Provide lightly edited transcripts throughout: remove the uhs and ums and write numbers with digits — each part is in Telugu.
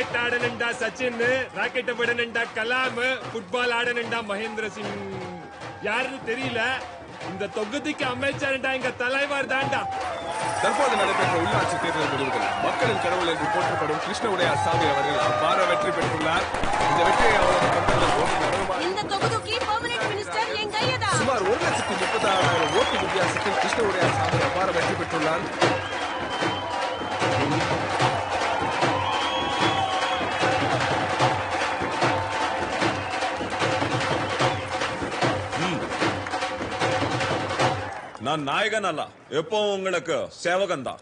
கிரிக்கெட் ஆடணுண்டா சச்சின், ராக்கெட் விடணுண்டா கலாம், ஃபுட்பால் ஆடணுண்டா மகேந்திர சிங். யாருன்னு தெரியல, இந்த தொகுதிக்கு அமைச்சர்டா எங்க தலைவர் தான்டா. தற்போது நடைபெற்ற உள்ளாட்சி தேர்தல் முடிவுகள் மக்களின் கடவுள் என்று போற்றப்படும் கிருஷ்ண உடையார் சாமி அவர்கள் அபார வெற்றி பெற்றுள்ளார். இந்த வெற்றியை அவரது சுமார் 1,36,000 ஓட்டு வித்தியாசத்தில் கிருஷ்ண உடையார் சாமி அபார வெற்றி பெற்றுள்ளார். நான் நாயகன் அல்ல, எப்பவும் உங்களுக்கு சேவகன் தான்.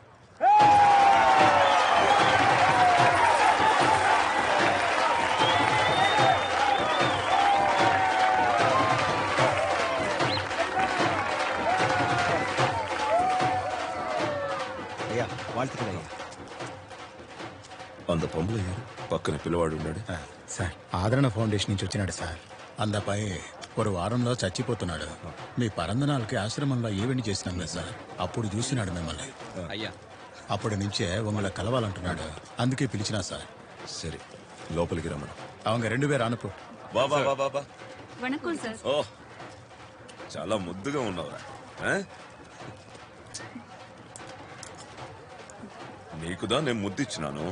అయ్యా வாழ்த்துக்கள் అయ్యా. அந்த பொம்பளை పక్కన పిల్లవాడు ఉన్నాడు సార్. ఆదరణ ఫౌండేషన్ నుంచి వచ్చినాడు సార్. అందపై ఒక వారంలో చచ్చిపోతున్నాడు. మీ పరందనాలకి ఆశ్రమంలో ఈవెంట్ చేసినాం కదా సార్, అప్పుడు చూసినాడు మిమ్మల్ని. అయ్యా అప్పటి నుంచే ఉங்களை కలవాలంటున్నాడు, అందుకే పిలిచినా సార్. సరే, లోపలికి రమ్మను. அவங்க 2 பேர் అనుకో. బాబా బాబా బాబా. వణకం సార్. ఓ, చాలా ముద్దుగా ఉన్నావురా. నీకుదా నేను ముద్దిచ్చినాను,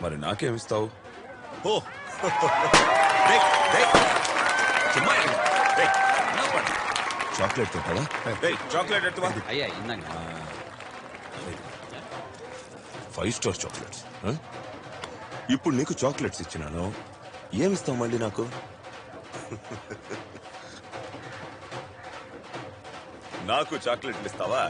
మరి నాకేమిస్తావు? ఓ చాక్లెట్ తింటావా? చాక్లెట్ ఎత్తువా. అయ్యా ఇందాక 5 స్టార్ చాక్లెట్స్. ఇప్పుడు నీకు చాక్లెట్స్ ఇచ్చినాను, ఏమిస్తావు మళ్ళీ నాకు? నాకు చాక్లెట్లు ఇస్తావా?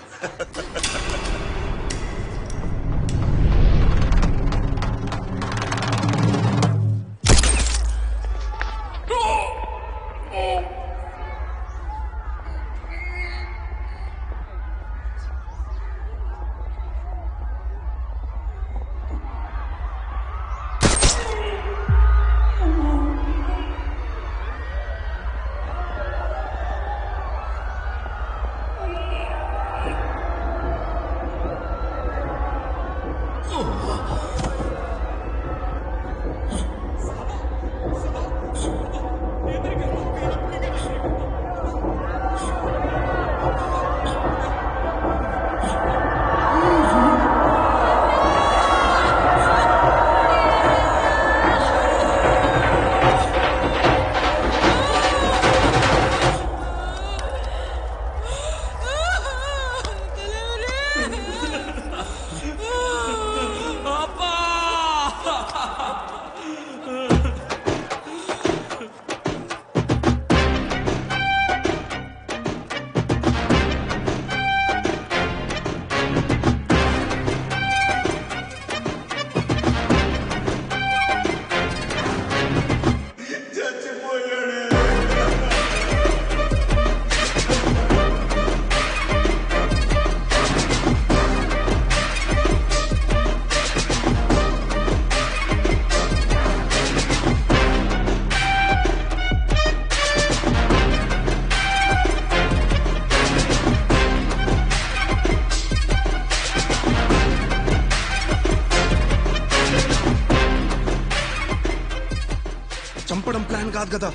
చంపడం ప్లాన్ కాదు కదా?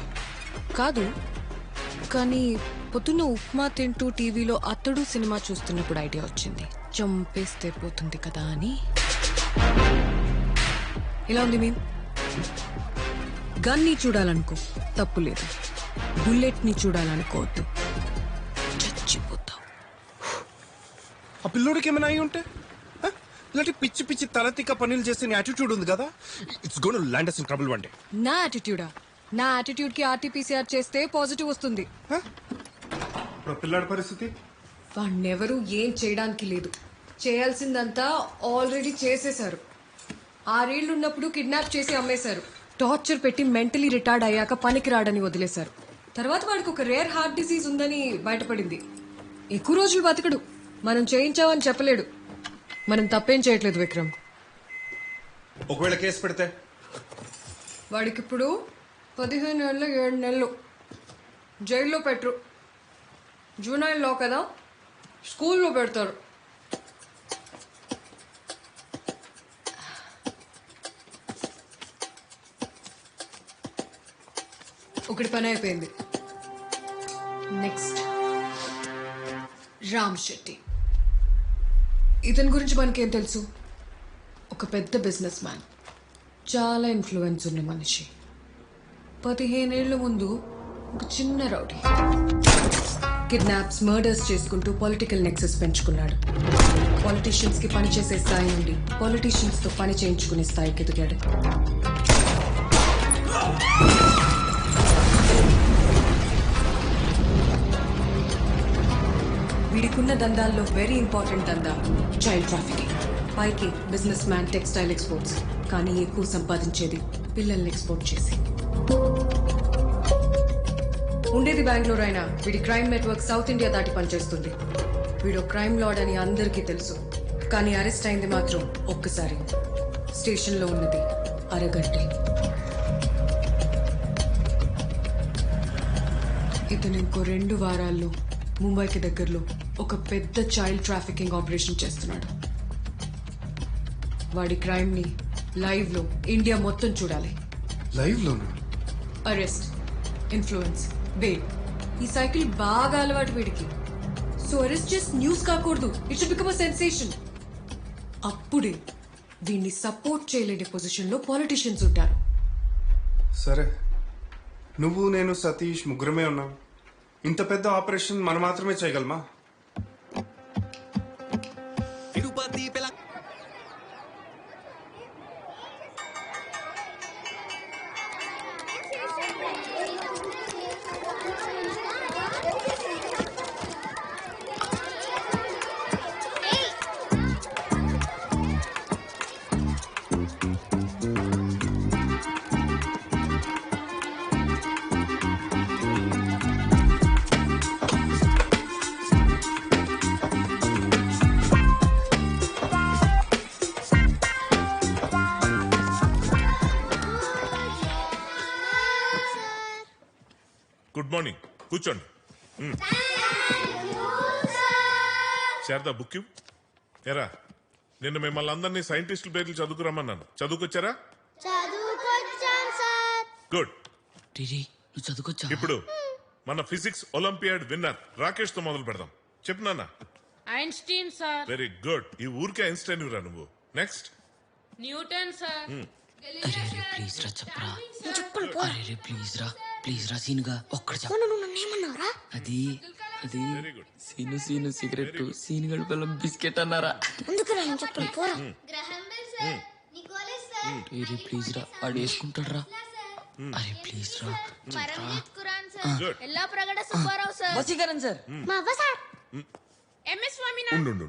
కాదు, కానీ పొద్దున్న ఉప్మా తింటూ టీవీలో అతడు సినిమా చూస్తున్నప్పుడు ఐడియా వచ్చింది, చంపేస్తే పోతుంది కదా అని. ఎలా ఉంది మేము? గన్ని చూడాలనుకో తప్పు లేదు, బుల్లెట్ ని చూడాలనుకోవద్దు, చచ్చిపోతావు. ఆ పిల్లోడికి ఏమైనా అయి ఉంటే? ఇలాంటి పిచ్చి పిచ్చి తలతిక్క పనులు చేసే యాటిట్యూడ్ ఉంది కదా, it's going to land us in trouble one day. నా యాటిట్యూడా? నా యాటిట్యూడ్ కి ఆర్టీపీసీఆర్ చేస్తే పాజిటివ్ వస్తుంది. పిల్లాడి పరిస్థితి? వాణ్ణెవరూ ఏం చేయడానికి లేదు, చేయాల్సిందంతా ఆల్రెడీ చేసేశారు. 6 ఏళ్లు ఉన్నప్పుడు కిడ్నాప్ చేసి అమ్మేశారు, టార్చర్ పెట్టి మెంటలీ రిటార్డ్ అయ్యాక పనికిరాడని వదిలేశారు. తర్వాత వాడికి ఒక రేర్ హార్ట్ డిసీజ్ ఉందని బయటపడింది. ఎక్కువ రోజులు బతకడు, మనం చేయించామని చెప్పలేడు. మనం తప్పేం చేయట్లేదు విక్రమ్. ఒకవేళ కేసు పెడితే వాడికిప్పుడు 15 ఏళ్ళు 7 నెలలు జైల్లో పెట్టరు. జూనైల్లో కదా, స్కూల్లో పెడతారు. ఒకటి పని అయిపోయింది. నెక్స్ట్ రామ్ శెట్టి. ఇతని గురించి మనకేం తెలుసు? ఒక పెద్ద బిజినెస్ మ్యాన్, చాలా ఇన్ఫ్లుయెన్స్ ఉన్న మనిషి. 15 ఏళ్ల ముందు ఒక చిన్న రౌడీ కిడ్నాప్స్, మర్డర్స్ చేసుకుంటూ పొలిటికల్ నెక్సెస్ పెంచుకున్నాడు. పాలిటీషియన్స్ కి పనిచేసే స్థాయి నుండి పాలిటీషియన్స్ తో పని చేయించుకునే స్థాయికి ఎదిగాడు. వీడికున్న దందాల్లో వెరీ ఇంపార్టెంట్ దందా చైల్డ్ ట్రాఫికింగ్. పైకి బిజినెస్ మ్యాన్, టెక్స్టైల్ ఎక్స్పోర్ట్స్, కానీ ఎక్కువ సంపాదించేది పిల్లల్ని ఎక్స్పోర్ట్ చేసి. ఉండేది బెంగళూరు అయినా వీడి క్రైమ్ నెట్వర్క్ సౌత్ ఇండియా దాటి పనిచేస్తుంది. వీడు క్రైమ్ లార్డ్ అని అందరికీ తెలుసు, కానీ అరెస్ట్ అయింది మాత్రం ఒక్కసారి. స్టేషన్లో ఉన్నది అరగంటే. ఇతను ఇంకో 2 వారాల్లో ముంబైకి దగ్గరలో ఒక పెద్ద చైల్డ్ ట్రాఫికింగ్ ఆపరేషన్ చేస్తున్నాడు. వాడి క్రైమ్ ని లైవ్ లో ఇండియా మొత్తం చూడాలి. లైవ్ లోనా? అరెస్ట్, ఇన్ఫ్లుయెన్స్, బెయిల్, ఈ సైకిల్ బాగా అలవాటు వీడికి. సో అరెస్ట్ చేసి న్యూస్ కాకూడదు, it should become a sensation. అప్పుడే వీడిని సపోర్ట్ చేయలేని పొజిషన్ లో పాలిటిషియన్స్ ఉంటారు. సరే, నువ్వు, నేను, సతీష్ ముగ్గురమే ఉన్నాం. ఇంత పెద్ద ఆపరేషన్ మనం మాత్రమే చేయగలమా? గుడ్ మార్నింగ్, కూర్చోండి. శారదా బుక్ ఇవ్వు. ఎరా, నిన్న మిమ్మల్ని అందరినీ సైంటిస్టుల పేర్లు చదువుకురమ్మన్నాను, చదువుకొచ్చారా? గుడ్. నువ్వు చదువుకొచ్చా? ఇప్పుడు మన ఫిజిక్స్ ఒలింపియాడ్ విన్నర్ రాకేష్ తో మొదలు పెడదాం. చెప్పు నాన్న. Einstein sir. Very good. ఈ ఊరికే ఐన్స్టైన్ రా నువ్వు. Next Newton sir. ప్లీజ్ రా చెప్పరా. అరే ప్లీజ్ రా, ప్లీజ్ రా సీనుగా ఒక్కడ చెప్పు. అది అది very good. Seenu cigarette, Seenu గడి పిల్ల బిస్కెట్ అన్నారా. అరే ప్లీజ్ రా, వాడు వేసుకుంటాడు రా. అరే ప్లీజ్ రా. ఎల్లా ప్రగడ సుబ్బారావు సార్. వసీకరణ్ సార్. మా అవ్వ సార్. ఎంఎస్ స్వామినాథన్. ఉండు.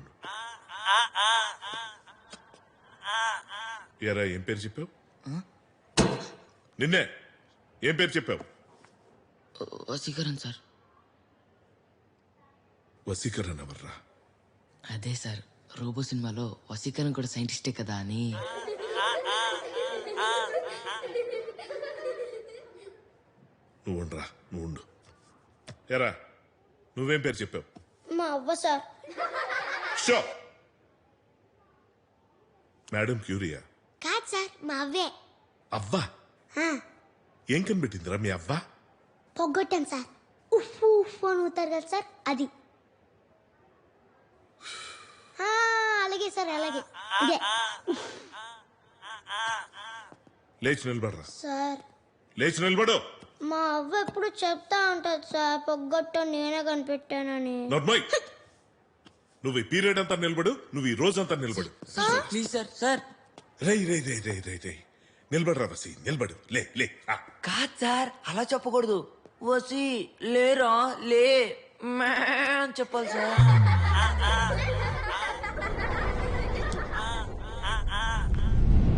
ఎరా, ఏం పేరు చెప్పావు? నిన్నే ఏం పేరు చెప్పావు? వసీకరణ్ సార్. వసీకరణ్ ఎవర్రా? అదే సార్, రోబో సినిమాలో వసీకరణ్ కూడా సైంటిస్టే కదా అని. నువ్వు ఉండరా, నువ్వు ఉండు. ఎరా, నువ్వేం పేరు చెప్పావు? మా అవ్వ సార్. షో. మేడం క్యూరియా? కాదు సార్, మా అవ్వే. అవ్వా? ఏం కనిపెట్టిందిరా మీ అవ్వ? పొగ్గొట్టాను సార్. ఉఫ్ అని ఊతారు కదా సార్, అది. అలాగే సార్, అలాగే. ఇదే లేచి నిలబడరా. సార్, లేచి నిలబడు. మా అవ్వ ఎప్పుడు చెప్తా ఉంటది సార్, పొగ్గొట్ట నేనే కనిపెట్టానని. నోర్మోయ్, నువ్వు ఈ పీరియడ్ అంతా నిలబడు, నువ్వు ఈ రోజంతా నిలబడు. Please sir. సార్ రై నిలబడరా వసి, నిలబడు. లే. కాదు సార్, అలా చెప్పకూడదు. వసి లేరా, లే అని చెప్పాలి సార్.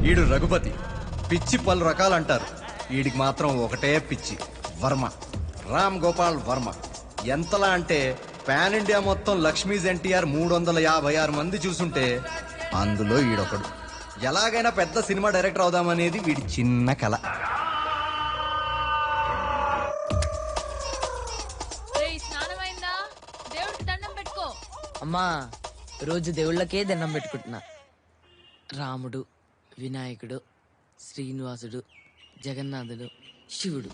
ఈడు రఘుపతి, పిచ్చి పలు రకాలు అంటారు, వీడికి మాత్రం ఒకటే పిచ్చి, వర్మ. రామ్ గోపాల్ వర్మ. ఎంతలా అంటే పాన్ ఇండియా మొత్తం లక్ష్మీస్ ఎన్టీఆర్ 356 మంది చూసుంటే అందులో ఈడొకడు. ఎలాగైనా పెద్ద సినిమా డైరెక్టర్ అవుదామనేది వీడి చిన్న కళ. అమ్మా, రోజు దేవుళ్ళకే దండం పెట్టుకుంటున్నా. రాముడు, వినాయకుడు, శ్రీనివాసుడు, జగన్నాథుడు, శివుడు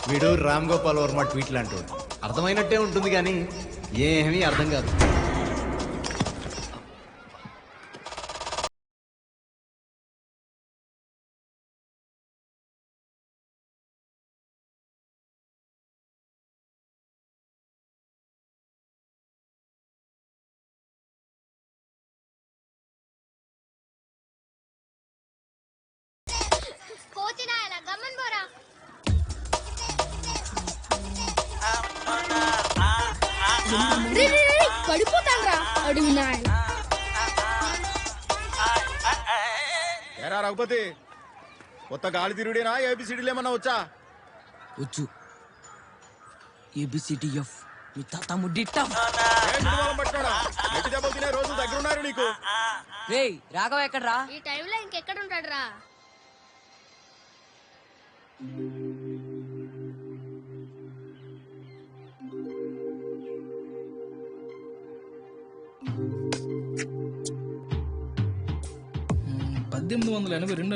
వీడు రామ్ గోపాల్ వర్మ ట్వీట్ లాంటి అర్థమైనట్టే ఉంటుంది కానీ ఏమీ అర్థం కాదు. పడిపోతాను అడుగు ఏరా రఘుపతి, కొత్త గాలి తిరుగుడేనా ఏబిసిడీలు ఏమన్నా వచ్చా? వచ్చు. ABCDF మీ తాత ముడ్డిట్టా. రోజు దగ్గర ఉన్నారు నీకు. రేయ్ రాఘవ ఎక్కడ్రా? ఈ టైంలో ఇంకెక్కడ ఉంటాడు రా?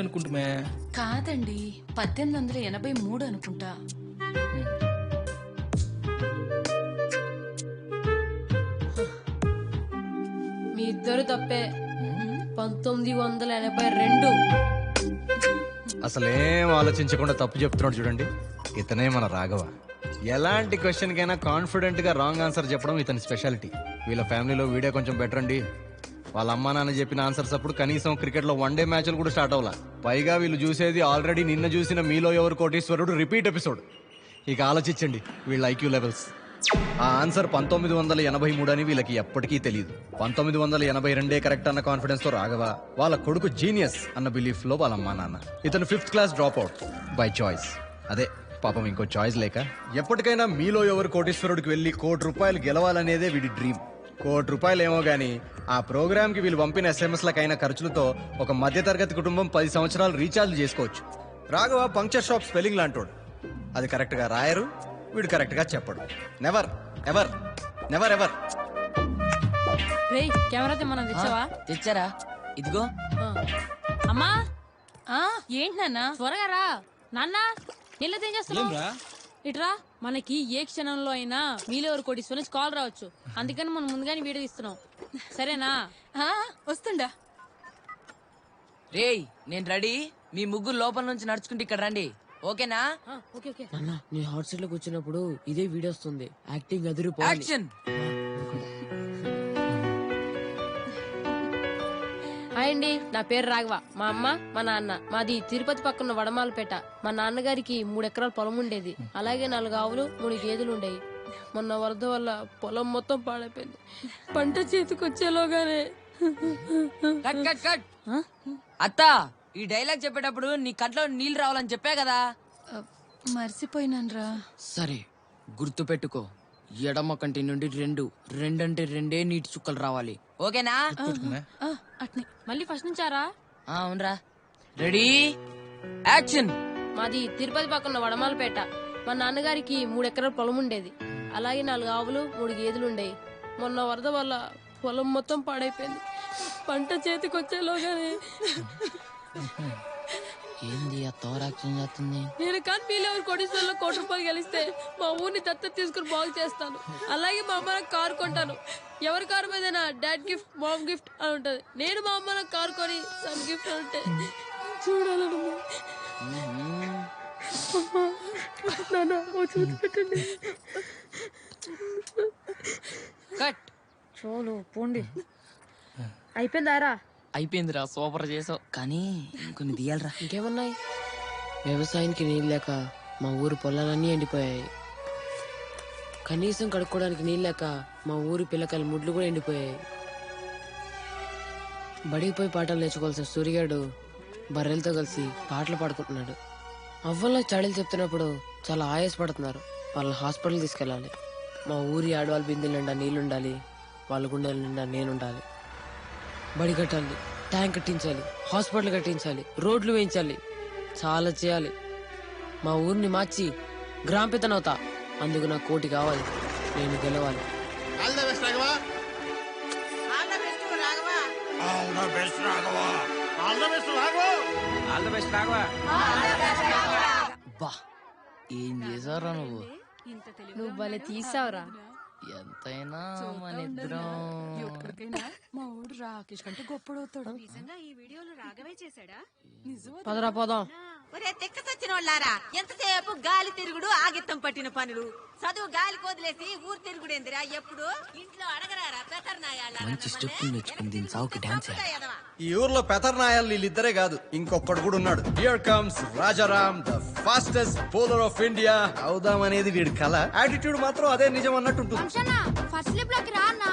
అనుకుంటుమే. కాదండి, 1883 అనుకుంటా. మీ ఇద్దరు తప్పే. 1982. అసలేం ఆలోచించకుండా తప్పు చెప్తున్నాడు చూడండి. ఇతనే మన రాఘవ. ఎలాంటి క్వశ్చన్ కైనా కాన్ఫిడెంట్ గా రాంగ్ ఆన్సర్ చెప్పడం ఇతని స్పెషాలిటీ. వీళ్ళ ఫ్యామిలీలో వీడే కొంచెం బెటర్ అండి. వాళ్ళ అమ్మా నాన్న చెప్పిన ఆన్సర్స్ అప్పుడు కనీసం క్రికెట్ లో 1 డే మ్యాచ్లు కూడా స్టార్ట్ అవ్వాల. పైగా వీళ్ళు చూసేది ఆల్రెడీ నిన్న చూసిన మీలో ఎవరు కోటీశ్వరుడు రిపీట్ ఎపిసోడ్. ఇక ఆలోచించండి వీళ్ళ ఐక్యూ లెవెల్స్. ఆ ఆన్సర్ 1983 అని వీళ్ళకి ఎప్పటికీ తెలియదు. 1982 కరెక్ట్ అన్న కాన్ఫిడెన్స్ తో రాఘవ, వాళ్ళ కొడుకు జీనియస్ అన్న బిలీఫ్ లో వాళ్ళ అమ్మా నాన్న. ఇతను 5th class drop out by choice. అదే పాపం ఇంకో చాయిస్ లేక ఎప్పటికైనా మీలో ఎవరు కోటీశ్వరుడికి వెళ్లి ₹1 కోటి గెలవాలనేదే వీడి డ్రీమ్. ₹1 కోటి ఏమో గానీ ఆ ప్రోగ్రామ్ కి వీళ్ళు పంపిన SMS లకైన ఖర్చులతో ఒక మధ్యతరగతి కుటుంబం 10 సంవత్సరాలు రీఛార్జ్ చేసుకోవచ్చు. రాఘవ పంక్చర్ షాప్ స్పెల్లింగ్ లాంటోడు. అది కరెక్ట్ గా రాయరు, వీడు కరెక్ట్ గా చెప్పడు. Never ever never ever. రేయ్ కెమెరా తెమ్మన్నా, తెచ్చావా? తెచ్చారా? ఇదిగో. అమ్మా ఏంటి నాన్న, త్వరగా రా. నాన్న నీళ్ళతో ఏం చేస్తున్నావు? ఇట్రా. మనకి ఏ క్షణంలో అయినా మీలో ఎవరు కోటీశ్వరుల నుంచి కాల్ రావచ్చు. అందుకని మనం ముందుగానే వీడియో తీస్తున్నాం, సరేనా? వస్తుండా. రేయ్ నేను రెడీ. మీ ముగ్గురు లోపల నుంచి నడుచుకుంటే ఇక్కడ రండి, ఓకేనా? Okay okay. అన్న నీ హాట్ సీట్ లో కూర్చున్నప్పుడు ఇదే వీడియో వస్తుంది. యాక్టింగ్ అదిరిపో. యాక్షన్. హాయ్ అండి, నా పేరు రాఘవ. మా అమ్మ మా నాన్న మాది తిరుపతి పక్కన వడమాలపేట. మా నాన్నగారికి 3 ఎకరాల పొలం ఉండేది. అలాగే 4 ఆవులు 3 గేదెలు ఉండేవి. మొన్న వరద వల్ల పొలం మొత్తం పాడైపోయింది. పంట చేతికొచ్చేలోగానే కట్ కట్ కట్. అత్త ఈ డైలాగ్ చెప్పేటప్పుడు నీ కంట్లో నీళ్లు రావాలని చెప్పా కదా. మర్చిపోయినాన్రా. సరే గుర్తు పెట్టుకో. ఎడమ కంటి నుండి 2 అంటే 2 నీటి చుక్కలు రావాలి, ఓకేనా? అట్నే మళ్ళీ ఫస్ట్ నుంచారా? అవునరా. Ready action. మాది తిరుపతి పక్కన వడమాలపేట. మా నాన్నగారికి 3 ఎకరాల పొలం ఉండేది. అలాగే 4 ఆవులు 3 గేదెలు ఉండేవి. మొన్న వరద వల్ల పొలం మొత్తం పాడైపోయింది. పంట చేతికొచ్చేలోగానే ఏంది ఆ తోరాక్షన్ చేస్తుంది? నేను కానీ మీలో కోటీశ్వరులో ₹1 కోటి గెలిస్తే మా ఊరిని దత్తత తీసుకుని బాగు చేస్తాను. అలాగే మా అమ్మ నాకు కారు కొంటాను. ఎవరి కారు మీద డాడ్ గిఫ్ట్ మామ్ గిఫ్ట్ అని ఉంటది. నేను మా అమ్మ నాకు కారు కొని సన్ గిఫ్ట్ అంటే చూడాలను. పెట్టండి. కట్. చోలు పోండి. అయిపోయిందారా? అయిపోయిందిరా, సూపర్ చేసావు. కానీ ఇంకొన్ని తీయాలరా. ఇంకేమన్నాయి? వ్యవసాయానికి నీళ్ళు లేక మా ఊరు పొలాలన్నీ ఎండిపోయాయి. కనీసం కడుక్కోవడానికి నీళ్ళు లేక మా ఊరి పిల్లకాయల ముడ్లు కూడా ఎండిపోయాయి. బడికి పోయి పాటలు నేర్చుకోవాల్సిన సూర్యగాడు బర్రెలతో కలిసి పాటలు పాడుకుంటున్నాడు. అవ్వల్లో చాడీలు చెప్తున్నప్పుడు చాలా ఆయాసపడుతున్నారు. వాళ్ళని హాస్పిటల్ తీసుకెళ్ళాలి. మా ఊరి ఆడవాళ్ళ బిందెల నిండా నీళ్లుండాలి, వాళ్ళ గుండెల నిండా నేనుండాలి. బడి కట్టాలి, ట్యాంక్ కట్టించాలి, హాస్పిటల్ కట్టించాలి, రోడ్లు వేయించాలి, చాలా చేయాలి. మా ఊరిని మార్చి గ్రామ పెద్దనవుతా. అందుకు నాకు ₹1 కోటి కావాలి. నేను గెలవాలి. బా ఏం చేసావురా నువ్వు? నువ్వు భలే తీసావురా. ఎంతైనా మన ఇద్దరం మా ఊడు రాకేష్ కంటే గొప్పడవుతాడు. పదరా పోదాం. ఒరే తెక్క సచ్చిన వాళ్ళారా, ఎంతసేపు గాలి తిరుగుడు ఆగిత్తం పట్టిన పనులు. చదువు గాలి కోదిలేసి ఊరు తిరుగుడేందిరా. ఎప్పుడు ఇంట్లో అడగరారా మంచి స్టెప్ నేర్చుకుంది సావుకి డాన్స్. ఈ ఊర్లో పెతర్నాయాలు వీళ్ళిద్దరే కాదు, ఇంకొకడు కూడా ఉన్నాడు. Here comes Rajaram, the fastest bowler of India. అవుదాం అనేది వీడి కళ, యాటిట్యూడ్ మాత్రం అదే నిజం అన్నట్టు ఉంటుంది. ఫస్ట్ స్లిప్ లోకి రా అన్న.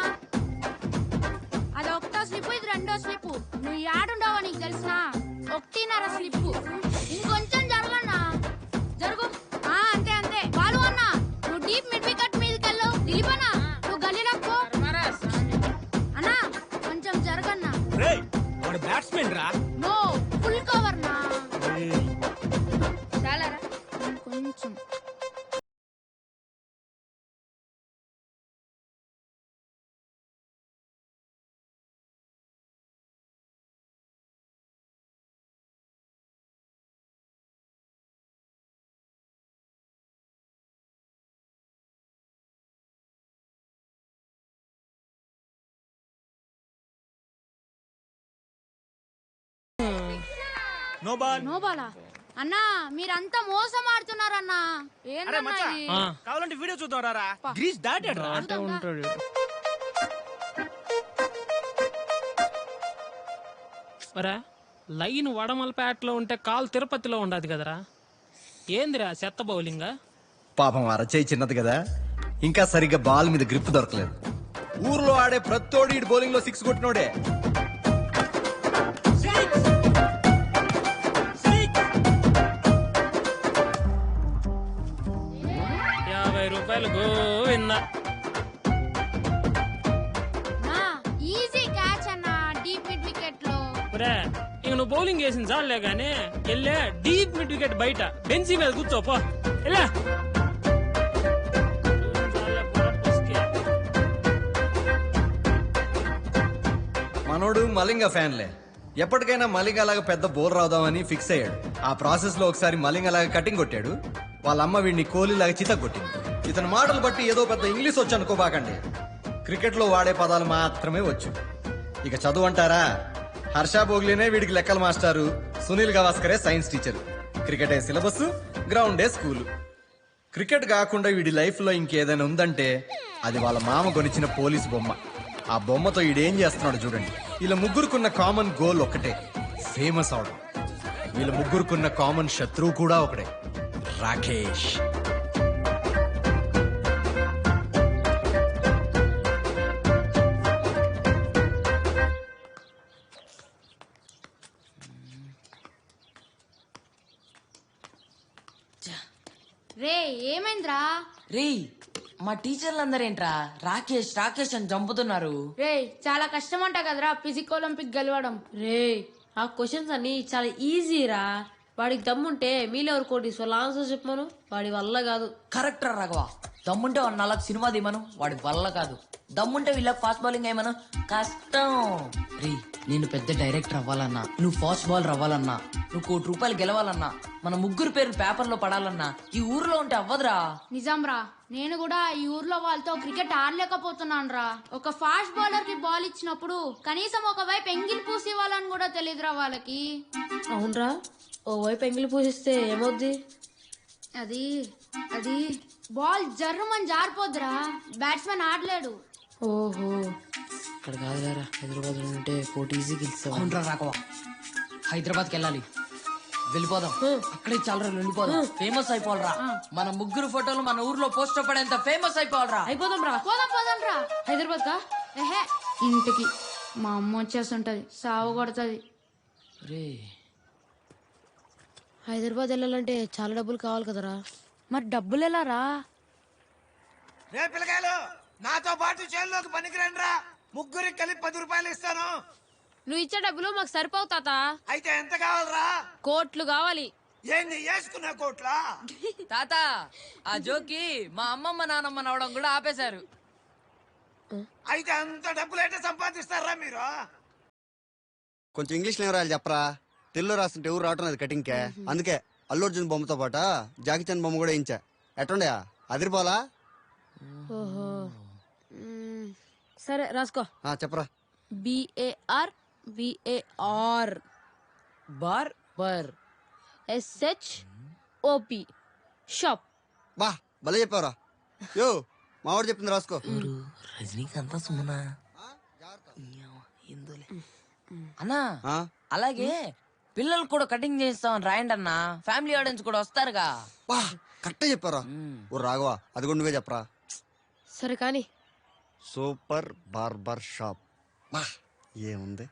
అది ఒకటో స్లిప్, ఇది రెండో స్లిప్. నువ్వు యాడుండవో నీకు తెలిసిన 1.5 స్లిప్. ఇంకొంచెం జరగన్నా. జరుగు. అంతే అంతే. బాలు అన్న నువ్వు డీప్ మిడ్ వికెట్ మీదకి వెళ్ళు. దిలీపన్నా నువ్వు గల్లీలోకి పో. అన్నా కొంచెం జరగన్నా. బ్యాట్స్మెన్ రా. నో ఫుల్ కవర్ నా. చాలా రా కొంచెం. No ball. నో బాలా అన్నా, మీరంతా మోసం ఆడుతున్నారన్నా. ఏంటన్నా ఇది? కావాలంటే వీడియో చూద్దాం రారా. గ్రీస్ దాటాడు రా. ఉంటాడు. మరా లైన్ వడమలపేటలో ఉంటే కాల్ తిరుపతిలో ఉండదు కదరా. ఏందిరా చెత్త బౌలింగ్. పాపం అరచేయి చిన్నది కదా, ఇంకా సరిగ్గా బాల్ మీద గ్రిప్ దొరకలేదు. ఊర్లో ఆడే ప్రతోడు ఈ బౌలింగ్ లో 6 కొట్టినోడే. ₹50 గోవిందా. ఈజీ క్యాచ్ అన్నా డీప్ మిడ్ వికెట్ లో. ఇక నువ్వు బౌలింగ్ వేసిన చాలే గానీ వెళ్ళే డీప్ మిడ్ వికెట్ బయట బెంచీ మీద కూర్చోపో. వెళ్ళా మనోడు మలింగ ఫ్యాన్లే. ఎప్పటికైనా మలింగ అలాగా పెద్ద బౌలర్ అవుదామని ఫిక్స్ అయ్యాడు. ఆ ప్రాసెస్ లో ఒకసారి మలింగ అలాగా కటింగ్ కొట్టాడు. వాళ్ళ అమ్మ వీడిని కోహ్లీలాగా చిత కొట్టింది. ఇతని మాటలు బట్టి ఏదో పెద్ద ఇంగ్లీష్ వచ్చు అనుకోబాకండి. క్రికెట్ లో వాడే పదాలు మాత్రమే వచ్చు. ఇక చదువు అంటారా, హర్ష బోగ్లీనే వీడికి లెక్కల మాస్టారు, సునీల్ గవాస్కరే సైన్స్ టీచర్. క్రికెటే సిలబస్, గ్రౌండే స్కూల్. క్రికెట్ కాకుండా వీడి లైఫ్ లో ఇంకేదైనా ఉందంటే అది వాళ్ళ మామ కొనిచ్చిన పోలీస్ బొమ్మ. ఆ బొమ్మతో వీడేం చేస్తున్నాడు చూడండి. వీళ్ళ ముగ్గురుకున్న కామన్ గోల్ ఒక్కటే, ఫేమస్ అవడం. వీళ్ళ ముగ్గురుకున్న కామన్ శత్రువు కూడా ఒకటే, రాకేష్. రే ఏమైందిరా? రే మా టీచర్లందరేంట్రా రాకేష్ రాకేష్ అని చంపుతున్నారు. రే చాలా కష్టం అంట కదరా ఫిజిక్ ఒలింపిక్ గెలవడం. రే ఆ క్వశ్చన్స్ అన్ని చాలా ఈజీరా. వాడికి దమ్ముంటే మీలెవరు కోటీశ్వర్ల ఆన్సర్ చెప్పమను. వాడి వల్ల కాదు. కరెక్ట్ రా రాఘవ. దమ్ముంటే వాడు 4 సినిమా తీమను. వాడి వల్ల కాదు. దమ్ముంటే వీళ్ళకి ఫాస్ట్ బౌలింగ్ ఏమను. కష్టం. రే నేను పెద్ద డైరెక్టర్ అవ్వాలన్నా, నువ్వు ఫాస్ట్ బౌలర్ అవ్వాలన్నా, నువ్వు ₹1 కోటి గెలవాలన్నా, మన ముగ్గురు పేర్లు పేపర్లో పడాలన్నా ఈ ఊర్లో ఉంటే అవ్వదురా. నిజం రా, నేను కూడా ఈ ఊర్లో వాళ్ళతో క్రికెట్ ఆడలేకపోతున్నాను రా. ఒక ఫాస్ట్ బౌలర్ కి బాల్ ఇచ్చినప్పుడు కనీసం ఒకవైపు ఎంగిల్ పూసి ఇవ్వాలని కూడా తెలియదురా వాళ్ళకి. అవునరా, ఓ వైపు ఎంగిలి పూసిస్తే ఏమవుద్ది? అది అది బాల్ జర్రుమని జారిపోద్దురా, బ్యాట్స్మెన్ ఆడలేడు. ఓహో ఇక్కడ కాదురా, హైదరాబాద్ ఉంటే కోటి ఈజీ గెలుస్తావు. అవునరా రాఘవ, హైదరాబాద్కి వెళ్ళాలి. వెళ్ళిపోదాం. అక్కడే చాలా వెళ్ళిపోదాం. ఫేమస్ అయిపోవాలరా. మన ముగ్గురు ఫోటోలు మన ఊర్లో పోస్టర్ పడేంత ఫేమస్ అయిపోవాలరా. అయిపోదాం రా. పోదాం రా. హైదరాబాద్ కా? ఏహే ఇంటికి. మా అమ్మ వచ్చేస్తుంటది, సాగు కొడుతుంది. రే హైదరాబాద్ వెళ్ళాలంటే చాలా డబ్బులు కావాలి కదరా. మరి డబ్బులు ఎలా రా? రే పిల్లకాయలు, నాతో పాటు చేనులోకి పనికిరండి రా. ముగ్గురికి కలిపి ₹10 ఇస్తాను. నువ్వు ఇచ్చే డబ్బులు మాకు సరిపోవు తాత. అయితే ఎంత కావాలరా? కోట్లు కావాలి. ఏంది వేసుకున్న కోట్లా? తాత ఆ జోకి మా అమ్మమ్మ నానమ్మ నవ్వడం కూడా ఆపేశారు. అయితే అంత డబ్బులు అయితే సంపాదిస్తారా మీరు? కొంచెం ఇంగ్లీష్ లో రాయాలి చెప్పరా. తెలుగులో రాస్తుంటే ఎవరు రావటం లేదు కటింగ్కే, అందుకే అల్లు అర్జున్ బొమ్మతో పాట జాకీ చాన్ బొమ్మ కూడా వేయించా. ఎట్టుండయా అదిరిపోలా? ఓహో సరే రాసుకో. చెప్పరా. BAR bar bar SHOP shop. బా భలే చెప్పావరా. యో మావాడు చెప్పింది రాసుకో. రజనీకాంత సుమనా అన్నా అలాగే పిల్లలు కూడా కటింగ్ చేస్తామని రాయండి అన్నా. ఫ్యామిలీ ఆడియన్స్ కూడా వస్తారుగా. బా కరెక్టే చెప్పారా. ఓ రాఘవా అది కూడా నువ్వే చెప్పరా. సరే కానీ సూపర్ బార్బర్ షాప్. బా ఏముంది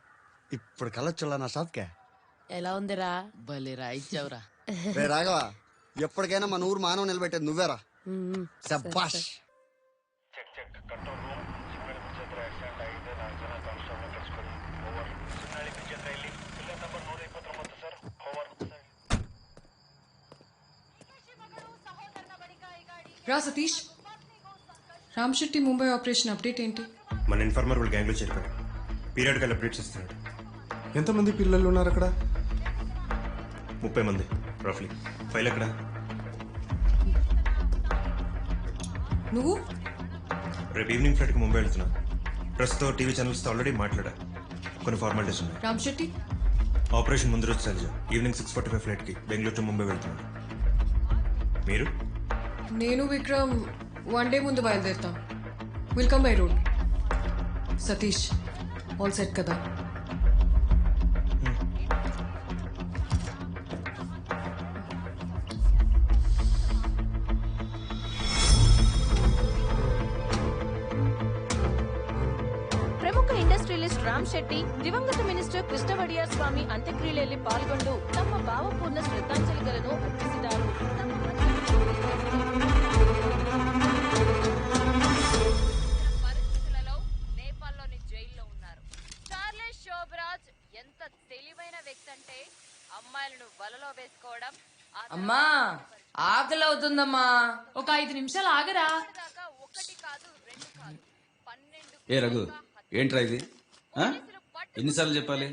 ఇప్పుడు కలొచ్చులా నా షాప్కే. ఎలా ఉందిరా? భలేరా ఇచ్చావురా. రే రాఘవా ఎప్పటికైనా మన ఊరు మానవ నిలబెట్టేది నువ్వేరా. శభాష్. రా సతీష్, రామ్ శెట్టి ముంబై ఆపరేషన్ అప్డేట్ ఏంటి? మన ఇన్ఫార్మర్ వాళ్ళ గ్యాంగ్లో చేరిపోయాడు. పీరియడ్గా అప్డేట్స్ ఇస్తున్నాడు. ఎంతమంది పిల్లలు ఉన్నారు అక్కడ? 30 మంది రఫ్లీ. ఫైల్ ఎక్కడ? నువ్వు రేపు ఈవినింగ్ ఫ్లైట్కి ముంబై వెళ్తున్నా. ప్రెస్తో టీవీ ఛానల్స్తో ఆల్రెడీ మాట్లాడా. కొన్ని ఫార్మాలిటీస్ ఉన్నాయి. రామ్ శెట్టి ఆపరేషన్ ముందు రోజు శైలజ ఈవినింగ్ 6:45 ఫ్లైట్కి బెంగళూరు టు ముంబై వెళ్తున్నాడు. మీరు? నేను విక్రమ్ వన్ డే ముందు బయలుదేరుతాం. Will come by road. Satish all set కదా? ప్రముఖ ఇండస్ట్రియలిస్ట్ రామ్ శెట్టి దివంగత మినిస్టర్ కృష్ణవడియార్ స్వామి అంత్యక్రియలు పాల్గొంటూ తమ భావపూర్ణ శ్రద్ధాంజలిలను అర్పించారు. పరిస్థితులలో నేపాల్లోని జైల్లో ఉన్నారు. చార్లెస్ శోభరాజ్ ఎంత తెలివైన వ్యక్తి అంటే అమ్మాయిలను వలలో వేసుకోవడం. అమ్మా ఆకలి అవుతుందమ్మా. ఒక 5 నిమిషాలు ఆగరా. ఒకటి కాదు 2 కాదు 12. ఏ రఘు ఏంట్రా ఇది? ఎన్నిసార్లు చెప్పాలి?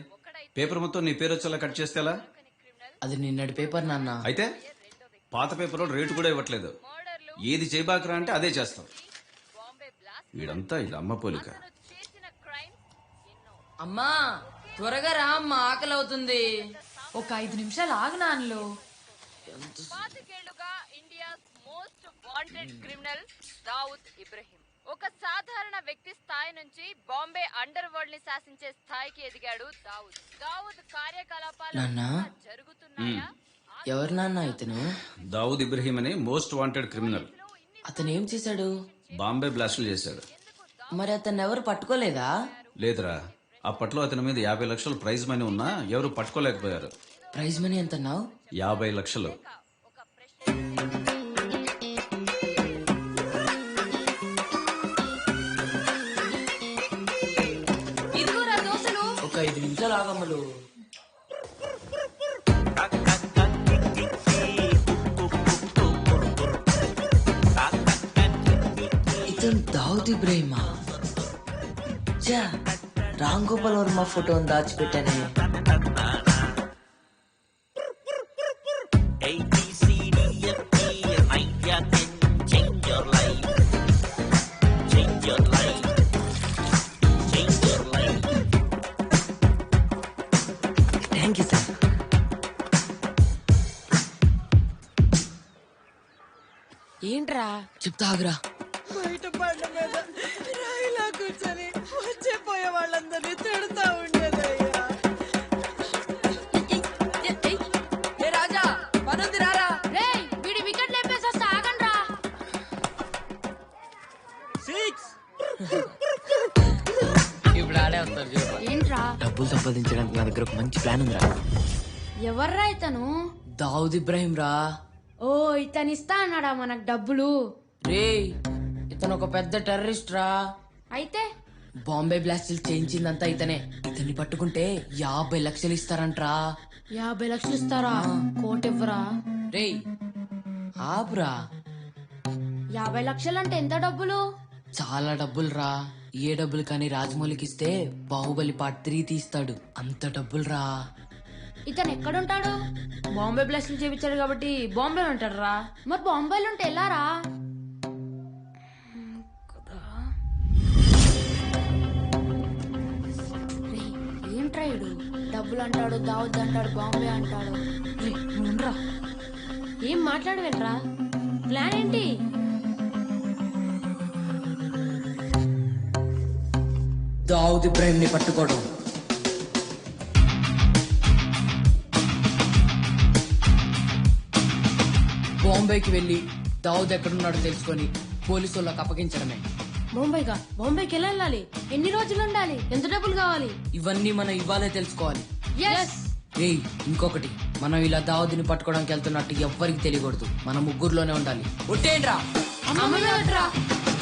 పేపర్ మొత్తం నీ పేరు వచ్చేలా కట్ చేస్తే ఎలా? అది నిన్నటి పేపర్ నాన్న. అయితే పాత పేపర్ రేటు కూడా ఇవ్వట్లేదు. ఏది చేయబాకరా అంటే అదే చేస్తాం. వీడంతా ఇది అమ్మ పోలిక. అమ్మా త్వరగా రా అమ్మా, ఆకలి అవుతుంది. ఒక 5 నిమిషాలు ఆగు నాన్నలో. 25 ఏళ్లుగా India's most wanted criminal Dawood Ibrahim ఒక సాధారణ వ్యక్తి స్థాయి నుంచి బాంబే అండర్ వరల్డ్ ని శాసించే స్థాయికి ఎదిగాడు. దావుద్ కార్యకలాపాలు జరుగుతున్నాయా? ఎవరు నాన్న ఇతను? దావుద్ ఇబ్రహీం అని మోస్ట్ వాంటెడ్ క్రిమినల్. అతను ఏం చేశాడు? బాంబే బ్లాస్టులు చేశాడు. మరి అతన్ని ఎవరు పట్టుకోలేదా? లేదురా, అప్పట్లో అతని మీద 50 లక్షలు ప్రైజ్ మనీ ఉన్నా ఎవరు పట్టుకోలేకపోయారు. ప్రైజ్ మనీ ఎంత అన్నావు? 50 లక్షలు. ఇదిగోరా దోశలు. ఒక 5 నిమిషాలు ఆగమ్మలు. ఇతను దావుద్ ఇబ్రహీమా? రామ్ గోపాల్ వర్మ ఫోటోని దాచిపెట్టానే. Thank you sir. ఏంట్రా చెప్తాగురా. బయట బండ మీద రాయిలా కూర్చొని వచ్చే పోయే వాళ్ళందరినీ తిడుతా ఉండేదయ్యా. రాజా పనుంది రారా. రేయ్ వీడి వికెట్ లేపేసి వస్తా, ఆగండ్రా. 6 ఇప్పుడు ఆడే వస్తారు చూడ. ఏంట్రా? డబ్బులు సంపాదించడానికి నా దగ్గర ఒక మంచి ప్లాన్ ఉందిరా. ఎవర్రా ఇతను? దావుద్ ఇబ్రహీం రా. ఓ ఇతను ఇస్తా అన్నాడా మనకు డబ్బులు? రేయ్ ఇతను ఒక పెద్ద టెర్రరిస్ట్ రా. అయితే బాంబే బ్లాస్టులు చేయించిందంతా ఇతనే. ఇతన్ని పట్టుకుంటే 50 లక్షలు ఇస్తారంట్రా. 50 లక్షలు ఇస్తారా? కోటి ఇవ్వరా? రేయ్ ఆపురా. 50 లక్షలు అంటే ఎంత డబ్బులు? చాలా డబ్బులు రా. ఏ డబ్బులు కానీ రాజమౌళికి ఇస్తే బాహుబలి పార్ట్ 3 తీస్తాడు. అంత డబ్బులు రా. ఇతను ఎక్కడుంటాడు? బాంబే బ్లాస్ట్ చేయించాడు కాబట్టి బాంబే ఉంటాడు రా. మరి బాంబేలో ఉంటే ఎలారా? ఏంట్రా ఇడు డబ్బులు అంటాడు, దావద్దు అంటాడు, బాంబే అంటాడు. నువ్వురా, ఏం మాట్లాడవేంట్రా? ప్లాన్ ఏంటి? దావుద్ ఇబ్రాహిం ని పట్టుకోవడం. బాంబేకి వెళ్ళి దావుద్ ఎక్కడున్నాడో తెలుసుకొని పోలీసు వాళ్ళకి అప్పగించడమే. బాంబేకి ఎలా వెళ్ళాలి? ఎన్ని రోజులు ఉండాలి? ఎంత డబ్బులు కావాలి? ఇవన్నీ మనం ఇవ్వాలే తెలుసుకోవాలి. Yes. ఏయ్, ఇంకొకటి, మనం ఇలా దావుద్ని పట్టుకోవడానికి వెళ్తున్నట్టు ఎవ్వరికి తెలియకూడదు. మన ముగ్గురులోనే ఉండాలి. ఒట్టేంట్రా,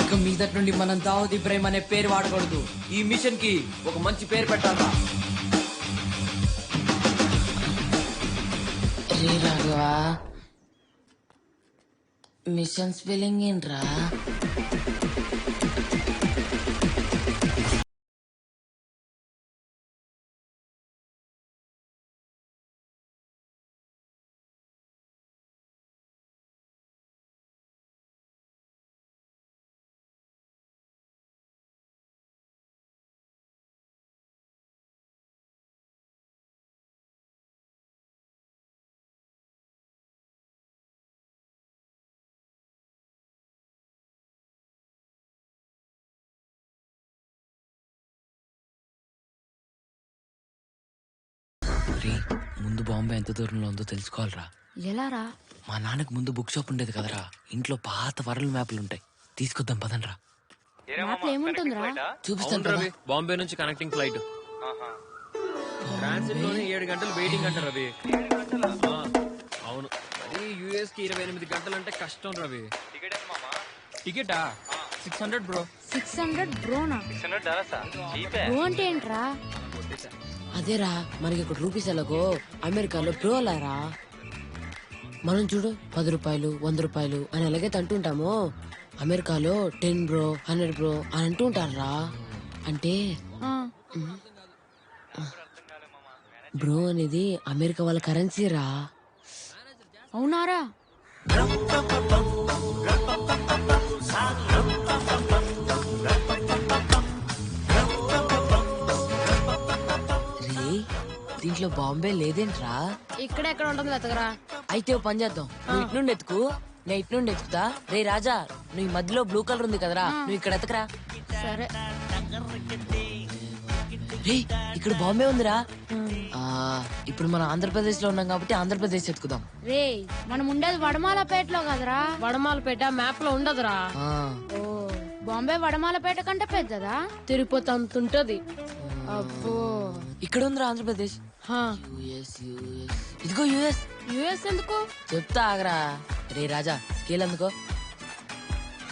ఇక మీదటి నుండి మనం దావుద్ ఇబ్రాహిం అనే పేరు వాడకూడదు. ఈ మిషన్ కి ఒక మంచి పేరు పెట్టాలా. రాఘవా, మిషన్ స్పెల్లింగ్ ఏంట్రా? ముందు బాంబే ఎంత దూరంలో ఉందో తెలుసుకోవాలరా. ఎలారా? మా నాన్నకు ముందు బుక్ షాప్ ఉండేది కదరా, ఇంట్లో పాత వరల్డ్ మ్యాప్లు ఉంటాయి. తీసుకొద్దాం పదండ్రా. ఏముంటుందిరా? చూపిస్తాను రవి. బాంబే నుంచి కనెక్టింగ్ ఫ్లైట్. ట్రాన్సిట్ లోనే 7 గంటలు వెయిటింగ్ అంట రవి. అవును, మరి యుఎస్ కి 28 గంటలు అంటే కష్టం రవి. టికెటా 600 బ్రో. 600 బ్రోనా? బ్రో అంటే ఏంట్రా? అదేరా, మనకి ఇక్కడ రూపీస్ ఎలాగో అమెరికాలో బ్రో అలారా. మనం చూడు 10 రూపాయలు 100 రూపాయలు అని ఎలాగైతే అంటుంటామో, అమెరికాలో 10 బ్రో 100 బ్రో అని అంటూ ఉంటారా. అంటే బ్రో అనేది అమెరికా వాళ్ళ కరెన్సీ రా. అవునారా? దీంట్లో బాంబే లేదేంట్రా? ఇక్కడ ఎక్కడ ఉంటుంది వెతకరా. అయితే ఓ పని చేద్దాం, నువ్వు ఇటు నుండి ఎత్తుకు, నేను ఇటు నుండి ఎత్తుకుతా. రే రాజా, నువ్వు ఈ మధ్యలో బ్లూ కలర్ ఉంది కదరా, నువ్వు ఇక్కడ ఎత్తకరా. సరే. రే, ఇక్కడ బాంబే ఉందిరా. ఇప్పుడు మనం ఆంధ్రప్రదేశ్ లో ఉన్నాం కాబట్టి ఆంధ్రప్రదేశ్ ఎత్తుకుదాం. రే, మనం ఉండేది వడమాలపేటలో కదరా. వడమాలపేట మ్యాప్ లో ఉండదురా. ఓ, బాంబే వడమాలపేట కంటే పెద్దదా? తిరుపతి అంత ఉంటది. అబ్బో, ఇక్కడ ఉందిరా ఆంధ్రప్రదేశ్. ఇదిగో యుఎస్. యుఎస్ ఎందుకు చెప్తా ఆగరా. రే రాజా, స్కేల్ అందుకో.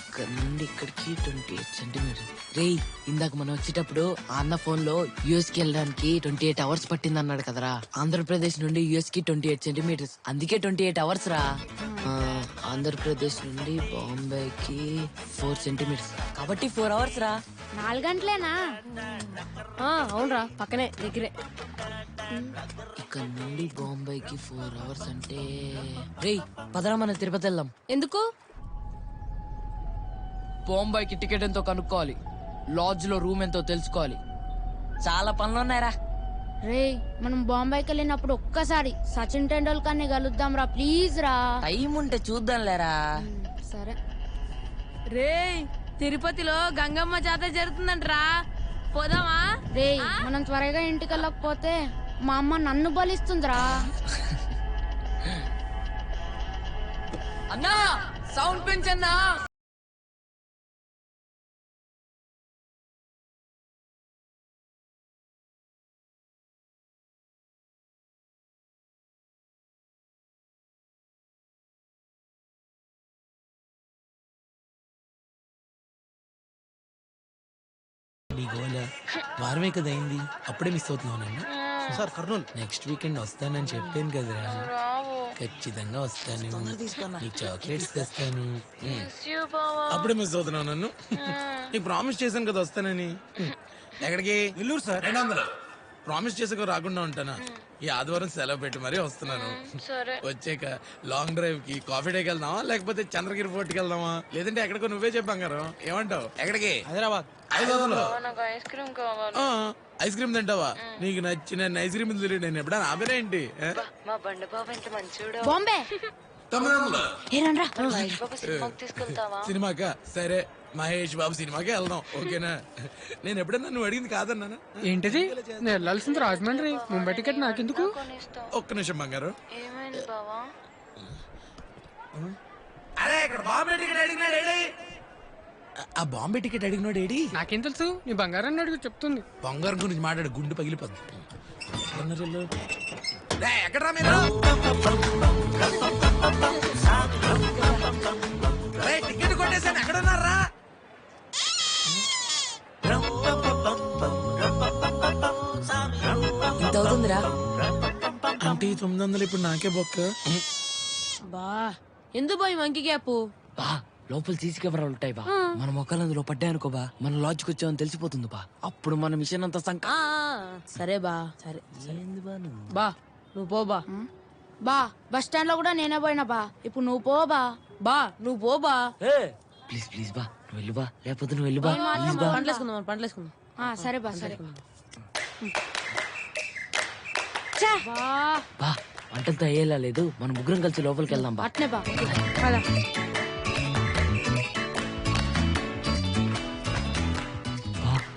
ఇక్కడ నుండి ఇక్కడికి 28 సెంటీమీటర్. రే, ఇందాక మనం వచ్చేటప్పుడు ఆ అన్న ఫోన్ లో యుఎస్ కి వెళ్ళడానికి 28 అవర్స్ పట్టింది అన్నాడు కదరా. ఆంధ్రప్రదేశ్ నుండి యుఎస్ కి 28 సెంటీమీటర్స్, అందుకే 28 అవర్స్ రా. ఆంధ్రప్రదేశ్ నుండి బాంబేకి 4 సెంటీమీటర్స్, కాబట్టి 4 అవర్స్ రా. 4 గంటలేనా? అవునరా, పక్కనే దగ్గరే. ఇక్కడ నుండి బాంబేకి 4 అవర్స్ అంటే, రే పదరా మన తిరుపతి వెళ్దాం. ఎందుకు? బాంబేకి టికెట్ ఎంతో కనుక్కోవాలి, లాడ్జ్ లో రూమ్ ఎంతో తెలుసుకోవాలి, చాలా పనులు ఉన్నాయరా. రే, మనం బాంబేకి వెళ్ళినప్పుడు ఒక్కసారి సచిన్ టెండూల్కర్ ని కలుద్దాం రా, ప్లీజ్ రా. టైం ఉంటే చూద్దాం లేరా. సరే. రే, తిరుపతిలో గంగమ్మ జాతర జరుగుతుందంటరా, పోదామా? రే, మనం త్వరగా ఇంటికి వెళ్ళకపోతే మా అమ్మ నన్ను బలిస్తుందిరా. అన్నా, సౌండ్ పెంచన్నా. నీ గోల వారమే కదా అయింది, అప్పుడే మిస్ అవుతున్నావు. సార్ కర్నూలు నెక్స్ట్ వీకెండ్ వస్తానని చెప్పాను కదరా. ఖచ్చితంగా వస్తాను, నీకు చాక్లెట్స్ తెస్తాను. అప్పుడే మిస్ అవుతున్నావు నన్ను. నీకు ప్రామిస్ చేశాను కదా వస్తానని. ఎక్కడికి? నెల్లూరు సార్. 200 ప్రామిస్ చేసాక రాకుండా ఉంటానా? ఈ ఆదివారం సెలవు పెట్టి మరీ వస్తున్నాను. సరే. వచ్చాక లాంగ్ డ్రైవ్ కి కాఫీ డేకి వెళ్దామా, లేకపోతే చంద్రగిరి ఫోర్ట్ కి వెళ్దామా, లేదంటే ఎక్కడికో నువ్వే చెప్పంగారు. ఏమంటావు? ఎక్కడికి? హైదరాబాద్. నాకు ఐస్ క్రీమ్ కావాలి. ఐస్ క్రీమ్ తింటావా? నీకు నచ్చిన ఐస్ క్రీమ్ తిరిగి నేను ఎప్పుడైనా ఆపేనా ఏంటి? మా బండి బాబు ఎంత మంచివాడు. బాంబే మహేష్ బాబు సినిమాకి తీసుకెళ్తావా? సినిమాకా? సరే, మహేష్ బాబు సినిమాకే వెళ్దాం. ఓకేనా? నేను ఎప్పుడన్నా నువ్వు అడిగింది కాదన్నానా? ఏంటిది? నేను వెళ్ళాల్సింది రాజమండ్రి. ముంబై టికెట్ నాకెందుకు? ఒక్క నిమిషం బంగారు. ఏమైంది బావా? అరే ఇక్కడ బాంబే టికెట్ అడిగినాడు ఏడి? ఆ బాంబే టికెట్ అడిగినాడు ఏడి? నాకేం తెలుసు? నీ బంగారాన్ని అడుగు చెప్తుంది. బంగారం గురించి మాట్లాడు, గుండు పగిలిపోద్ది. ఎక్కడరా మీరు? టికెట్ కొట్టేసాను, ఎక్కడున్నారా? ఎంత అవుతుందిరా? అంటే 900 ఇప్పుడు నాకే బొక్క. బా ఎందుకు బాయ్ మంకి గ్యాప్? బా లోపల సీసీ కెమెరాలు ఉంటాయి బా. మన మొక్కలు అందులో పడ్డాయనుకో బా, మన లాడ్జ్కి వచ్చామని తెలిసిపోతుంది బా. అప్పుడు మన మిషన్ అంతా సరే బా, సరే బా నువ్వు పో బా. బా బస్ స్టాండ్ లో కూడా నేనే పోయినా బా. ఇప్పుడు నువ్వు పో బా. బా నువ్వు పో బా. ప్లీజ్ ప్లీజ్ బా, నువ్వు వెళ్ళు బా, లేకపోతే నువ్వు వెళ్ళు బా. ప్లీజ్ బా. పంటలేసుకుందాం, పంటలేసుకుందాం. సరే బా, సరే బా వంటంతా అయ్యేలా లేదు, మన ముగ్గురం కలిసి లోపలికి వెళ్దాం బా. అట్నే బా.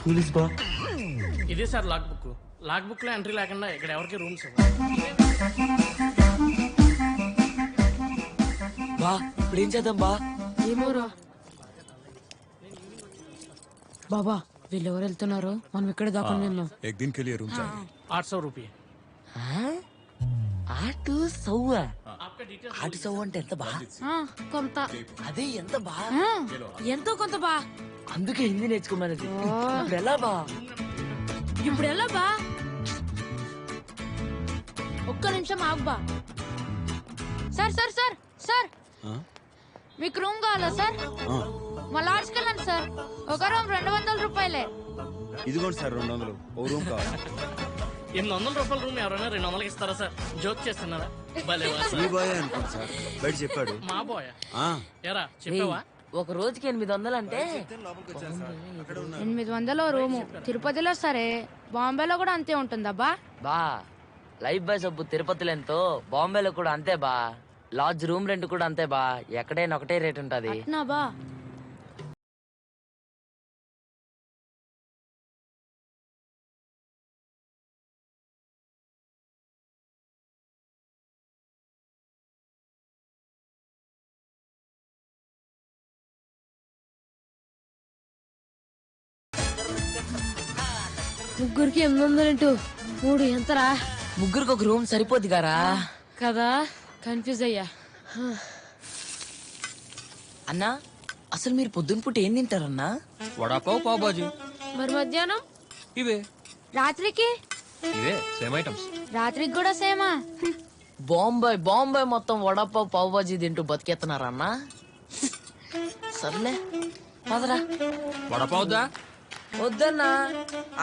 పోలీస్ బా. ఇదే sir lock book. Lock book లో ఎంట్రీ లేకుండా ఇక్కడ ఎవరికి రూమ్స్ బా. ఇప్పుడు ఏం చేద్దాం బా? ఏమోరా బాబా, వీళ్ళు ఎవరు వెళ్తున్నారు? మనం ఇక్కడ దాకా వెళ్దాం. एक दिन के लिए रूम चाहिए. 800 రూపాయ. ఆటు సౌ అంటే ఎంత బా? కొంత. అదే ఎంత బా? ఎంతో కొంత బా. అందుకే హిందీ నేర్చుకున్నది. ఇప్పుడు ఎలా బా? ఇప్పుడు ఎలా బా? ఒక్క నిమిషం ఆగు బా. సార్ సార్ సార్ సార్, మీకు రూమ్ కావాలా సార్? మా లాడ్జ్కి వెళ్ళండి సార్. ఒక రూమ్ 200 రూపాయలే. ఇదిగోండి సార్ 200. ఓ రూమ్ కావాలి. 800 రూపాయల రూమ్ ఎవరైనా 200కి ఇస్తారా సార్? జోక్ చేస్తున్నారా? భలే వా సార్. మీ బాయ్ అనుకోండి సార్, బయట చెప్పాడు. మా బాయ్ ఎరా చెప్పావా? ఒక రోజుకి 800 అంటే 800 రూము. తిరుపతిలో సరే, బాంబేలో కూడా అంతే ఉంటుందబ్బా. బా లైఫ్ బాయ్ సబ్బు తిరుపతిలో ఎంతో, బాంబేలో కూడా అంతే బా. లాడ్జ్ రూమ్ రెంట్ కూడా అంతే బా. ఎక్కడైనా ఒకటే రేట్ ఉంటది. అట్నా బా? ముగ్గురికి 800 3 ఎంతరా? ముగ్గురికి ఒక రూమ్ సరిపోద్ది గారా కదా? కన్ఫ్యూజ్ అయ్యా. అన్నా, అసలు మీరు పొద్దున పూట ఏం తింటారన్నా? వడాపావ్, పావ్ బాజీ. మరి మధ్యాహ్నం? ఇవే రాత్రికి? ఇవే సేమ్ ఐటమ్స్. రాత్రికి కూడా సేమా? బాంబే మొత్తం వడాపావ్ పావ్ బాజీ తింటూ బతికేస్తున్నారన్నా. సర్లే పదరా. వడాపావ్ దా? వద్దన్నా,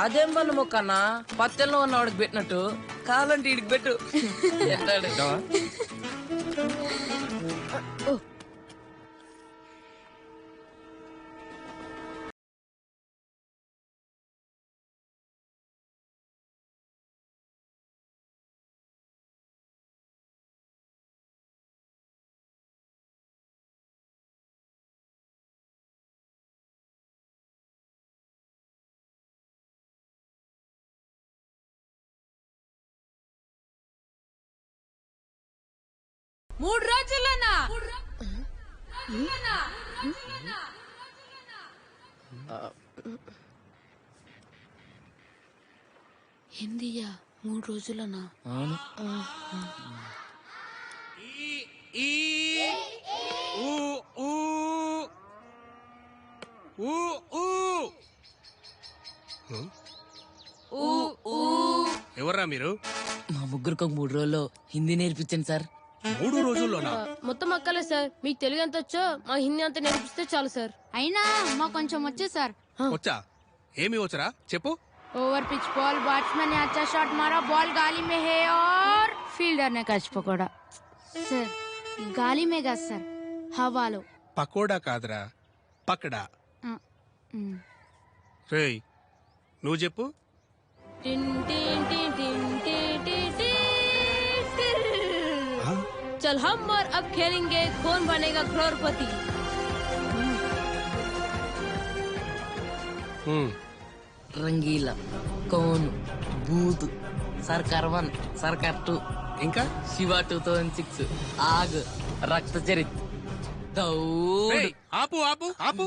అదేం పన్ను మొక్కన్నా. పత్తెల్లో ఉన్న వాడికి పెట్టినట్టు కావాలంటే వీడికి పెట్టు. మూడు రోజుల్లోనా? హిందీయా? 3 రోజులనా? అవును. ఎవర్రా మీరు? మా ముగ్గురికి ఒక 3 రోజుల్లో హిందీ నేర్పించండి సార్. 3 రోజుల్లోనా? మొత్తం అక్కలే సార్. మీకు తెలుగు ఎంత వచ్చో మా హిందీ అంతా నేర్పిస్తే చాలు సార్. అయినా మాకు కొంచెం వచ్చు సార్. వచ్చా? ఏమి వచ్చరా చెప్పు. ओवर पिच बॉल, बैट्समैन ने अच्छा शॉट मारा, बॉल गाली में है और फील्डर ने कैच पकड़ा। सर गाली में गा सर, हवालो। పకోడా కాదురా పకడా. రేయ్ నువ్వు చెప్పు. Tin tin tin tin tin tin tin. चल हम और अब खेलेंगे कौन बनेगा करोड़पति। రంగీలా, కోన్, బూత్, సర్కార్ 1, సర్కార్ 2, ఇంకా శివ 2006, ఆగ్, రక్త చరిత్, దౌడ్. రేయ్, ఆపు ఆపు ఆపు.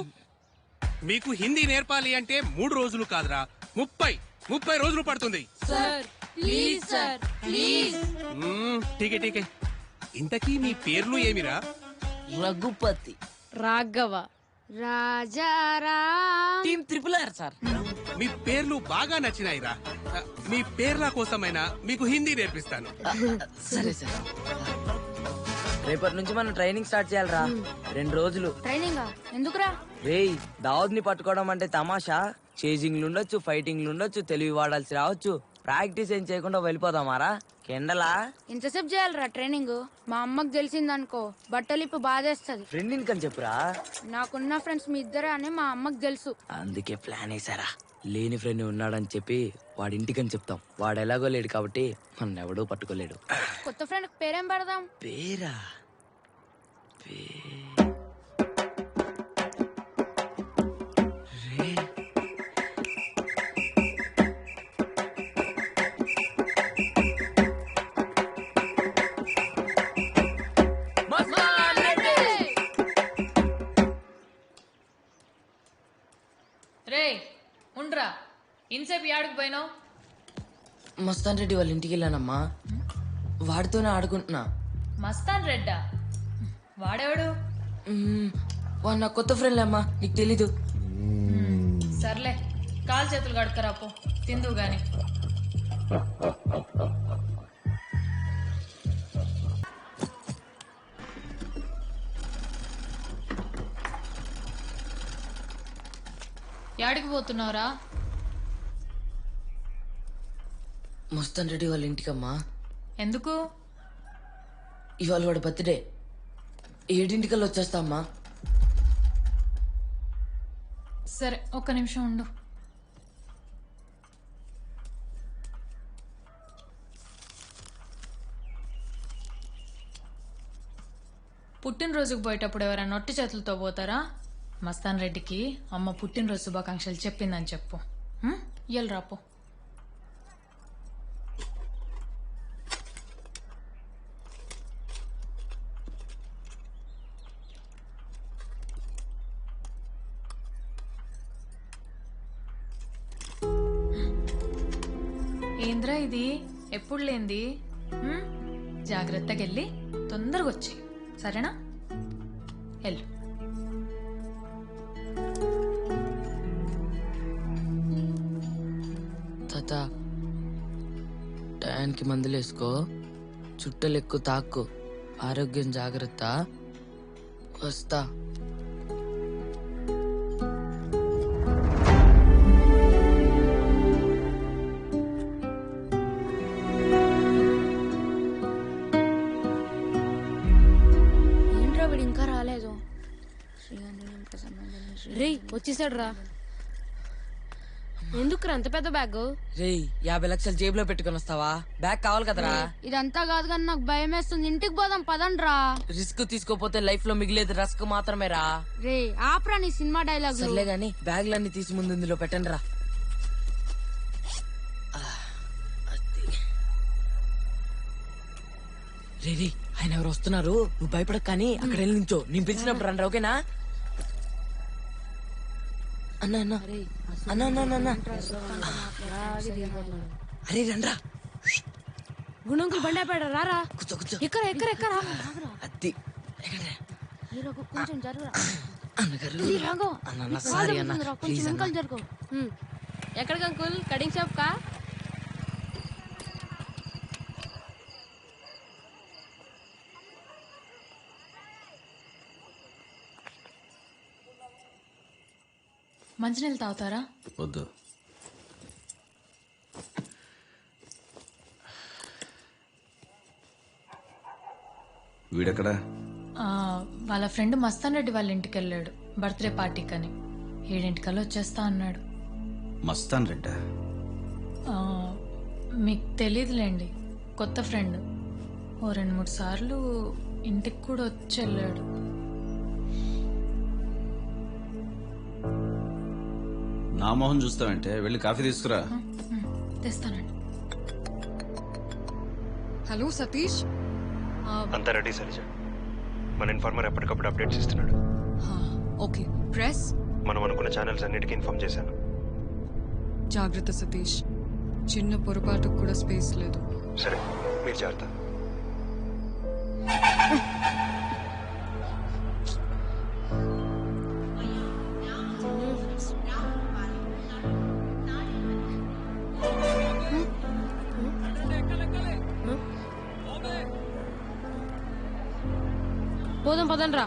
మీకు హిందీ నేర్పాలి అంటే 3 రోజులు కాదురా 30 రోజులు పడుతుంది. Sir please sir please. ఠీకే ఠీకే. ఇంతకీ మీ పేర్లు ఏమిరా? Raghupati, Raghava, Rajaram. Team RRR sir. మీ పేర్లు బాగా నచ్చినాయిరా. మీ పేర్ల కోసమైనా మీకు హిందీ నేర్పిస్తాను. సరే సార్. రేపటి నుంచి మనం ట్రైనింగ్ స్టార్ట్ చేయాలరా. 2 రోజులు ట్రైనింగ్ ఎందుకురా? రేయ్, దావుద్ని పట్టుకోవడం అంటే తమాషా. చేజింగ్లు ఉండొచ్చు, ఫైటింగ్లు ఉండొచ్చు, తెలివి వాడాల్సి రావచ్చు. ప్రాక్టీస్ ఏం చేయకుండా వెళ్ళిపోదామారా కెండలా? ఇంతసేపు చేయాలరా ట్రైనింగ్? మా అమ్మకి తెలిసిందనుకో బట్టలిప్పు బాధేస్తుంది. ఫ్రెండ్ ఇన్కని చెప్పురా. నాకున్న ఫ్రెండ్స్ మీ ఇద్దరే అని మా అమ్మకి తెలుసు. అందుకే ప్లాన్ వేసారా. లేని ఫ్రెండ్ ఉన్నాడని చెప్పి వాడి ఇంటికని చెప్తాం. వాడు ఎలాగో లేడు కాబట్టి మన ఎవడూ పట్టుకోలేడు. కొత్త ఫ్రెండ్ పేరేం పెడదాం? పేరా? రే ఉండ్రా, ఇన్సేపు యాడికి పోయినావు? మస్తాన్ రెడ్డి వాళ్ళ ఇంటికి వెళ్ళానమ్మా. వాడితోనే ఆడుకుంటున్నా. మస్తాన్ రెడ్డా? వాడెవడు? వాడు నా కొత్త ఫ్రెండ్ అమ్మా, నీకు తెలీదు. సర్లే, కాలు చేతులు కడుక్కరాపో, తిందువు గాని. యాడికి పోతున్నావురా? మస్తాన్ రెడ్డి వాళ్ళ ఇంటికమ్మా. ఎందుకు? ఇవాళ వాడు బర్త్డే. 7 వచ్చేస్తా అమ్మా. సరే, ఒక్క నిమిషం ఉండు. పుట్టినరోజుకు పోయేటప్పుడు ఎవరైనా నొట్టి చేతులతో పోతారా? మస్తాన్ రెడ్డికి అమ్మ పుట్టినరోజు శుభాకాంక్షలు చెప్పిందని చెప్పు. ఇయ్యాలి రాపో. ఏంద్రా ఇది ఎప్పుడు లేంది? జాగ్రత్తగా వెళ్ళి తొందరగా వచ్చి, సరేనా? వెళ్ళు. తాత, టయానికి మందులు వేసుకో, చుట్టలు ఎక్కువ తాక్కు, ఆరోగ్యం జాగ్రత్త. వస్తా. ఏంట్రా వీడు ఇంకా రాలేదు? రే వచ్చేసాడు రా. ఎందుకు అంత పెద్ద బ్యాగ్? రేయ్, 50 లక్షలు జేబులో పెట్టుకొని వస్తావా? బ్యాగ్ కావాలి కదరా. ఇదంతా కాదు కానీ నాకు భయం వేస్తుంది. ఇంటికి పోదాం పదండ్రా. రిస్క్ తీసుకోపోతే లైఫ్ లో మిగిలేదు రస్క్ మాత్రమే రా. రే ఆప్రా నీ సినిమా డైలాగ్. సర్లే గాని బ్యాగ్లన్నీ తీసి ముందు ఇందులో పెట్టండి రా. రే, ఆయన ఎవరు వస్తున్నారు, నువ్వు భయపడక కానీ అక్కడ వెళ్ళి నించో. నేను పిలిచినప్పుడు రండి, ఓకేనా? అన్నా అన్నా అన్నా అన్నా అన్నా అరే రండ్రా. గుణంకులు బండి ఆపాడు, రారా. కూర్చో కూర్చో. ఎక్కరా ఎక్కరా ఎక్కరా. అద్ది కొంచెం జరుగురా అన్నగారు. అన్న సారీ అన్న, ప్లీజ్ అన్న. జరుగు. ఎక్కడికి అంకుల్? కటింగ్ షాప్ కా? మంచినీళ్ళు తాగుతారా? వద్దు. వీడెక్కడా? వాళ్ళ ఫ్రెండ్ మస్తాన్ రెడ్డి వాళ్ళ ఇంటికి వెళ్ళాడు బర్త్డే పార్టీకని. 7 వచ్చేస్తా అన్నాడు. మస్తాన్ రెడ్డా? మీకు తెలీదులేండి, కొత్త ఫ్రెండ్. ఓ 2-3 సార్లు ఇంటికి కూడా వచ్చి వెళ్ళాడు. నా మొహం చూస్తావంటే వెళ్ళి కాఫీ తీసుకురా. తెస్తానండి. హలో సతీష్. అంతా రెడీ సరిజ. మన ఇన్ఫార్మర్ ఎప్పటికప్పుడు అప్డేట్స్ ఇస్తున్నాడు. ఓకే. ప్రెస్ మనం అనుకున్న ఛానల్స్ అన్నిటికీ ఇన్ఫార్మ్ చేశాను. జాగ్రత్త సతీష్, చిన్న పొరపాటుకు కూడా స్పేస్ లేదు. సరే, మీరు జాగ్రత్త. పోదాం పదండ్రా.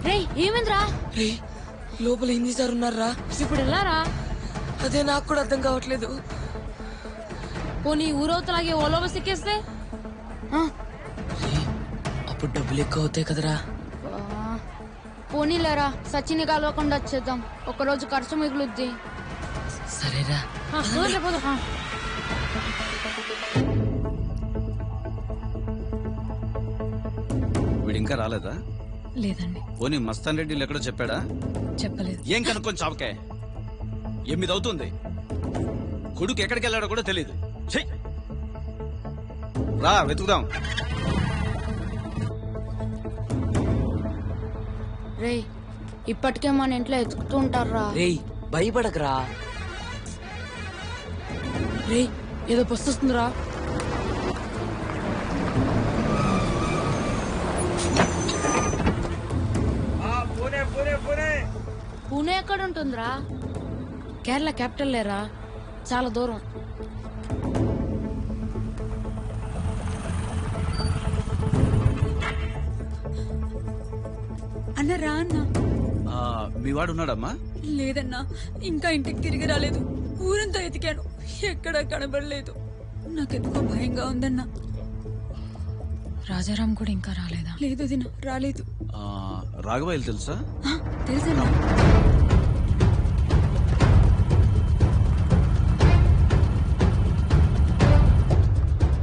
రేయ్ ఏమైందిరా? రే లోపల హిందీ సార్ ఉన్నారా? ఇప్పుడు వెళ్ళారా? అదే నాకు కూడా అర్థం కావట్లేదు. పోనీ ఊరవతలాగే ఓలో బస్ ఎక్కేస్తే? అప్పుడు డబ్బులు ఎక్కువ అవుతాయి కదరా. పోనీలేరా, సచిని కలవకుండా వచ్చేద్దాం. ఒకరోజు ఖర్చు మిగులుద్ది. సరేరా. వీడు ఇంకా రాలేదా? లేదండి. పోనీ మస్తాన్ రెడ్డి ఎక్కడో చెప్పాడా? చెప్పలేదు. ఏం కనుక్కొని చావకే. 8 అవుతుంది. కొడుకు ఎక్కడికి వెళ్ళాడో కూడా తెలియదు. రా వెతుకుదాం. రేయ్ ఇప్పటికే మన ఇంట్లో ఎతుకుతూ ఉంటారా? రేయ్ భయపడకరా. రేయ్ ఏదో బస్సు వస్తుందిరా. పూణే ఎక్కడ ఉంటుందిరా? కేరళ క్యాపిటల్ లేరా, చాలా దూరం. అన్నరా అన్న. మీ వాడు ఉన్నాడమ్మా? లేదన్నా, ఇంకా ఇంటికి తిరిగి రాలేదు. ఊరంతా ఎతికాను, ఎక్కడా కనబడలేదు. నాకెందుకో భయంగా ఉందన్నా. రాజారాం కూడా ఇంకా రాలేదా? లేదు దిన, రాలేదు. రాఘవయ్య తెలుసా? తెలుసన్నా.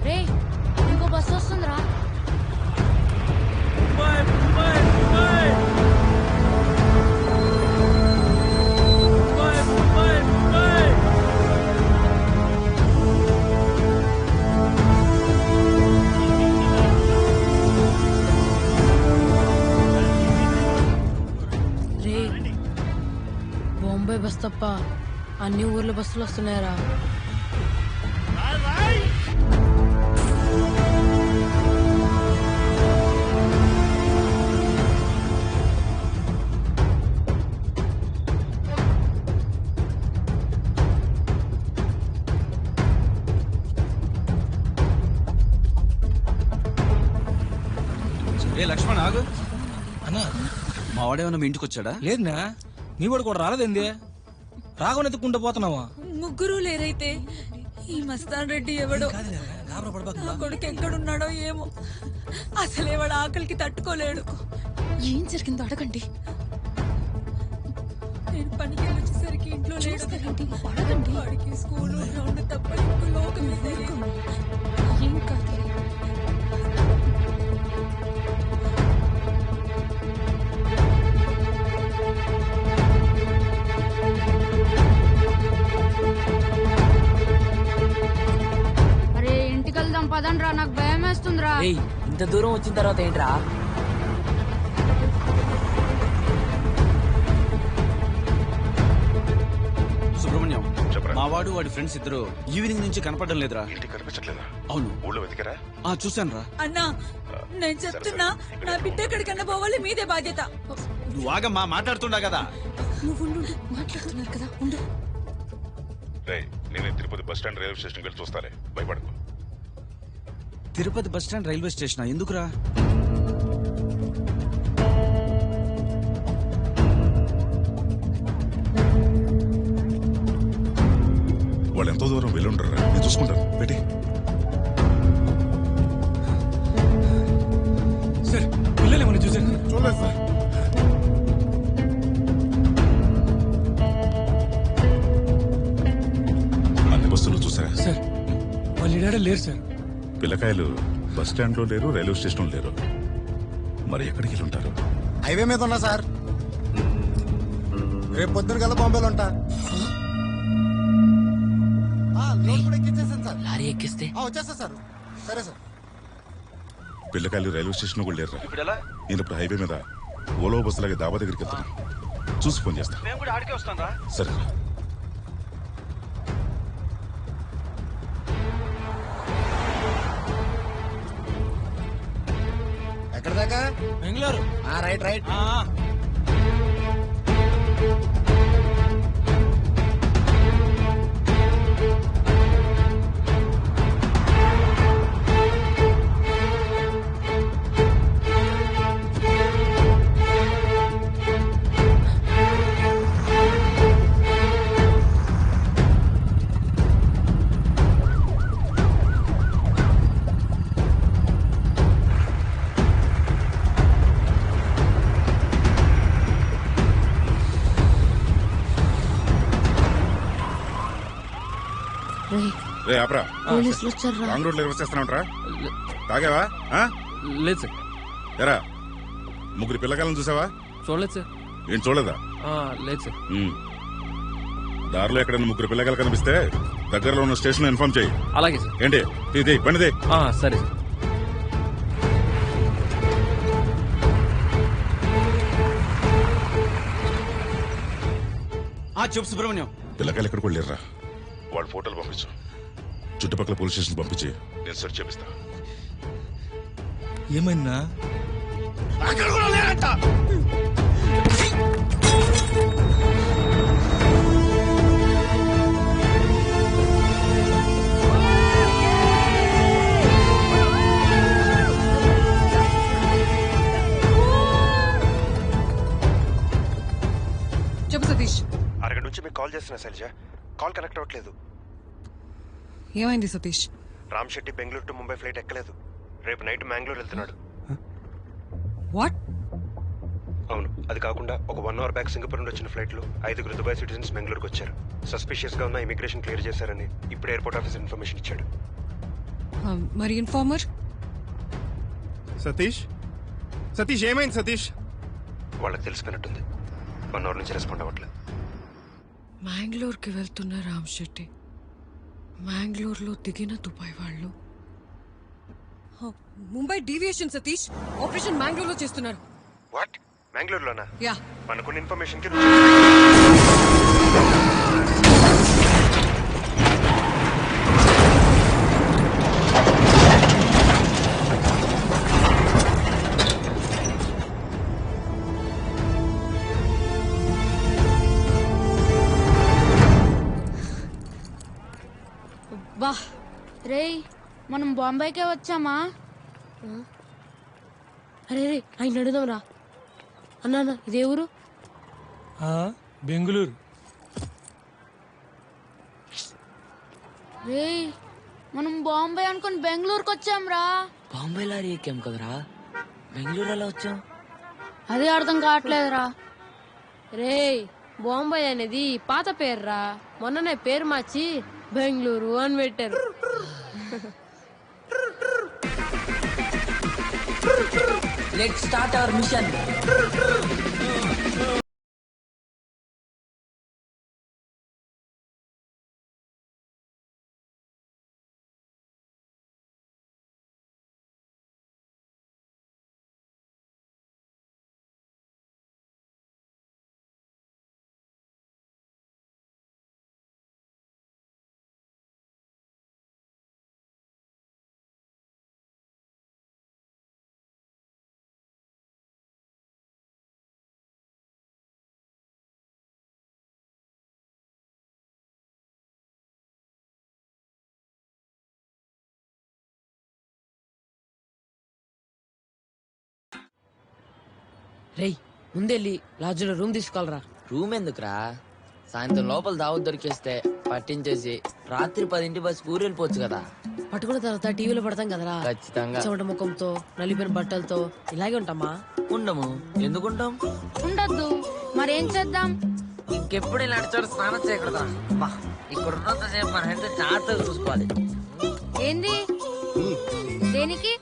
రే ఇంకో బస్సు వస్తుందిరా. బాంబే బస్ తప్ప అన్ని ఊర్ల బస్సులు వస్తున్నాయరా. లక్ష్మణ్ ఆగు. అన్నా మా వాడేమన్నా మీ ఇంటికి వచ్చాడా? లేదునా. మీ వాడు కూడా రాలేదేంది? రాఘవన్ ఎత్తుకుంటూ పోతున్నావా? ముగ్గురు లేరైతే ఈ మస్తాన్ రెడ్డి ఎవడో, నా కొడుకు ఎక్కడున్నాడో ఏమో. అసలే వాడు ఆకలికి తట్టుకోలేడు. ఏం జరిగిందో అడగండి. నేను పనికి వచ్చేసరికి ఇంట్లో లేడు. అడగండి. వాడికి స్కూలు గ్రౌండ్ తప్ప ఇంకో లోకమే తెలియదు. ఏం కాదు. అరే ఇంటికి వెళ్దాం పదండ్రా, నాకు భయం వేస్తుందిరా. ఇంత దూరం వచ్చిన తర్వాత ఏంట్రా? సుబ్రహ్మణ్యం, మా వాడు వాడి ఫ్రెండ్స్ ఇద్దరు ఈవినింగ్ నుంచి కనపడడం లేదురా. ఇంటికి కనిపించట్లేదా? అవును. ఊళ్ళో వెతికారా? చూశాను రా. అన్నా నేను చెప్తున్నా, నా బిడ్డ ఎక్కడికన్నా పోవాలి, మీదే బాధ్యత. నువ్వు ఆగమ్మా, మాట్లాడుతుండా కదా. నువ్వు మాట్లాడుతున్నారు కదా, ఉండు. నేను Tirupati bus stand railway station వెళ్ళి చూస్తారే, భయపడకు. Tirupati bus stand railway station ఎందుకురా? చూసుకుంటాను పెట్టి. సార్ పిల్లలు ఏమైనా చూసారు? చూడలేదు సార్. అన్ని బస్సులు చూసారా? సార్ వాళ్ళు ఇడాడ లేరు సార్. పిల్లకాయలు బస్ స్టాండ్ లో లేరు, రైల్వే స్టేషన్ లో లేరు. మరి ఎక్కడికి వెళ్ళి ఉంటారు? హైవే మీద ఉన్నా సార్. రేపు పొద్దున కల్లా బాంబేలో ఉంటా. లోన్ కూడా ఎక్కించేసాను సార్. లారీ ఎక్కిస్తే వచ్చేస్తా సార్. సరే సార్. పిల్లకాయలు రైల్వే స్టేషన్ లో కూడా లేరు. నేను ఇప్పుడు హైవే మీద ఓలో బస్సు లాగే దాబా దగ్గరికి వెళ్తాను. చూసి ఫోన్ చేస్తా. మేము కూడా ఆడికే వస్తాం రా. సరే. ఎక్కడ దాకా? బెంగళూరు. Right right. రే ఆపరా. పోలీసులు వచ్చారా? రాంగ్ రోడ్ లో రివర్స్ చేస్తున్నావుట్రా? తాగావా? లేదు సార్. ఎరా ముగ్గురు పిల్లకాయలను చూసావా? చూడలేదు సార్. ఏం చూడలేదా? లేదు సార్. దారిలో ఎక్కడైనా ముగ్గురు పిల్లకాయలు కనిపిస్తే దగ్గరలో ఉన్న స్టేషన్ ఇన్ఫార్మ్ చేయి. అలాగే సార్. ఏంటి ఇది బండిది? సరే సార్. చెప్పు సుబ్రహ్మణ్యం. పిల్లకాయలు ఎక్కడికి వెళ్ళారా? వాళ్ళ ఫోటోలు పంపించు. చుట్టుపక్కల పోలీస్ స్టేషన్ పంపించి నేను సెర్చ్ చేపిస్తా. ఏమైందా? అక్కడ కూడా లేరంట. చెప్పు సతీష్. అరగంట నుంచి మీకు కాల్ చేస్తున్నా శైలజ. కాల్ కనెక్ట్ అవ్వట్లేదు. ఏమైంది సతీష్? రామ్ శెట్టి బెంగళూరు టు ముంబై ఫ్లైట్ ఎక్కలేదు. రేపు నైట్ మ్యాంగ్లూర్ వెళ్తున్నాడు. వాట్? అవును. అది కాకుండా ఒక 1 hour బ్యాక్ సింగపూర్ నుండి వచ్చిన ఫ్లైట్ లో 5 దుబాయ్ సిటిజన్స్ బెంగళూరుకు వచ్చారు. సస్పిషియస్ గా ఉన్న ఇమిగ్రేషన్ క్లియర్ చేశారని ఇప్పుడు ఎయిర్పోర్ట్ ఆఫీసర్ ఇన్ఫర్మేషన్ ఇచ్చాడు. మరి ఇన్ఫార్మర్? సతీష్ సతీష్ ఏమైంది సతీష్? వాళ్ళకి తెలిసిపోయినట్టుంది. 1 hour నుంచి రెస్పాండ్ అవ్వట్లేదు. మ్యాంగ్లూర్కి వెళ్తున్న రామ్ శెట్టి, మ్యాంగ్లూర్లో దిగిన దుబాయ్ వాళ్ళు ముంబై డీవియేషన్ సతీష్. ఆపరేషన్ మ్యాంగ్లూర్లో చేస్తున్నారు. వాట్? మ్యాంగ్లూర్లోనా? యా. మనకున్న ఇన్ఫర్మేషన్ కి వా రేయ్, మనం బాంబేకే వచ్చామా? అరే రే ఆయన అడుగుదాం రా. అన్నా ఇదే ఊరు? బెంగళూరు. రేయ్, మనం బాంబే అనుకుని బెంగళూరుకి వచ్చాం రా. బాంబే లారీ ఎక్కాం కదరా, బెంగళూరు ఎలా వచ్చాం? అదే అర్థం కావట్లేదురా. రేయ్, బాంబే అనేది పాత పేర్రా. మొన్ననే పేరు మార్చి బెంగళూరు అని పెట్టారు. Let's start our machine. రేయ్, ముందెళ్ళి లాడ్జ్లో రూమ్ తీసుకోవాలరా. రూమ్ ఎందుకురా, సాయంత్రం లోపల దావత్ దొరికేస్తే పట్టించేసి రాత్రి 10 బస్సు ఊరు వెళ్ళిపోవచ్చు కదా. పట్టుకున్న తర్వాత టీవీలో పడతాం కదరా. ఖచ్చితంగా చెమట ముఖంతో నలిపిన బట్టలతో ఇలాగే ఉంటామా? ఉండము. ఎందుకుంటాం? ఉండొద్దు. మరేం చేద్దాం? ఇంకెప్పుడు ఇలాంటి చోట స్నానం చేయకూడదా? ఇక్కడ ఉన్నంతసేపు మన హెల్త్ జాగ్రత్తగా చూసుకోవాలి. ఏంది? దేనికి?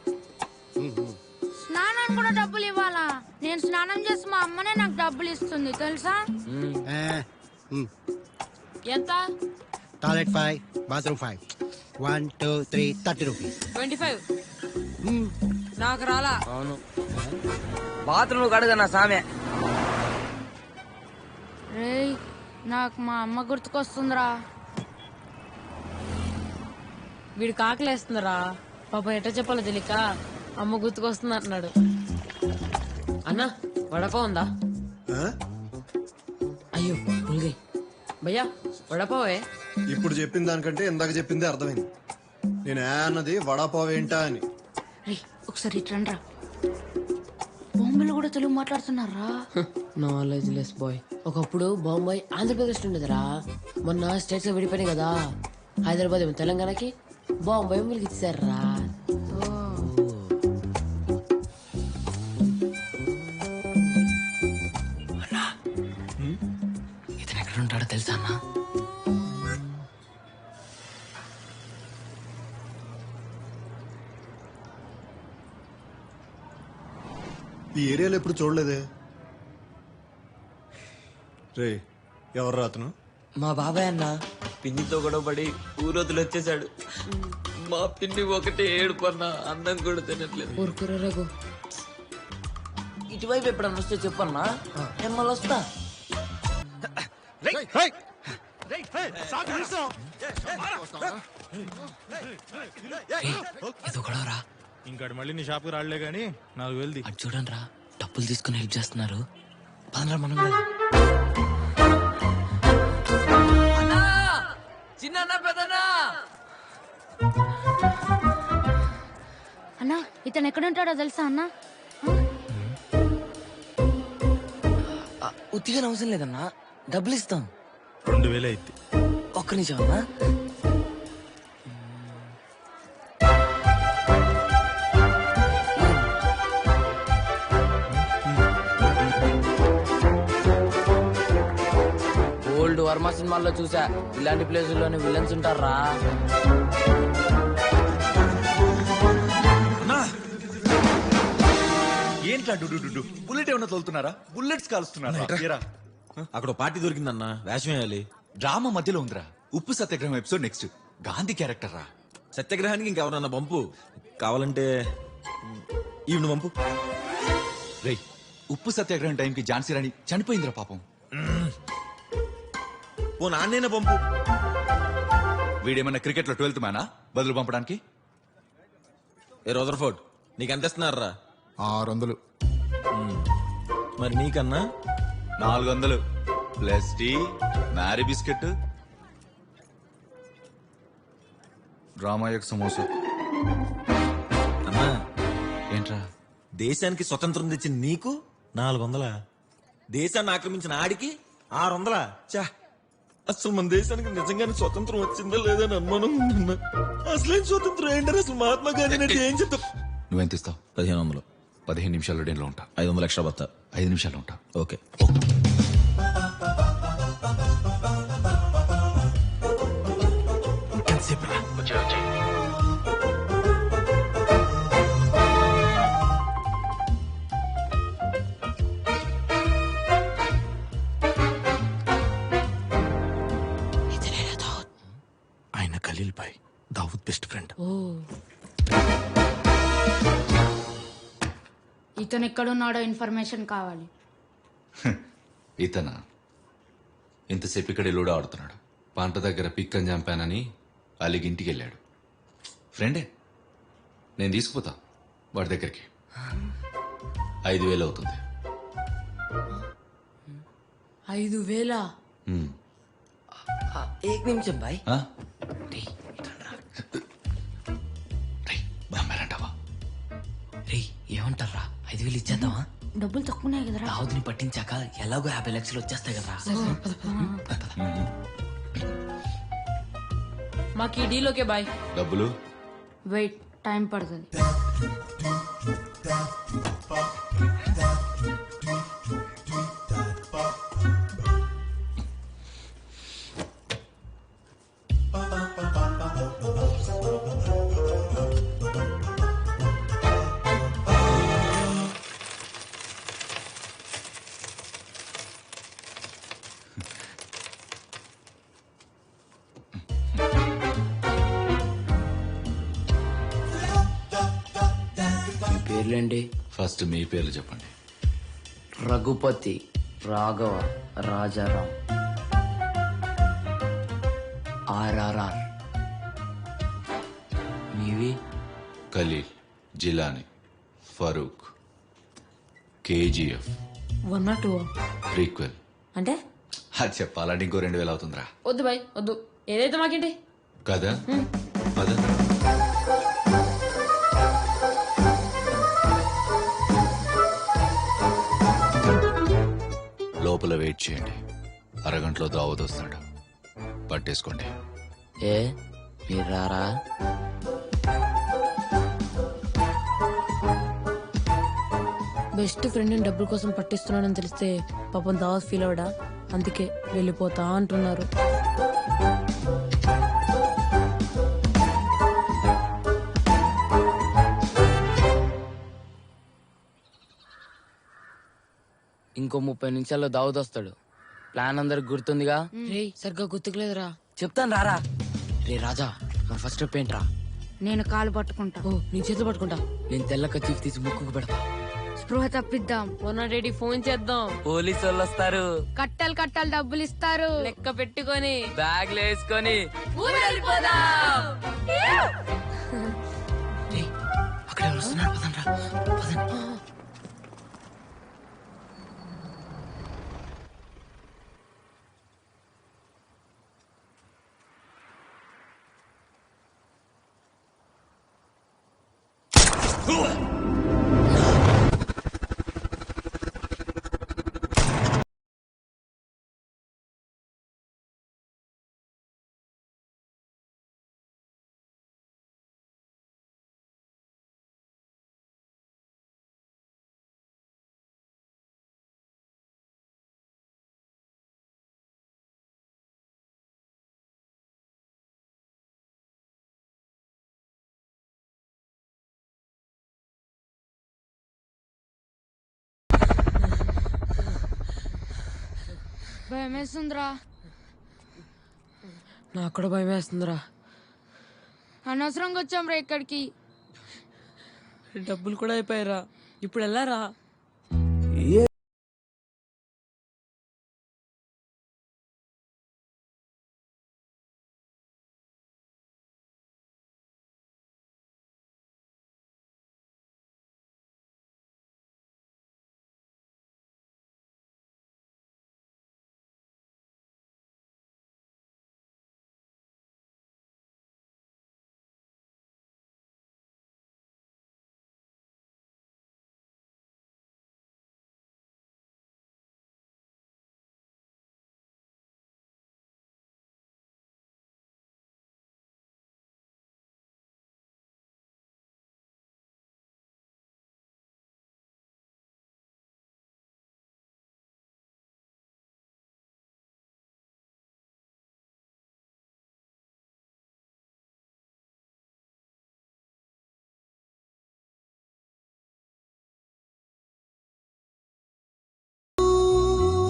స్నానానికి కూడా డబ్బులు ఇవ్వాలా? నేను స్నానం చేసి మా అమ్మనే నాకు డబ్బులు ఇస్తుంది తెలుసా? ఎంత? Toilet 5, bathroom 5. 1, 2, 3, 30 రూపీస్. 25. నాకు రాలా. అవును, బాత్రూమ్ కడగన్నా సామె. రేయ్, నాకు మా అమ్మ గుర్తుకొస్తుందిరా. వీడు కాకలేస్తుందిరా. పాప ఎట్ట చెప్పాలో తెలియక అమ్మ గుర్తుకొస్తుంది అంటున్నాడు. అన్నా వడపావ్ ఉందా? అయ్యో పుల్గి భయ్యా వడపావే. ఇప్పుడు చెప్పిన దానికంటే ఇందాక చెప్పిందే అర్థమైంది. నేను అన్నది వడాపావ్ ఏంటా అని. ఒకసారి ఇట్రండ్రా. బాంబేలో కూడా తెలుగు మాట్లాడుతున్నారా? Knowledge less boy. ఒకప్పుడు బాంబాయి ఆంధ్రప్రదేశ్ ఉండేదిరా. మొన్న స్టేట్స్ లో విడిపోయినాయి కదా. హైదరాబాద్ ఏమో తెలంగాణకి, బాంబాయి మిల్కి ఇచ్చారా. ఇతను ఎక్కడ ఉంటాడో తెలుసా అన్నా? ఈ ఏరియాలో ఎప్పుడు చూడలేదే. రే ఎవర్రా అతను? మా బాబాయ్ అన్న పిన్నితో గొడవపడి ఊరోతులు వచ్చేసాడు. మా పిన్ని ఒకటే ఏడుపన్నా, అన్నం కూడా తినట్లేదు. ఊరుకురా రఘు. ఇటువైపు ఎప్పుడన్నా వస్తే చెప్పన్నా, నేను మళ్ళీ వస్తా. ఏదో గొడవరా. ఇంకాడు మళ్ళీ నీ షాప్కి రాళ్లే గానీ 4,000 అది చూడండి రా, డబ్బులు తీసుకుని హెల్ప్ చేస్తున్నారు. పదరా మనం. చిన్న పెద్దనా అన్నా, ఇతను ఎక్కడ ఉంటాడో తెలుసా అన్నా? ఉత్తిగా అవసరం లేదన్నా, డబ్బులు ఇస్తాం. 2,000 అయితే. ఒక్క నిమిషం అన్నా. ఓల్డ్ వర్మ సినిమాల్లో చూసా, ఇలాంటి ప్లేసుల్లోనే విలన్స్ ఉంటారా. ఏంట్లా బుల్లెట్ ఏమన్నా తోలుతున్నారా? బుల్లెట్స్ కాలుస్తున్నారా? అక్కడ పార్టీ దొరికిందన్నా, వేషం వేయాలి. డ్రామా మధ్యలో ఉందిరా. ఉప్పు సత్యాగ్రహం ఎపిసోడ్ నెక్స్ట్. గాంధీ క్యారెక్టర్ రా. సత్యాగ్రహానికి ఇంకెవరన్నా పంపు. కావాలంటే ఈవిడ పంపు. రేయ్, ఉప్పు సత్యాగ్రహం టైంకి ఝాన్సీ రాణి చనిపోయిందిరా పాపం. ఓ నాన్నైనా పంపు. వీడేమన్నా క్రికెట్ లో 12th మ్యానా బదులు పంపడానికి? ఏ రదర్ఫోర్డ్, నీకు ఎంత ఇస్తున్నారా? 600. మరి నీకన్నా 400 plus tea, Marie biscuit, drama యొక్క సమోసా. అన్నా ఏంట్రా? దేశానికి స్వతంత్రం తెచ్చిన నీకు 400, దేశాన్ని ఆక్రమించిన ఆడికి 600. చా, అసలు మన దేశానికి నిజంగానే స్వతంత్రం వచ్చిందా లేదని అనుమానం ఉందన్నా. అసలేం స్వతంత్రం ఏంటని అసలు మహాత్మా గాంధీ ఏం చెప్తా. నువ్వెంత ఇస్తావు? 1500. 15 నిమిషాల్లో డేన్లో ఉంటా. 500 ఎక్స్ట్రా బత్తా. 5 నిమిషాల్లో ఉంటా. ఓకే. ఆయన ఖలీల్ భాయ్, దావూద్ బెస్ట్ ఫ్రెండ్. ఇతను ఎక్కడున్నాడో ఇన్ఫర్మేషన్ కావాలి. ఇతనా? ఇంతసేపు ఇక్కడ లూడో ఆడుతున్నాడు. పంట దగ్గర పిక్కని చంపానని అలిగి ఇంటికి వెళ్ళాడు. ఫ్రెండే, నేను తీసుకుపోతా వాడి దగ్గరికి. 5,000 అవుతుంది. 5,000? ఏక్ నిమిషం బాయ్. నమ్మేరంటావా? రే ఏమంటారా, 5,000 ఇచ్చేద్దామా? డబ్బులు తక్కువనే కదరా. దావుద్ని పట్టించాక ఎలాగో 50 లక్షలు వచ్చేస్తాయి కదా. మాకు ఈ డీల్ ఓకే బాయ్. డబ్బులు వెయిట్, టైం పడుతుంది. పేర్లేంటి? ఫస్ట్ మీ పేర్లు చెప్పండి. రఘుపతి, రాఘవ, రాజారాం, RRR. మీవి? Khalil, Jilani, Farooq, KGF, 1 or 2 prequel. అంటే అది చెప్పాలంటే ఇంకో 2000 అవుతుందిరా. వద్దు బాయ్ వద్దు, ఏదైతే మాకేంటి కదా పద. లోపల వెయిట్ చేయండి, అరగంటలో దావత్ వస్తాడు. పట్టేసుకోండి. ఏ మీరు రారా? బెస్ట్ ఫ్రెండ్ డబ్బుల కోసం పట్టిస్తున్నానని తెలిస్తే పాపం దావత్ ఫీల్ అవడా, అందుకే వెళ్ళిపోతా అంటున్నారు. ఇంకో 30 నిమిషాల్లో దావుద్ వస్తాడు. ప్లాన్ అందరికి గుర్తుందిగా? రేయ్ సరిగ్గా గుర్తుకులేదురా. చెప్తాను రారా. రే రాజా, మన ఫస్ట్ స్టెప్ ఏంట్రా? నేను కాలు పట్టుకుంటా. ఓ నీ చేతులు పట్టుకుంటా. నేను తెల్ల కచీఫ్ తీసి ముక్కుకు పెడతా. స్పృహ తప్పిద్దాం. 180 ఫోన్ చేద్దాం. పోలీసు వాళ్ళు వస్తారు. కట్టలు కట్టలు డబ్బులు ఇస్తారు. లెక్క పెట్టుకొని బ్యాగ్లు వేసుకొని అక్కడ వస్తున్నాడు. పదండ్రా. భయమేస్తుందిరా. నాకు కూడా భయం వేస్తుందిరా. అనవసరంగా వచ్చాం రా ఇక్కడికి. డబ్బులు కూడా అయిపోయారా, ఇప్పుడు వెళ్ళారా?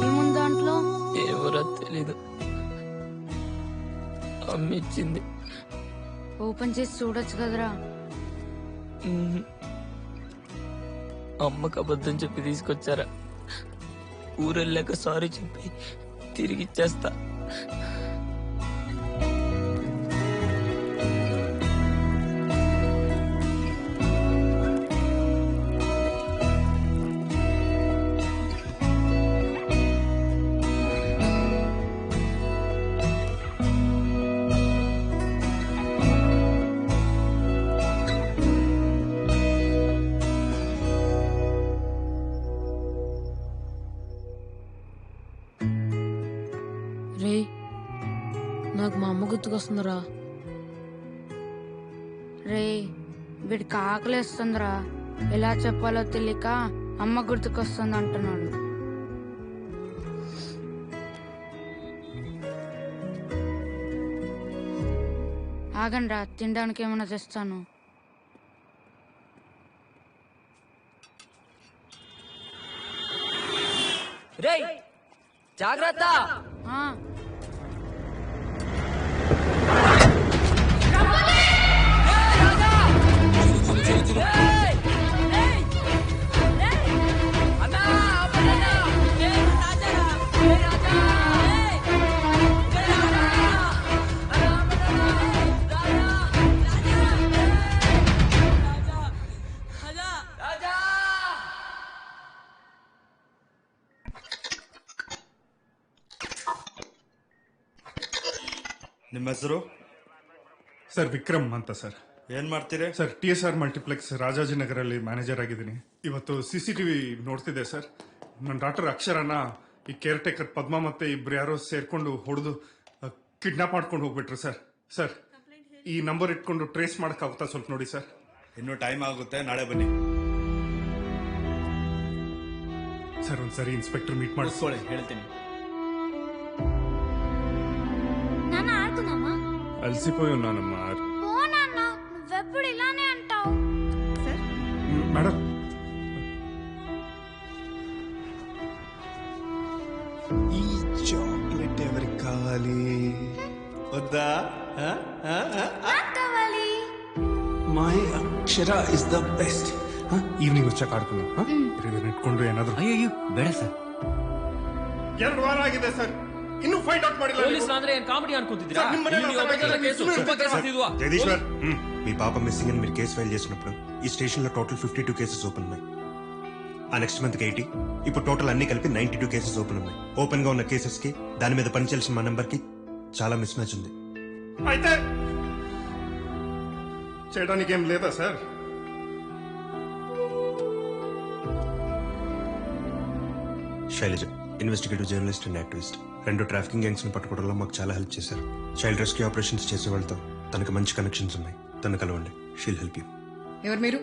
ఏముంది దాంట్లో? ఎవరో తెలీదు, అమ్మిచ్చింది. ఓపెన్ చేసి చూడొచ్చు కదరా. అమ్మకు అబద్ధం చెప్పి తీసుకొచ్చారా? ఊరెళ్ళాక సారీ చెప్పి తిరిగిచ్చేస్తా. రే నాకు మా అమ్మ గుర్తుకొస్తుందిరా. రే వీడికి ఆకలేస్తుందిరా, ఎలా చెప్పాలో తెలియక అమ్మ గుర్తుకొస్తుంది అంటున్నాడు. ఆగండ్రా, తినడానికి ఏమైనా తెస్తాను. రేయ్ జాగ్రత్త. ನಿಮ್ಮ ಹೆಸರು? ಸರ್ ವಿಕ್ರಮ್ ಅಂತ ಸರ್. ಏನ್ ಮಾಡ್ತೀರಿ ಸರ್? TSR ಮಲ್ಟಿಪ್ಲೆಕ್ಸ್ ರಾಜಾಜಿನಗರಲ್ಲಿ ಮ್ಯಾನೇಜರ್ ಆಗಿದ್ದೀನಿ. ಇವತ್ತು CCTV ನೋಡ್ತಿದ್ದೆ ಸರ್. ನನ್ನ ಡಾಕ್ಟರ್ ಅಕ್ಷರನ ಈ ಕೇರ್ ಟೇಕರ್ ಪದ್ಮ ಮತ್ತೆ ಇಬ್ರು ಯಾರೋ ಸೇರ್ಕೊಂಡು ಹೊಡೆದು ಕಿಡ್ನಾಪ್ ಮಾಡ್ಕೊಂಡು ಹೋಗ್ಬಿಟ್ರು ಸರ್. ಸರ್ ಈ ನಂಬರ್ ಇಟ್ಕೊಂಡು ಟ್ರೇಸ್ ಮಾಡಕ್ಕಾಗುತ್ತಾ ಸ್ವಲ್ಪ ನೋಡಿ ಸರ್. ಇನ್ನು ಟೈಮ್ ಆಗುತ್ತೆ, ನಾಳೆ ಬನ್ನಿ. ಸರ್ ಒಂದ್ಸರಿ ಇನ್ಸ್ಪೆಕ್ಟರ್ ಮೀಟ್ ಮಾಡಿಸ್ಕೊಳ್ಳಿ, ಹೇಳ್ತೀನಿ. అలసిపోయి ఉన్నానమ్మా. నువ్వెప్పుడు ఇలానే అంటావు. మేడం ఈ చాక్లెట్ ఎవరికి కావాలి? వద్దా? కావాలి. My Akshara is the best. Evening వచ్చాక ఆడుకుందాం. ಇಟ್ಕೊಂಡು ಏನಾದ್ರು. ಅಯ್ಯೋ ಬೇಡ ಸರ್. 2 ವಾರ ಆಗಿದೆ ಸರ್, ಇನ್ನು ಫೈಂಡ್ ಔಟ್ ಮಾಡಿಲ್ಲ. ಪೊಲೀಸ್ ಅಂದ್ರೆ ಏನ್ ಕಾಮಿಡಿ ಅನ್ಕೊಂತಿದ್ದೀರಾ? జగదీశ్వర్, మీ పాప మిస్సింగ్ అని మీరు కేసు ఫైల్ చేసినప్పుడు ఈ స్టేషన్ లో టోటల్ 52 కేసెస్ ఓపెన్ ఉన్నాయి. ఆ నెక్స్ట్ మంత్ 80, ఇప్పుడు టోటల్ అన్ని కలిపి 92 కేసెస్ ఓపెన్ ఉన్నాయి. ఓపెన్ గా ఉన్న కేసెస్ కి దాని మీద పనిచేయాల్సిన మా నంబర్ కి చాలా మిస్ మ్యాచ్ ఉంది. అయితే చేయడానికి ఏం లేదా sir? Shailaja investigative journalist and activist. 2 trafficking gangs ని పట్టుకోవడంలో మాకు చాలా హెల్ప్ చేశారు. చైల్డ్ రెస్క్యూ ఆపరేషన్స్ చేసే వాళ్ళతో తనకు మంచి కనెక్షన్స్ ఉన్నాయి. తను కలవండి, షీల్ హెల్ప్ యూ. ఎవరు మీరు?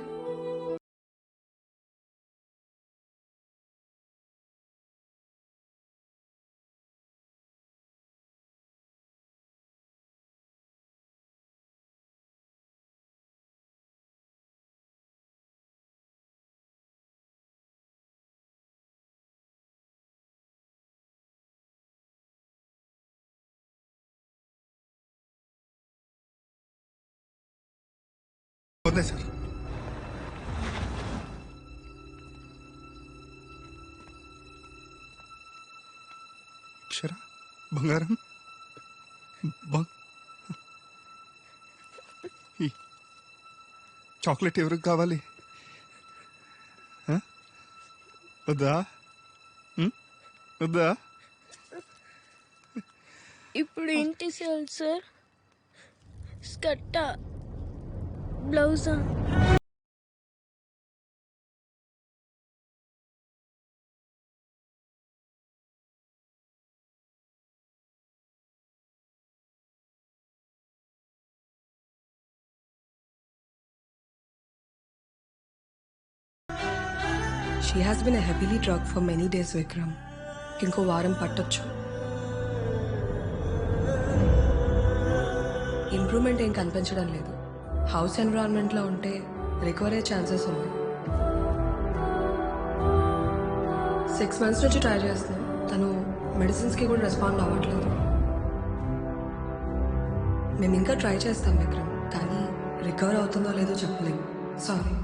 వద్దే సార్. అక్షర బంగారం ఈ చాక్లెట్ ఎవరికి కావాలి? వద్దా? వద్దా? ఇప్పుడు ఏంటి sir? స్కర్టా, బ్లౌజా? She has been a heavily drugged for many days, Vikram. ఇంకో వారం పట్టొచ్చు. ఇంప్రూవ్మెంట్ ఏం కనిపించడం లేదు. హౌస్ ఎన్విరాన్మెంట్లో ఉంటే రికవర్ అయ్యే ఛాన్సెస్ ఉన్నాయి. 6 months నుంచి ట్రై చేస్తున్నాం. తను మెడిసిన్స్కి కూడా రెస్పాండ్ అవ్వట్లేదు. మేము ఇంకా ట్రై చేస్తాం విక్రమ్, కానీ రికవర్ అవుతుందో లేదో చెప్పలేము. సారీ.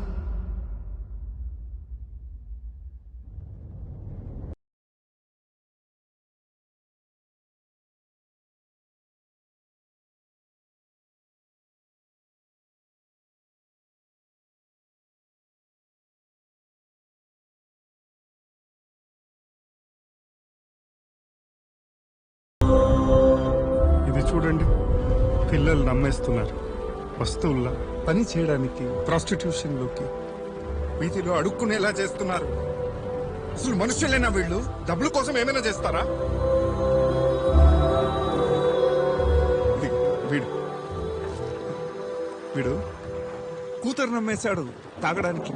ఇది చూడండి, పిల్లలు నమ్మేస్తున్నారు. వస్తువుల్లా పని చేయడానికి ప్రాస్టిట్యూషన్లోకి వీటిలో అడుక్కునేలా చేస్తున్నారు. అసలు మనుషులేనా వీళ్ళు? డబ్బుల కోసం ఏమైనా చేస్తారా? వీడు కూతురు నమ్మేశాడు తాగడానికి.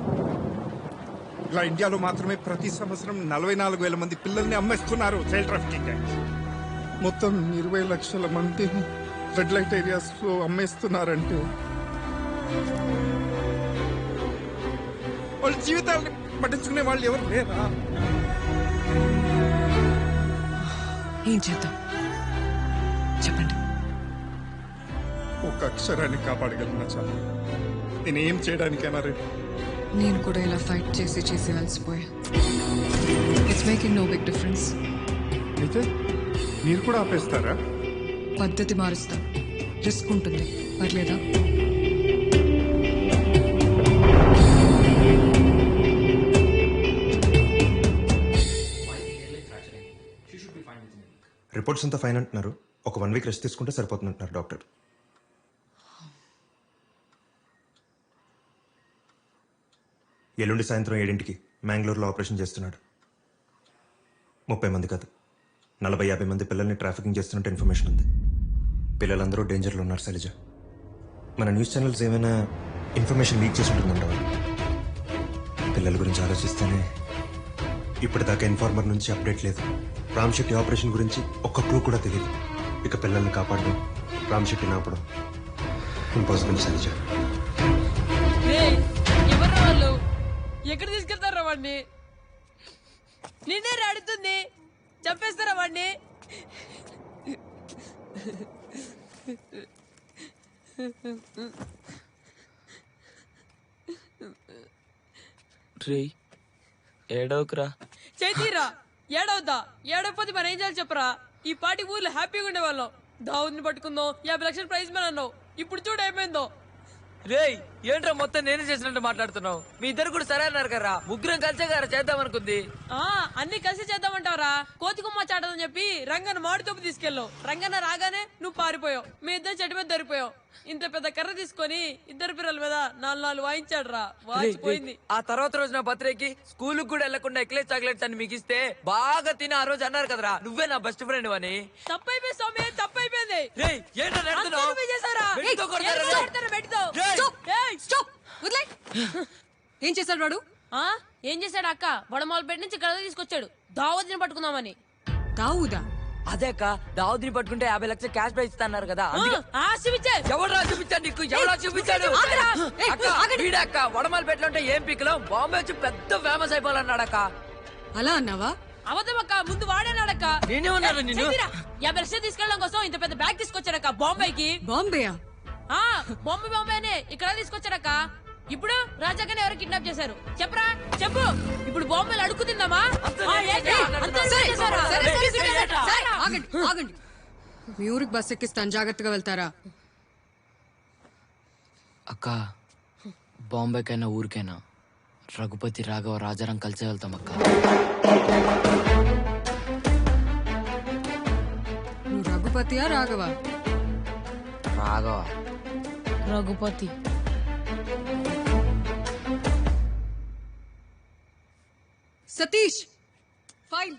ఇలా ఇండియాలో మాత్రమే ప్రతి సంవత్సరం 44,000 మంది పిల్లల్ని అమ్మేస్తున్నారు చైల్డ్ ట్రాఫికింగ్. మొత్తం 20 లక్షల మంది రెడ్ లైట్ ఏరియాస్ లో అమ్మేస్తున్నారంటే వాళ్ళ జీవితాలని పట్టించుకునే వాళ్ళు ఎవరు లేరా? ఏం చేద్దాం చెప్పండి. ఒక అక్షరాన్ని కాపాడగలిగిన చాలు. నేనేం చేయడానికైనా రెడీ. నేను కూడా ఇలా ఫైట్ చేసి చేసి అలసిపోయా. It's making no big difference. అయితే మీరు కూడా ఆపేస్తారా? పద్ధతి మారుస్తాం. రిస్క్ ఉంటుంది, పర్లేదా? రిపోర్ట్స్ అంతా ఫైన్ అంటున్నారు. ఒక 1 వీక్ రెస్ట్ తీసుకుంటే సరిపోతుందంటున్నారు డాక్టర్. ఎల్లుండి సాయంత్రం 7 మ్యాంగ్లూర్లో ఆపరేషన్ చేస్తున్నాడు. 30 మంది కాదు, 40-50 మంది పిల్లల్ని ట్రాఫికింగ్ చేస్తున్నట్టు ఇన్ఫర్మేషన్ ఉంది. పిల్లలందరూ డేంజర్లో ఉన్నారు శైలజ. మన న్యూస్ ఛానల్స్ ఏమైనా ఇన్ఫర్మేషన్ లీక్ చేసి ఉంటుందంటావా? పిల్లల గురించి ఆలోచిస్తేనే ఇప్పటిదాకా ఇన్ఫార్మర్ నుంచి అప్డేట్ లేదు. రామ్ శెట్టి ఆపరేషన్ గురించి ఒక్క క్లూ కూడా తెలియదు. ఇక పిల్లల్ని కాపాడడం, రామ్ శెట్టిని ఆపడం ఇంపాసిబుల్ శైలజ. ఎవరు వాళ్ళు? ఎక్కడ తీసుకెళ్తారా వాడిని? నిన్నే రాడుతుంది, చంపేస్తారా వాడిని? రే ఏడవకురా. చైతీరా ఏడవద్దా? ఏడవపోతే మరి ఏం చేయాలి చెప్పరా? ఈ పాటి ఊర్లో హ్యాపీగా ఉండేవాళ్ళం. దావుద్ని పట్టుకుందాం, 50 లక్షల ప్రైజ్ మన అన్నావు. ఇప్పుడు చూడు ఏమైందో. రేయ్ ఏంట్రా మొత్తం నేనే చేసినట్టు మాట్లాడుతున్నావు? మీ ఇద్దరు కూడా సరే అన్నారు కదా, ముగ్గురం కలిసే గారా చేద్దాం అనుకుంది. అన్ని కలిసి చేద్దామంటావరా? కోతి కుమ్మ చాటదని చెప్పి రంగన్న మాడితోపు తీసుకెళ్ళావు. రంగన్న రాగానే నువ్వు పారిపోయావు. మీ ఇద్దరు చెట్టు మీద దొరికిపోయావు. ఇంత పెద్ద కర్ర తీసుకొని ఇద్దరు పిల్లల మీద 4 వాయించాడు రా. వాచిపోయింది. ఆ తర్వాత రోజు నా బర్త్డేకి స్కూల్ కూడా వెళ్లకుండా ఎక్లెస్ చాక్లెట్స్ అని మీకు ఇస్తే బాగా తిని ఆ రోజు అన్నారు కదరా నువ్వే నా బెస్ట్ ఫ్రెండ్ అని. తప్పైపోయింది స్వామి, తప్పైపోయింది. ఏం చేశాడు వాడు? ఏం చేశాడు అక్క? వడమాలపేట నుంచి గద తీసుకొచ్చాడు దావద్ని పట్టుకుందామని. దావుదా? అదే అక్క, దావుద్ని పట్టుకుంటే 50 లక్షలు క్యాష్ ప్రైజ్ ఇస్తున్నారు కదా. ఎవరు చూపించాడు నీకు? ఎవరా చూపించాడు? అక్క వడమాలపేటలో ఉంటే ఏం పిక్కలం, బాంబే వచ్చి పెద్ద ఫేమస్ అయిపోవాలన్నాడు అక్క. అలా అన్నావా? అవద్దమక్క, ముందు వాడేనాడక్క. నేనే ఉన్నాను నిన్ను. 50 లక్షలు తీసుకెళ్ళడం కోసం ఇంత పెద్ద బ్యాగ్ తీసుకొచ్చాడక్క బాంబేకి. బాంబేయా? బాంబే అనే ఇక్కడ తీసుకొచ్చాడక్క. ఇప్పుడు రాజాకని ఎవరు కిడ్నాప్ చేశారు చెప్పరా? చెప్పు. ఇప్పుడు బాంబేలు అడుగు తిందామా? ఆగండి. మీ ఊరికి బస్ ఎక్కిస్తాను, జాగ్రత్తగా వెళ్తారా? అక్క బాంబేకైనా ఊరికైనా రఘుపతి రాఘవ రాజారాం కలిసే వెళ్తాం అక్క. నువ్వు రఘుపతియా రాఘవ? రాఘవ. రఘుపతి. సతీష్ ఫైల్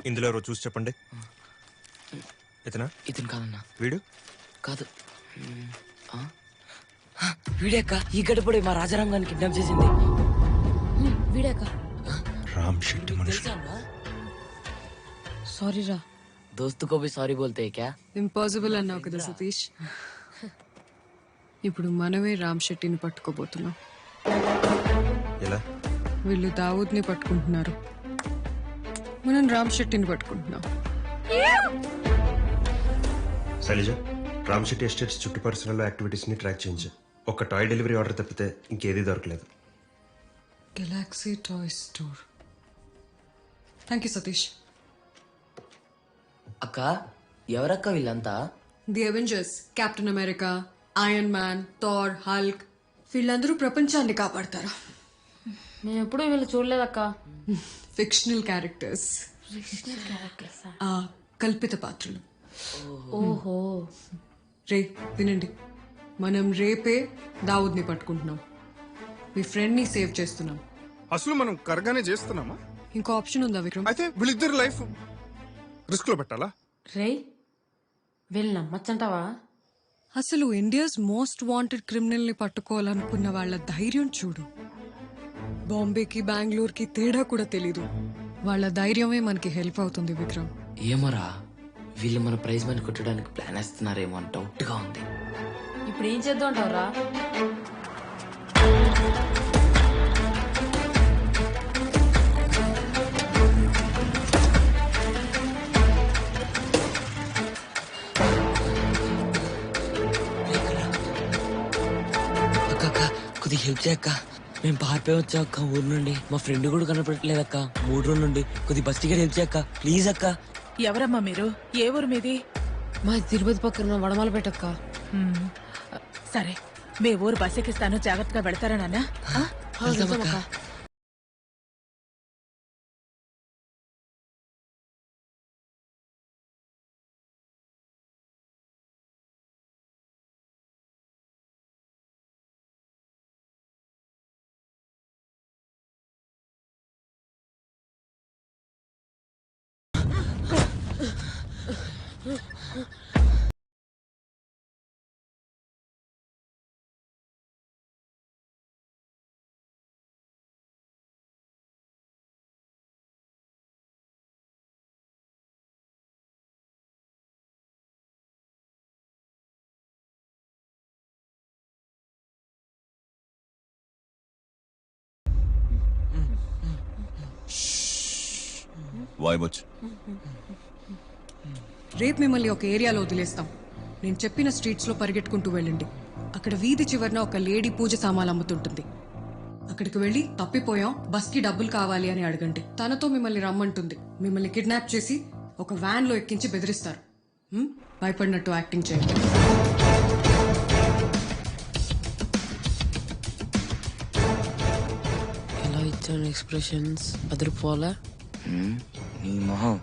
ఇందులో ఎవరో చూసి చెప్పండి. ఇతనా? ఇతను కాదన్నా. వీడు కాదు. వీడేక్క ఈ గడపడే మా రాజారాం గారిని కిడ్నాప్ చేసింది. వీడేక రామ్ శెట్టి మనుషులు. సారీ రా. దోస్తు కో భీ సారీ బోల్తే క్యా? ఇంపాసిబుల్ అన్నావు కదా సతీష్. ఇప్పుడు మనమే రామ్ శెట్టిని పట్టుకోబోతున్నాం. ఎలా? వీళ్ళు దావూద్ని పట్టుకుంటున్నారు, మనం రామ్ శెట్టిని పట్టుకుంటున్నాం. శైలజ, రామ్ శెట్టి ఎస్టేట్స్ చుట్టూ పరిసరాల్లో యాక్టివిటీస్ ని ట్రాక్ చేయించు. ఒక టాయ్ డెలివరీ ఆర్డర్ తప్పితే ఇంకేదీ దొరకలేదు. Galaxy toy store. Thank you Satish. అక్క ఎవరక్క వీళ్ళంతా? The Avengers. Captain America, Iron Man, Thor, Hulk. వీళ్ళందరూ ప్రపంచాన్ని కాపాడతారు. నేను ఎప్పుడూ వీళ్ళు చూడలేదక్క. Fictional characters. కల్పిత పాత్రలు. ఓహో. రే వినండి, మనం రేపే దావుద్ని పట్టుకుంటున్నాం. మీ ఫ్రెండ్ ని సేవ్ చేస్తున్నాం. అసలు మనం కరగానే చేస్తున్నామా? ఇంకో ఆప్షన్ ఉందా విక్రమ్? అయితే వీళ్ళిద్దరు లైఫ్ రిస్క్ లో పెట్టాలా? రే వీళ్ళు నమ్మచ్చంటావా? అసలు ఇండియాస్ మోస్ట్ వాంటెడ్ క్రిమినల్ ని పట్టుకోవాలనుకున్న వాళ్ళ ధైర్యం చూడు. బాంబేకి బెంగళూరుకి తేడా కూడా తెలీదు. వాళ్ళ ధైర్యమే మనకి హెల్ప్ అవుతుంది విక్రమ్. ఏమరా వీళ్ళు మన ప్రైజ్ మనీ కొట్టడానికి ప్లాన్ వేస్తున్నారేమో అని డౌట్ గా ఉంది. ఇప్పుడు ఏం చేద్దాం అంటావురా? అక్క కొద్దిగా హెల్ప్ చేయక్క. మేము పారిపోయి వచ్చా అక్క ఊరు నుండి. మా ఫ్రెండ్ కూడా కనపడట్లేదు అక్క 3 రోజుల నుండి. కొద్ది బస్ టికెట్ హెల్ప్ చేయక్క ప్లీజ్ అక్క. ఎవరమ్మా మీరు? ఏ ఊరు మీది? మా తిరుపతి పక్కన వడమాల పెట్టక్క. సరే మీ ఊరు బస్ ఎక్కిస్తాను, జాగ్రత్తగా పెడతారా నాన్న? రేపు మిమ్మల్ని ఒక ఏరియాలో వదిలేస్తాం. నేను చెప్పిన స్ట్రీట్స్ లో పరిగెట్టుకుంటూ వెళ్ళండి. అక్కడ వీధి చివరన ఒక లేడీ పూజ సామాన్లు అమ్ముతుంటుంది. అక్కడికి వెళ్ళి తప్పిపోయాం, బస్ కి డబ్బులు కావాలి అని అడగండి. తనతో మిమ్మల్ని రమ్మంటుంది. మిమ్మల్ని కిడ్నాప్ చేసి ఒక వ్యాన్ లో ఎక్కించి బెదిరిస్తారు. భయపడినట్టు యాక్టింగ్ చేయండి. ఎలా ఇచ్చాను ఎక్స్ప్రెషన్స్ అదిరిపోలే. నీ మొహం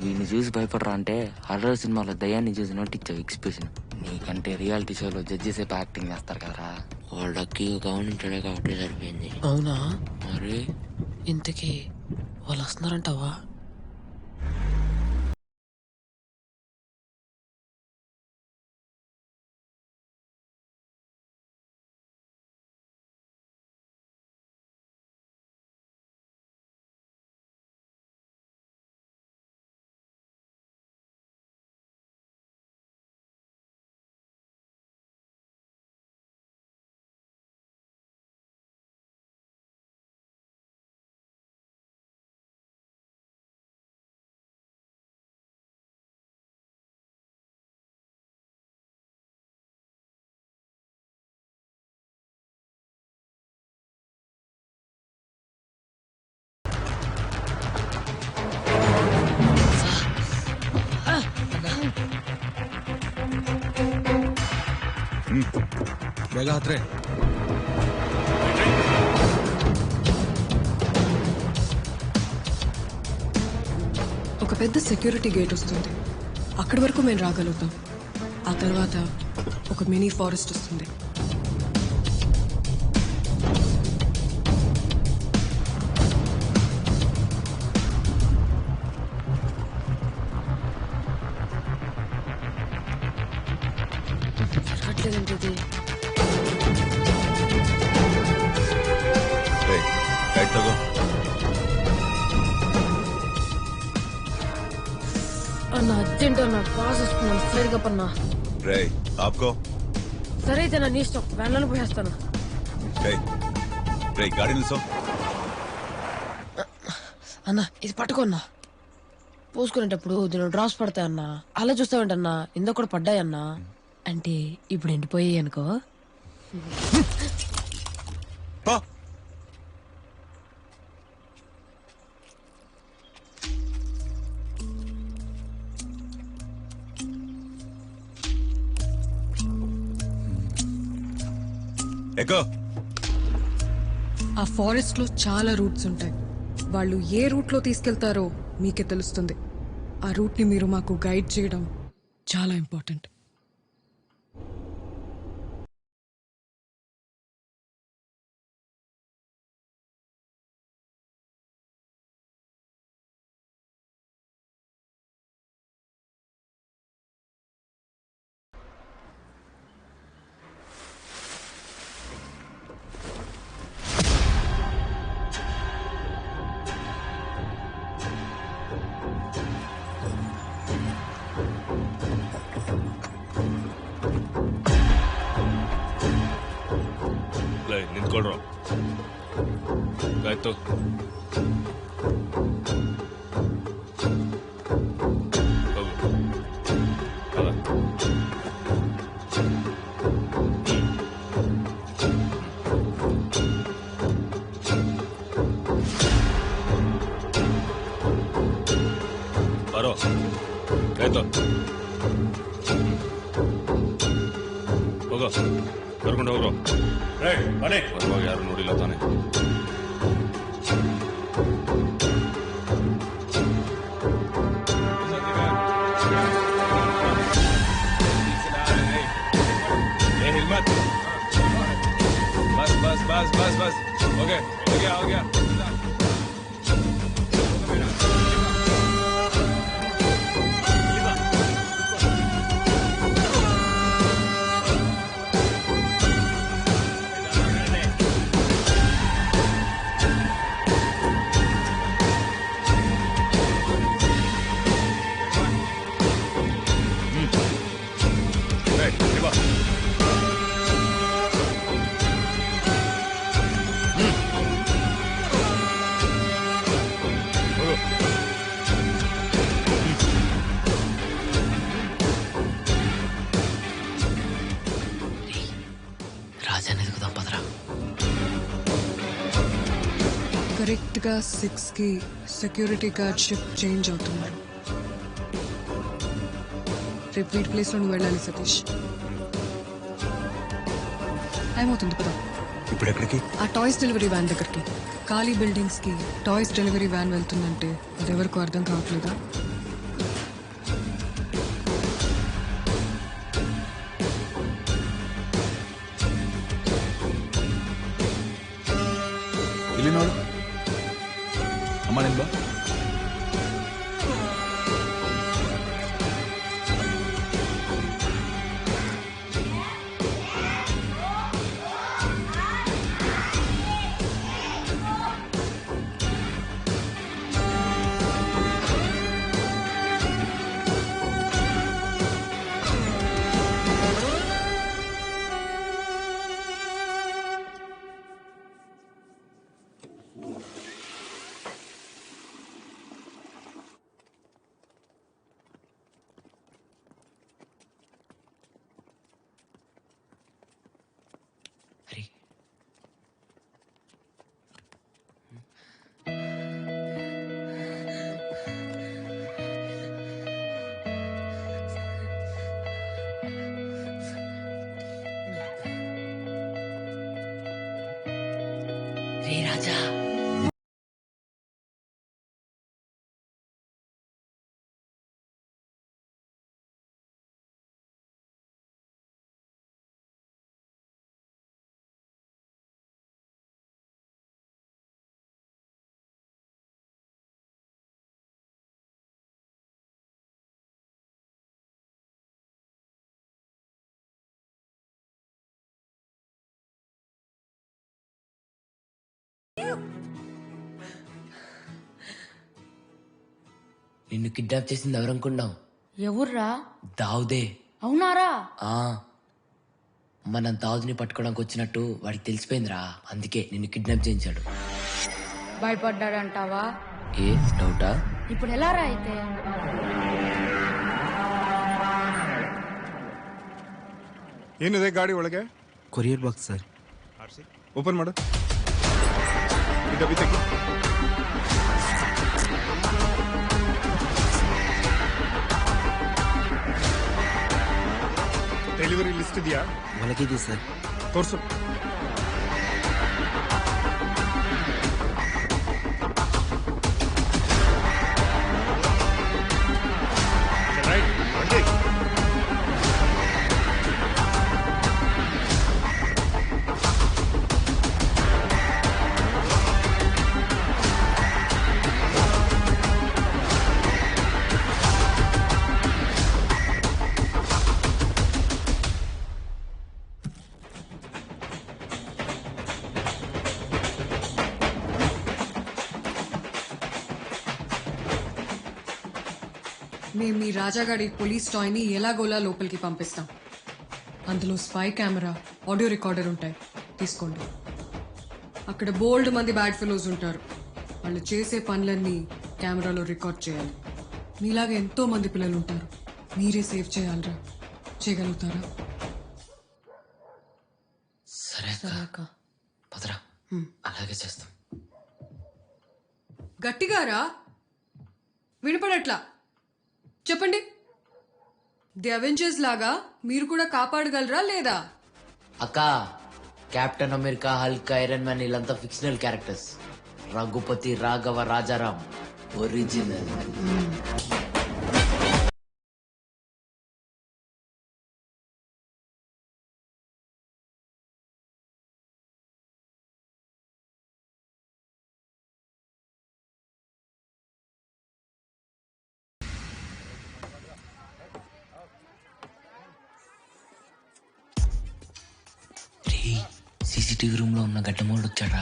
వీడిని చూసి భయపడరా అంటే హర్రర్ సినిమాలో దయాన్ని చూసి నోటిచ్చావు ఎక్స్ప్రెషన్. నీకంటే రియాలిటీ షోలో జడ్జెస్ యాక్టింగ్ చేస్తారు కదరా. వాళ్ళకి గవర్నమెంట్ కాబట్టి సరిపోయింది. అవునా? మరి ఇంతకీ వాళ్ళు వస్తున్నారంటావా? ಬೇಗ ಹತ್ರೆ. ఒక పెద్ద సెక్యూరిటీ గేట్ వస్తుంది. అక్కడి వరకు మేము రాగలుగుతాం. ఆ తర్వాత ఒక మినీ ఫారెస్ట్ వస్తుంది. జరగట్లేదంటే అన్న అర్జెంట్ అన్న పాస్ వస్తున్నాను. సరిగా పన్నా సరే అయితే నా ఇష్టం. వ్యాన్లను పోయేస్తాను. అన్న ఇది పట్టుకోన్నా. పోసుకునేటప్పుడు దీని డ్రాప్స్ పడతాయన్నా. అలా చూస్తావేంటన్నా? ఇందులో కూడా పడ్డాయన్నా. అంటే ఇప్పుడు ఎండిపోయాయి అనుకో. ఆ ఫారెస్ట్ లో చాలా రూట్స్ ఉంటాయి. వాళ్ళు ఏ రూట్ లో తీసుకెళ్తారో మీకే తెలుస్తుంది. ఆ రూట్ ని మీరు మాకు గైడ్ చేయడం చాలా ఇంపార్టెంట్. पकड़ो तो ಬರೋ ಆಯ್ತು ಹೋಗೋ ಕರ್ಕೊಂಡು ಹೋಗ್ರು ಬನ್ನಿ ಬರುವಾಗ ಯಾರು ನೋಡಿಲ್ಲ ತಾನೆ हिम्मत बस बस बस बस बस हो गया हो गया రాజాని ఎదుగుదాం పదరా. కరెక్ట్ గా 6 కి సెక్యూరిటీ గార్డ్ షిఫ్ట్ చేంజ్ అవుతున్నాడు. రేపు వీటి ప్లేస్ లో నువ్వు వెళ్ళాలి సతీష్. టైం అవుతుంది కదా. ఇప్పుడు ఎక్కడికి? ఆ టాయ్స్ డెలివరీ వ్యాన్ దగ్గరికి. ఖాళీ బిల్డింగ్స్ కి టాయ్స్ డెలివరీ వ్యాన్ వెళ్తుందంటే అది ఎవరికో అర్థం కావట్లేదా? ಇಲ್ಲಿ ನೋಡು ಅಮ್ಮ ನಿನ್ ಬಾ. రే రాజా నిన్ను కిడ్నాప్ చేసింది ఎవరనుకున్నావు? ఎవర్రా? దావుదే. అవునారా? ఆ మనం దావుదిని పట్టుకోవడానికి వచ్చినట్టు వాడికి తెలిసిపోయిందిరా. అందుకే నిన్ను కిడ్నాప్ చేయించాడు. భయపడ్డాడంటావా? ఏ డౌటా? ఇప్పుడు ఎలా రా అయితే? ಏನಿದೆ ಗಾಡಿ ಒಳಗೆ? Courier box sir. ಓಪನ್ ಮಾಡು. ಈ ಡಬ್ಬಿ ತೆಗಿ. ಡೆಲಿವರಿ ಲಿಸ್ಟ್ ಇದೆಯಾ? ಒಳಗಿದೆ ಸರ್. ತೋರ್ಸು. ರೈಟ್ ಬಂಡಿ. మేము మీ రాజాగాడి పోలీస్ టాయ్ని ఎలాగోలా లోపలికి పంపిస్తాం. అందులో స్పై కెమెరా, ఆడియో రికార్డర్ ఉంటాయి. తీసుకోండి. అక్కడ బోల్డ్ మంది బ్యాడ్ ఫెలోస్ ఉంటారు. వాళ్ళు చేసే పనులన్నీ కెమెరాలో రికార్డ్ చేయాలి. మీలాగా ఎంతో మంది పిల్లలు ఉంటారు. మీరే సేవ్ చేయాలరా. చేయగలుగుతారా? సరే అక్క పదరా, అలాగే చేస్తాం. గట్టిగారా, వినపడట్లా. చెప్పండి. ది అవెంజర్స్ లాగా మీరు కూడా కాపాడగలరా లేదా? అక్క, captain America, Hulk, iron man వీళ్ళంతా fictional characters. Raghupati Raghava Rajaram original. CCTV room లో ఉన్న గడ్డమోడు వచ్చాడా?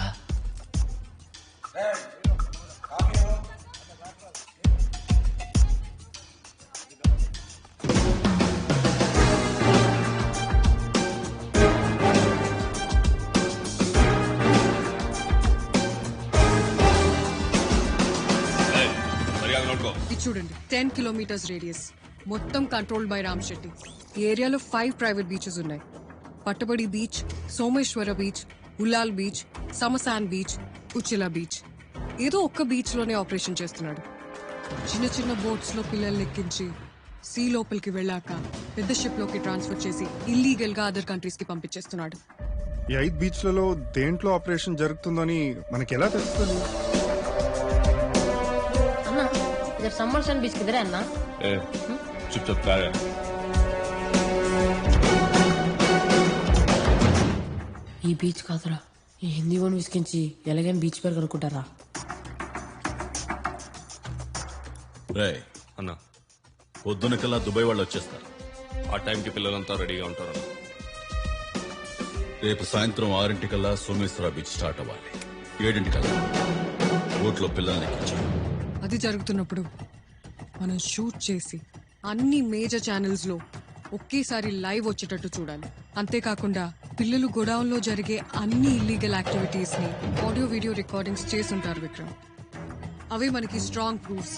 ఇది చూడండి, 10 కిలోమీటర్స్ రేడియస్, మొత్తం కంట్రోల్డ్ బై రామ్ శెట్టి. ఈ ఏరియాలో 5 ప్రైవేట్ బీచెస్ ఉన్నాయి. పట్టబడి beach, Someshwara beach, Ullal beach, సమసాన్ బీచ్, ఉచిలా బీచ్. ఏదో ఒక్క బీచ్ లోనే ఆపరేషన్ చేస్తున్నాడు. చిన్న చిన్న బోట్స్ లో పిల్లల్ని ఎక్కించి సీ లోపలికి వెళ్ళాక పెద్ద షిప్ లోకి ట్రాన్స్ఫర్ చేసి ఇల్లీగల్ గా అదర్ కంట్రీస్ కి పంపించేస్తున్నాడు. ఈ 5 బీచ్లలో దేంట్లో ఆపరేషన్ జరుగుతుందని మనకి ఎలా తెలుస్తుంది? అన్నా ఇద్దరు సమ్మర్సన్ బీచ్ కిదరే అన్నా. चुपचाप खा रहे ఈ బీచ్ కాదురా, ఈ హిందీ వన్ విసికించి ఎలాగైనా బీచ్ పేరు కనుక్కుంటారా? రే అన్న, పొద్దున కల్లా దుబాయ్ వాళ్ళు వచ్చేస్తారు. ఆ టైంకి పిల్లలంతా రెడీగా ఉంటారు. రేపు సాయంత్రం 6 సోమేశ్వర బీచ్ స్టార్ట్ అవ్వాలి. 7 బోట్లో పిల్లల్ని ఎక్కించాం. అది జరుగుతున్నప్పుడు మనం షూట్ చేసి అన్ని మేజర్ ఛానల్స్ లో ఒకేసారి లైవ్ వచ్చేటట్టు చూడాలి. అంతేకాకుండా పిల్లలు గోడౌన్ లో జరిగే అన్ని ఇల్లీగల్ యాక్టివిటీస్ ని ఆడియో వీడియో రికార్డింగ్స్ చేసుంటారు విక్రమ్. అవి మనకి స్ట్రాంగ్ ప్రూఫ్స్.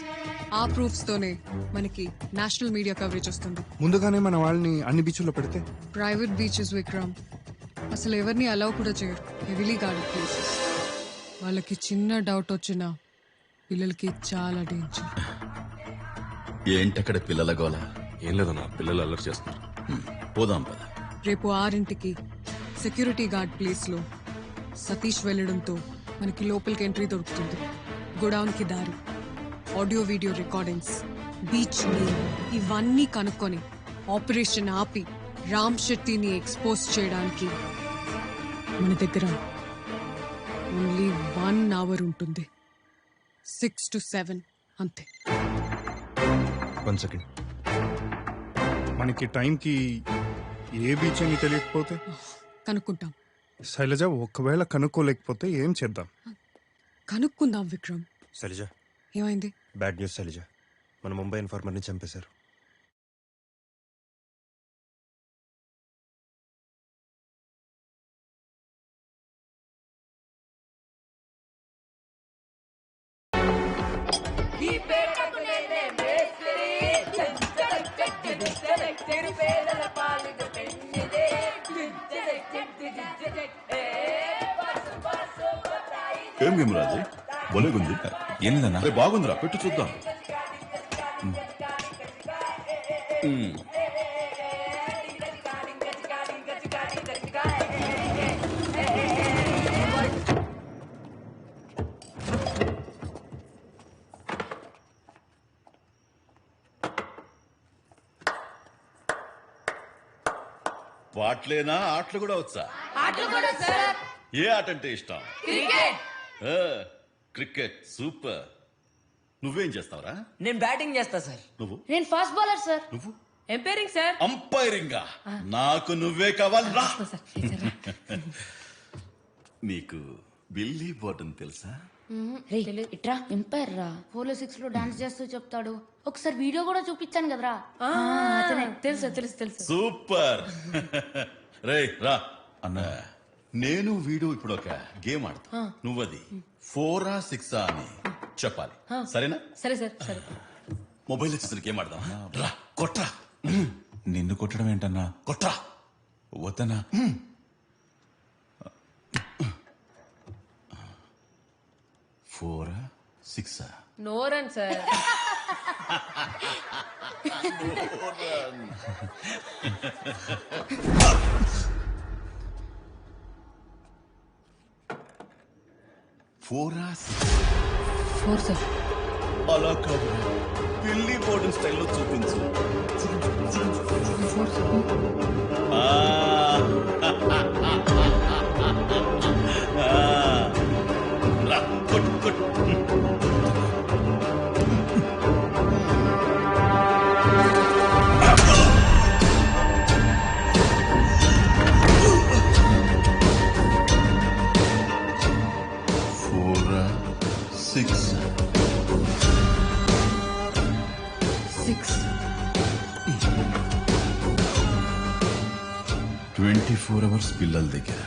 ఆ ప్రూఫ్స్ తోనే మనకి నేషనల్ మీడియా కవరేజ్ వస్తుంది. ముందుగానే మన వాళ్ళని అన్ని బీచ్ల్లో పెడితే ప్రైవేట్ బీచెస్ విక్రమ్ అసలు ఎవరిని అలౌ కూడా చేయరు. Heavily guarded places. వాళ్ళకి చిన్న డౌట్ వచ్చినా పిల్లలకి చాలా డేంజర్. ఏంటక్కడ పిల్లల గోల? ఏం లేదన్నా, పిల్లలు అల్లరి చేస్తున్నారు. పోదాం పద. రేపు 6 సెక్యూరిటీ గార్డ్ ప్లేస్ లో సతీష్ వెళ్లడంతో మనకి లోపలికి ఎంట్రీ దొరుకుతుంది. గోడౌన్ కి దారి, audio video recordings, beach name ఇవన్నీ కనుక్కొని ఆపరేషన్ ఆపి రామ్ శెట్టిని ఎక్స్పోజ్ చేయడానికి మన దగ్గర ఓన్లీ 1 అవర్ ఉంటుంది. 6 to 7 అంతే. 1 సెకండ్. మనకి టైంకి ఏ బీచ్ అని తెలియకపోతే కనుక్కుంటాం. శైలజ, ఒకవేళ కనుక్కోలేకపోతే ఏం చేద్దాం? కనుక్కుందాం విక్రమ్. శైలజ, ఏమైంది? Bad news Shailaja. మన ముంబై ఇన్ఫార్మర్ని చంపేశారు. ఏం భీమరాజు, బొలేగుంది. ఏందన్నా? బాగుందిరా, పెట్టు చూద్దాం. పాటలేనా, ఆటలు కూడా వచ్చా? ఏ ఆట అంటే ఇష్టం? క్రికెట్. సూపర్. నువ్వేం చేస్తావురా? నేను బ్యాటింగ్ చేస్తా సార్. నువ్వు? నేను ఫాస్ట్ బౌలర్ సార్. నువ్వు? Umpiring sir. అంపైరింగా? నాకు నువ్వే కావాలి రా. నీకు బిల్లీ బాటన్ తెలుసా? ఇట్రా, ఎంపైర్ రా. 4-6 లో డాన్స్ చేస్తూ చెప్తాడు. ఒకసారి వీడియో కూడా చూపించాను కదరా. తెలుసు తెలుసు తెలుసు. సూపర్. రే రా అన్న, నేను వీడు ఇప్పుడు ఒక గేమ్ ఆడతా, నువ్వది 4 or 6 అని చెప్పాలి, సరేనా? సరే సార్ సరే. మొబైల్ వచ్చేసరికి గేమ్ ఆడదాం. రా కొట్రా. నిన్ను కొట్టడం ఏంటన్నా? కొట్రా. వద్దనా? 4 or 6? నోరన్ సార్. Four sir. అలా కాదు, పిల్లి బోర్డింగ్ స్టైల్లో చూపించు. రా, కొట్టు కొట్టు. Six. 24 hours పిల్లల దగ్గర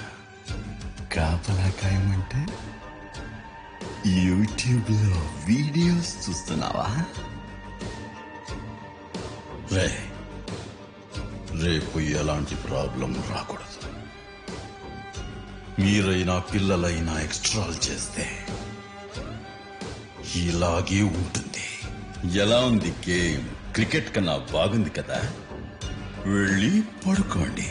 కాపలా కాయమంటే యూట్యూబ్ లో వీడియోస్ చూస్తున్నావా? రేపు ఎలాంటి ప్రాబ్లం రాకూడదు. మీరైనా పిల్లలైనా ఎక్స్ట్రాల్ చేస్తే ఇలాగే ఉంటుంది. ఎలా ఉంది గేమ్? క్రికెట్ కన్నా బాగుంది కదా? వెళ్ళి పడుకోండి.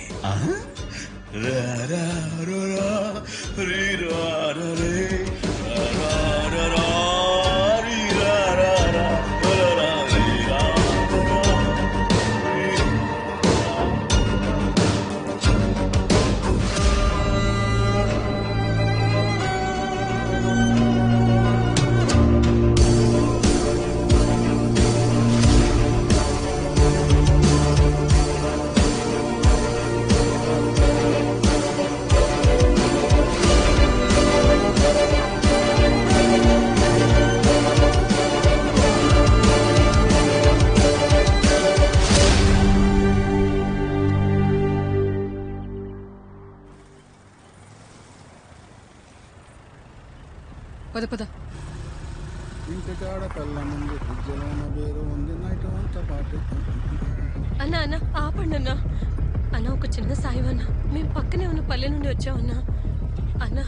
పద పద. అన్నా అన్న ఆపండి అన్న. అన్న ఒక చిన్న సాయం అన్న, మేము పక్కనే ఉన్న పల్లె నుండి వచ్చామన్నా. అన్న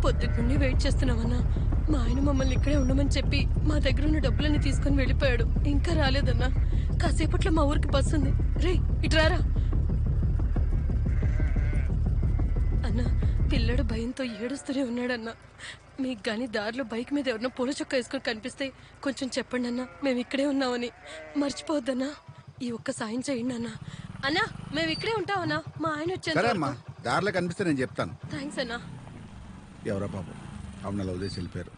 పొద్దుటి నుండి వెయిట్ చేస్తున్నామన్నా. మా ఆయన మమ్మల్ని ఇక్కడే ఉండమని చెప్పి మా దగ్గర ఉన్న డబ్బులన్నీ తీసుకొని వెళ్ళిపోయాడు. ఇంకా రాలేదన్నా. కాసేపట్లో మా ఊరికి బస్సు ఉంది. రే ఇట్రారా అన్న. పిల్లడు భయంతో ఏడుస్తూనే ఉన్నాడన్నా. మీకు గాని దారిలో బైక్ మీద ఎవరినో పూల చొక్క వేసుకొని కనిపిస్తే కొంచెం చెప్పండి అన్న, మేము ఇక్కడే ఉన్నామని. మర్చిపోవద్దన్నా. ఈ ఒక్క సాయం చేయండి అన్న. అన్నా మేము ఇక్కడే ఉంటామన్నా. మా ఆయన వచ్చాను. దారిలో కనిపిస్తే నేను చెప్తాను. థ్యాంక్స్ అన్నా. ఎవరా పాపం అవునా వదిలేసి వెళ్ళిపోయారు.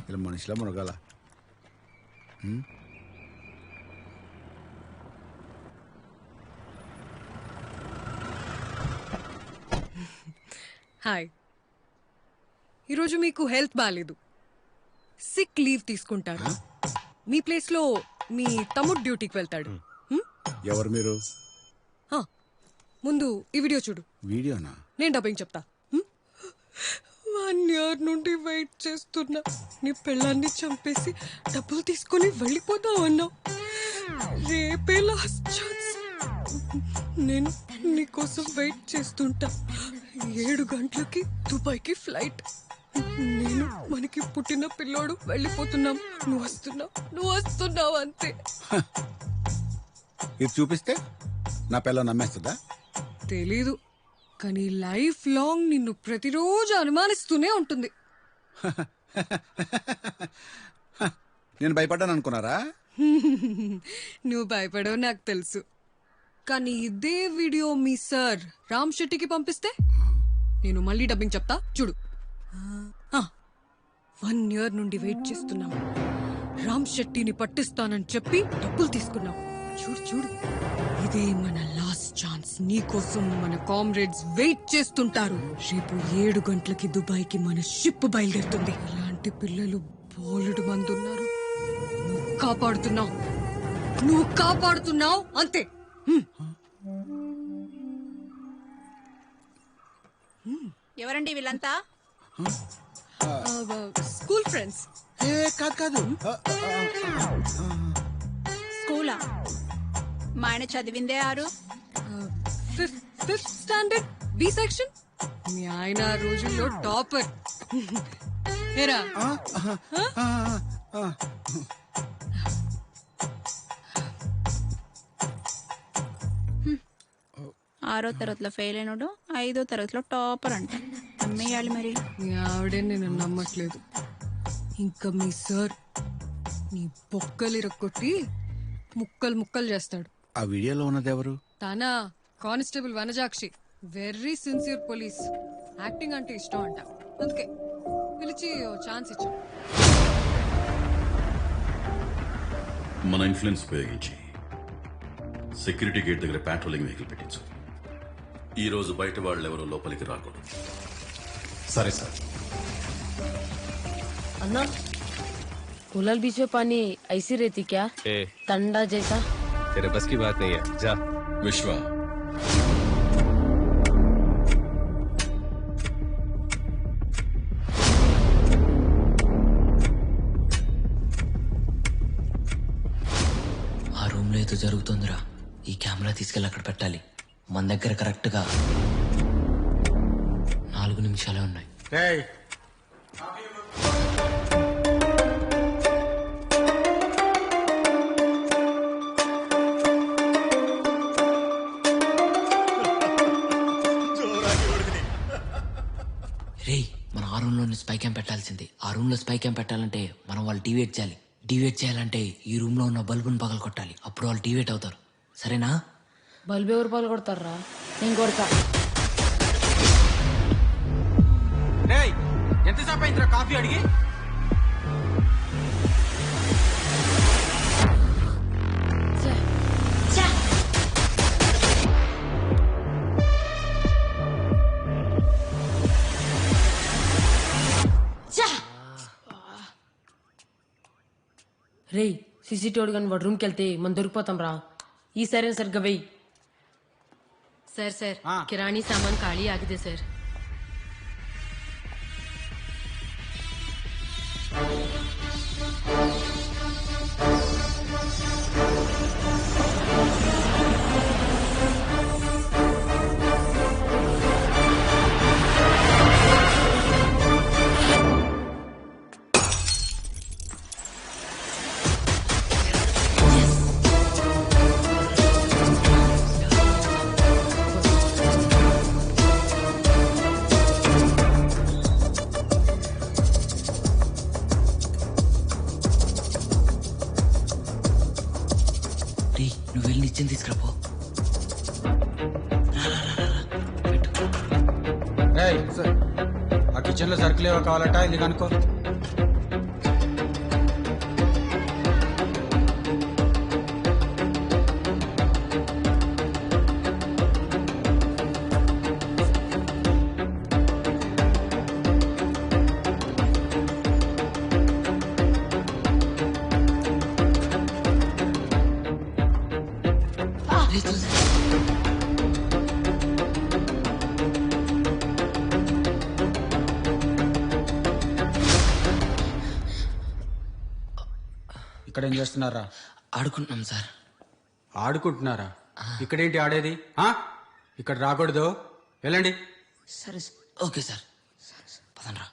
ఇలా మనిషిలా మునగాల. హాయ్. ఈరోజు మీకు హెల్త్ బాగాలేదు, సిక్ లీవ్ తీసుకుంటారు. మీ ప్లేస్లో మీ తమ్ముడు డ్యూటీకి వెళ్తాడు. ఎవరు మీరు? ముందు ఈ వీడియో చూడు. వీడియోనా? నేను డబ్బింగ్ చెప్తా. 1 year నుండి వెయిట్ చేస్తున్నా. నీ పెళ్ళాన్ని చంపేసి డబ్బులు తీసుకొని వెళ్ళిపోతావు అన్నావు. రేపే లాస్ట్ ఛాన్స్. నేను నీకోసం వెయిట్ చేస్తుంటా. 7 గంటలకి దుబాయ్కి ఫ్లైట్. నేను మనకి పుట్టిన పిల్లోడు వెళ్ళిపోతున్నాం. నువ్వు వస్తున్నావు అంతే. ఇది చూపిస్తే నా పిల్ల నమ్మేస్తుందా? తెలీదు, కానీ లైఫ్ లాంగ్ నిన్ను ప్రతిరోజు అనుమానిస్తూనే ఉంటుంది. నేను భయపడ్డాను అనుకున్నారా? నువ్వు భయపడవు నాకు తెలుసు. కానీ ఇదే వీడియో మీ సార్ రామ్ శెట్టికి పంపిస్తే నేను మళ్ళీ డబ్బింగ్ చెప్తా చూడు. 1 year నుండి వెయిట్ చేస్తున్నాం. రామ్ శెట్టిని పట్టిస్తానని చెప్పి డబ్బులు తీసుకున్నాం. చూడు ఇదే మన లాస్ట్ ఛాన్స్. నీకోసం మన కామ్రేడ్స్ వెయిట్ చేస్తుంటారు. రేపు 7 గంటలకి దుబాయ్కి మన షిప్ బయలుదేరుతుంది. ఇలాంటి పిల్లలు బోలెడు మంది ఉన్నారు. నువ్వు కాపాడుతున్నావు అంతే. ఎవరండి వీళ్ళంతా? School friends. కాదు స్కూలా? మా ఆయన చదివిందే 6. Fifth standard B section. మీ ఆయన ఆ రోజుల్లో టాపర్. ఏరా? ఆరో తరగతిలో ఫెయిల్ అయినాడు, 5వ తరగతిలో టాపర్ అంట. నమ్మేయాలి మరి. మీ ఆవిడే నేను నమ్మట్లేదు. ఇంకా మీ సార్ నీ బొక్కలు ఇరక్కొట్టి ముక్కలు ముక్కలు చేస్తాడు. ఆ వీడియోలో ఉన్నది ఎవరు? తన constable Vanajakshi. Very sincere police. Acting అంటే ఇష్టం అంట, అందుకే పిలిచి ఛాన్స్ ఇచ్చాం. మన ఇన్ఫ్లుయెన్స్ ఉపయోగించి సెక్యూరిటీ గేట్ దగ్గర పెట్రోలింగ్ వెహికల్ పెట్టించు. ఈ రోజు బయట వాళ్ళు ఎవరో లోపలికి రాకూడదు. సరే సార్. अन्ना कूलर बीच में पानी ऐसी रहती क्या? ठंडा जैसा? तेरे बस की बात नहीं है, जा. विश्वा, ఆ రూమ్ లో ఏదో జరుగుతుందిరా. ఈ కెమెరా తీసుకెళ్ళి అక్కడ పెట్టాలి. మన దగ్గర కరెక్ట్ గా 4 నిమిషాలే ఉన్నాయి. రేయ్, మన ఆ రూమ్ లోని స్పై క్యామ్ పెట్టాల్సింది. ఆ రూమ్ లో స్పై క్యామ్ పెట్టాలంటే మనం వాళ్ళు డివేట్ చేయాలి. డివేట్ చేయాలంటే ఈ రూమ్ లో ఉన్న బల్బుని పగలు కొట్టాలి. అప్పుడు వాళ్ళు డివేట్ అవుతారు. సరేనా? బల్బు ఎవరు పగలు కొడతారా? నేను కొడతా. ఎంతసేపు అయిందిరా కాఫీ అడిగి? రే సీసీటీవీ కానీ వాడు రూమ్కి వెళ్తే మనం దొరికిపోతాం రా. ಈ ಸರಿ ಸರ್ ಗವೈ ಸರ್ ಕಿರಾಣಿ ಸಾಮಾನ್ ಖಾಲಿ ಆಗಿದೆ ಸರ್. నువ్వు వెళ్ళి నిత్యం తీసుకురాపో. ఆ కిచెన్ లో సరుకులు ఏవో కావాలట, ఇది కనుక్కో. ఇక్కడ ఏం చేస్తున్నారా? ఆడుకుంటున్నాం సార్. ఆడుకుంటున్నారా? ఇక్కడేంటి ఆడేది? ఇక్కడ రాకూడదు, వెళ్ళండి. సరే ఓకే సార్. పదండ్రా.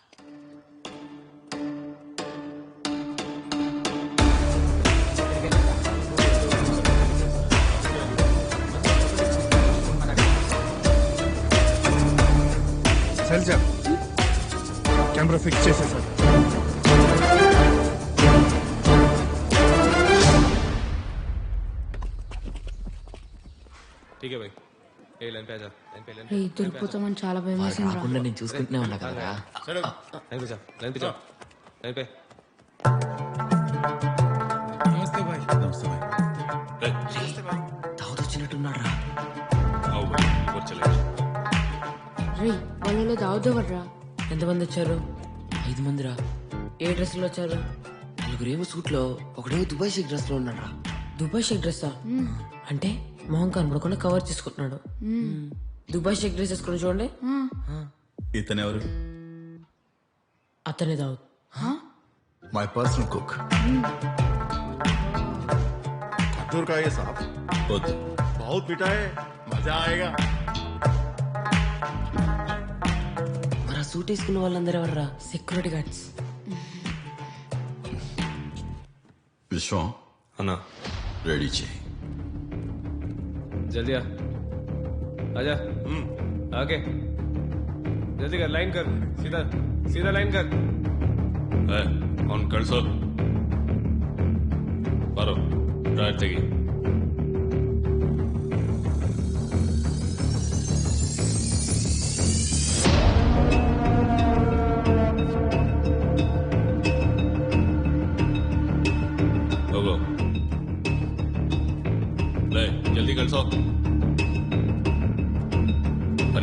శైలజ, కెమెరా ఫిక్స్ చేసేసారు. ठीक है भाई, ए लाइन पे आ जा, लाइन पे దొరికిపోతామని చాలా భయం వేసింది. రాకుండా నేను చూసుకుంటూనే ఉన్నా కదరా. लाइन पे जा, लाइन पे जा, लाइन पे. నమస్తే భాయ్. నమస్తే భాయ్. దావుద్ వచ్చినట్టున్నాడు రా. आओ भाई, ऊपर चले. రే వాళ్ళలో దావుదవర్రా. ఎంతమంది వచ్చారు? 5 మందిరా. ఏ డ్రెస్సులో వచ్చారు? 4 ఏమో సూట్ లో, ఒకడేమో దుబాయ్ షేక్ డ్రెస్ లో ఉన్నాడు రా. దుబాయ్ షేక్ డ్రెస్సా? అంటే మొహం కనబడకుండా కవర్ చేసుకుంటున్నాడు. దుబాయ్ షేక్ డ్రెస్ వేసుకుని చూడండి. ఇతనెవరు? అతనే దావుద్. My personal cook. खट्टूर का ये साहब వద్దు. बहुत मीठा है, मजा आएगा. మన సూట్ వేసుకున్న వాళ్ళందరూ ఎవర్రా? Security guards. విశ్వం అన్నా రెడీ చేయి. जल्दी आ आजा आगे जल्दी कर लाइन कर सीधा सीधा लाइन कर ಅವ್ನು ಕಳ್ಸೋ. ಬರೋ ಡ್ರೈವ್ ತೆಗಿ. ಹೋಗೋ ಲೇ ಜಲ್ದಿ ಕಳ್ಸೋ.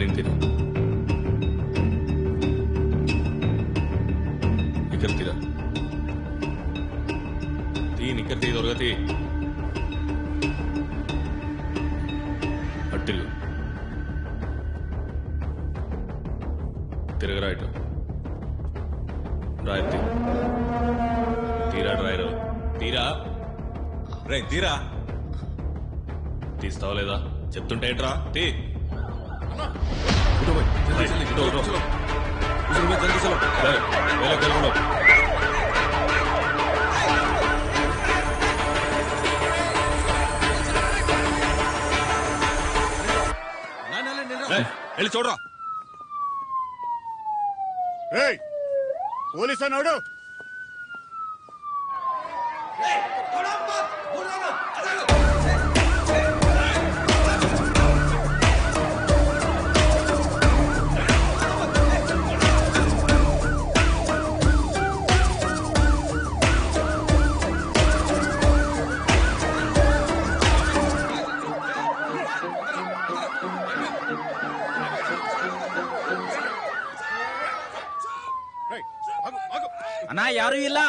ನಿಂತೀನಿ ఇక్కడ తీరా ఇక్కడ తీ దొరగతి అట్టిల్లు తిరగరా ఇటు రాయత్తి తీరా డ్రైవర్ తీరా రే తీరా. తీస్తావా లేదా చెప్తుంటే ఏంట్రా తీ. వెళ్ళి చూడరా. పోలీస్ అన్నాడు. అన్నా యారు ఇలా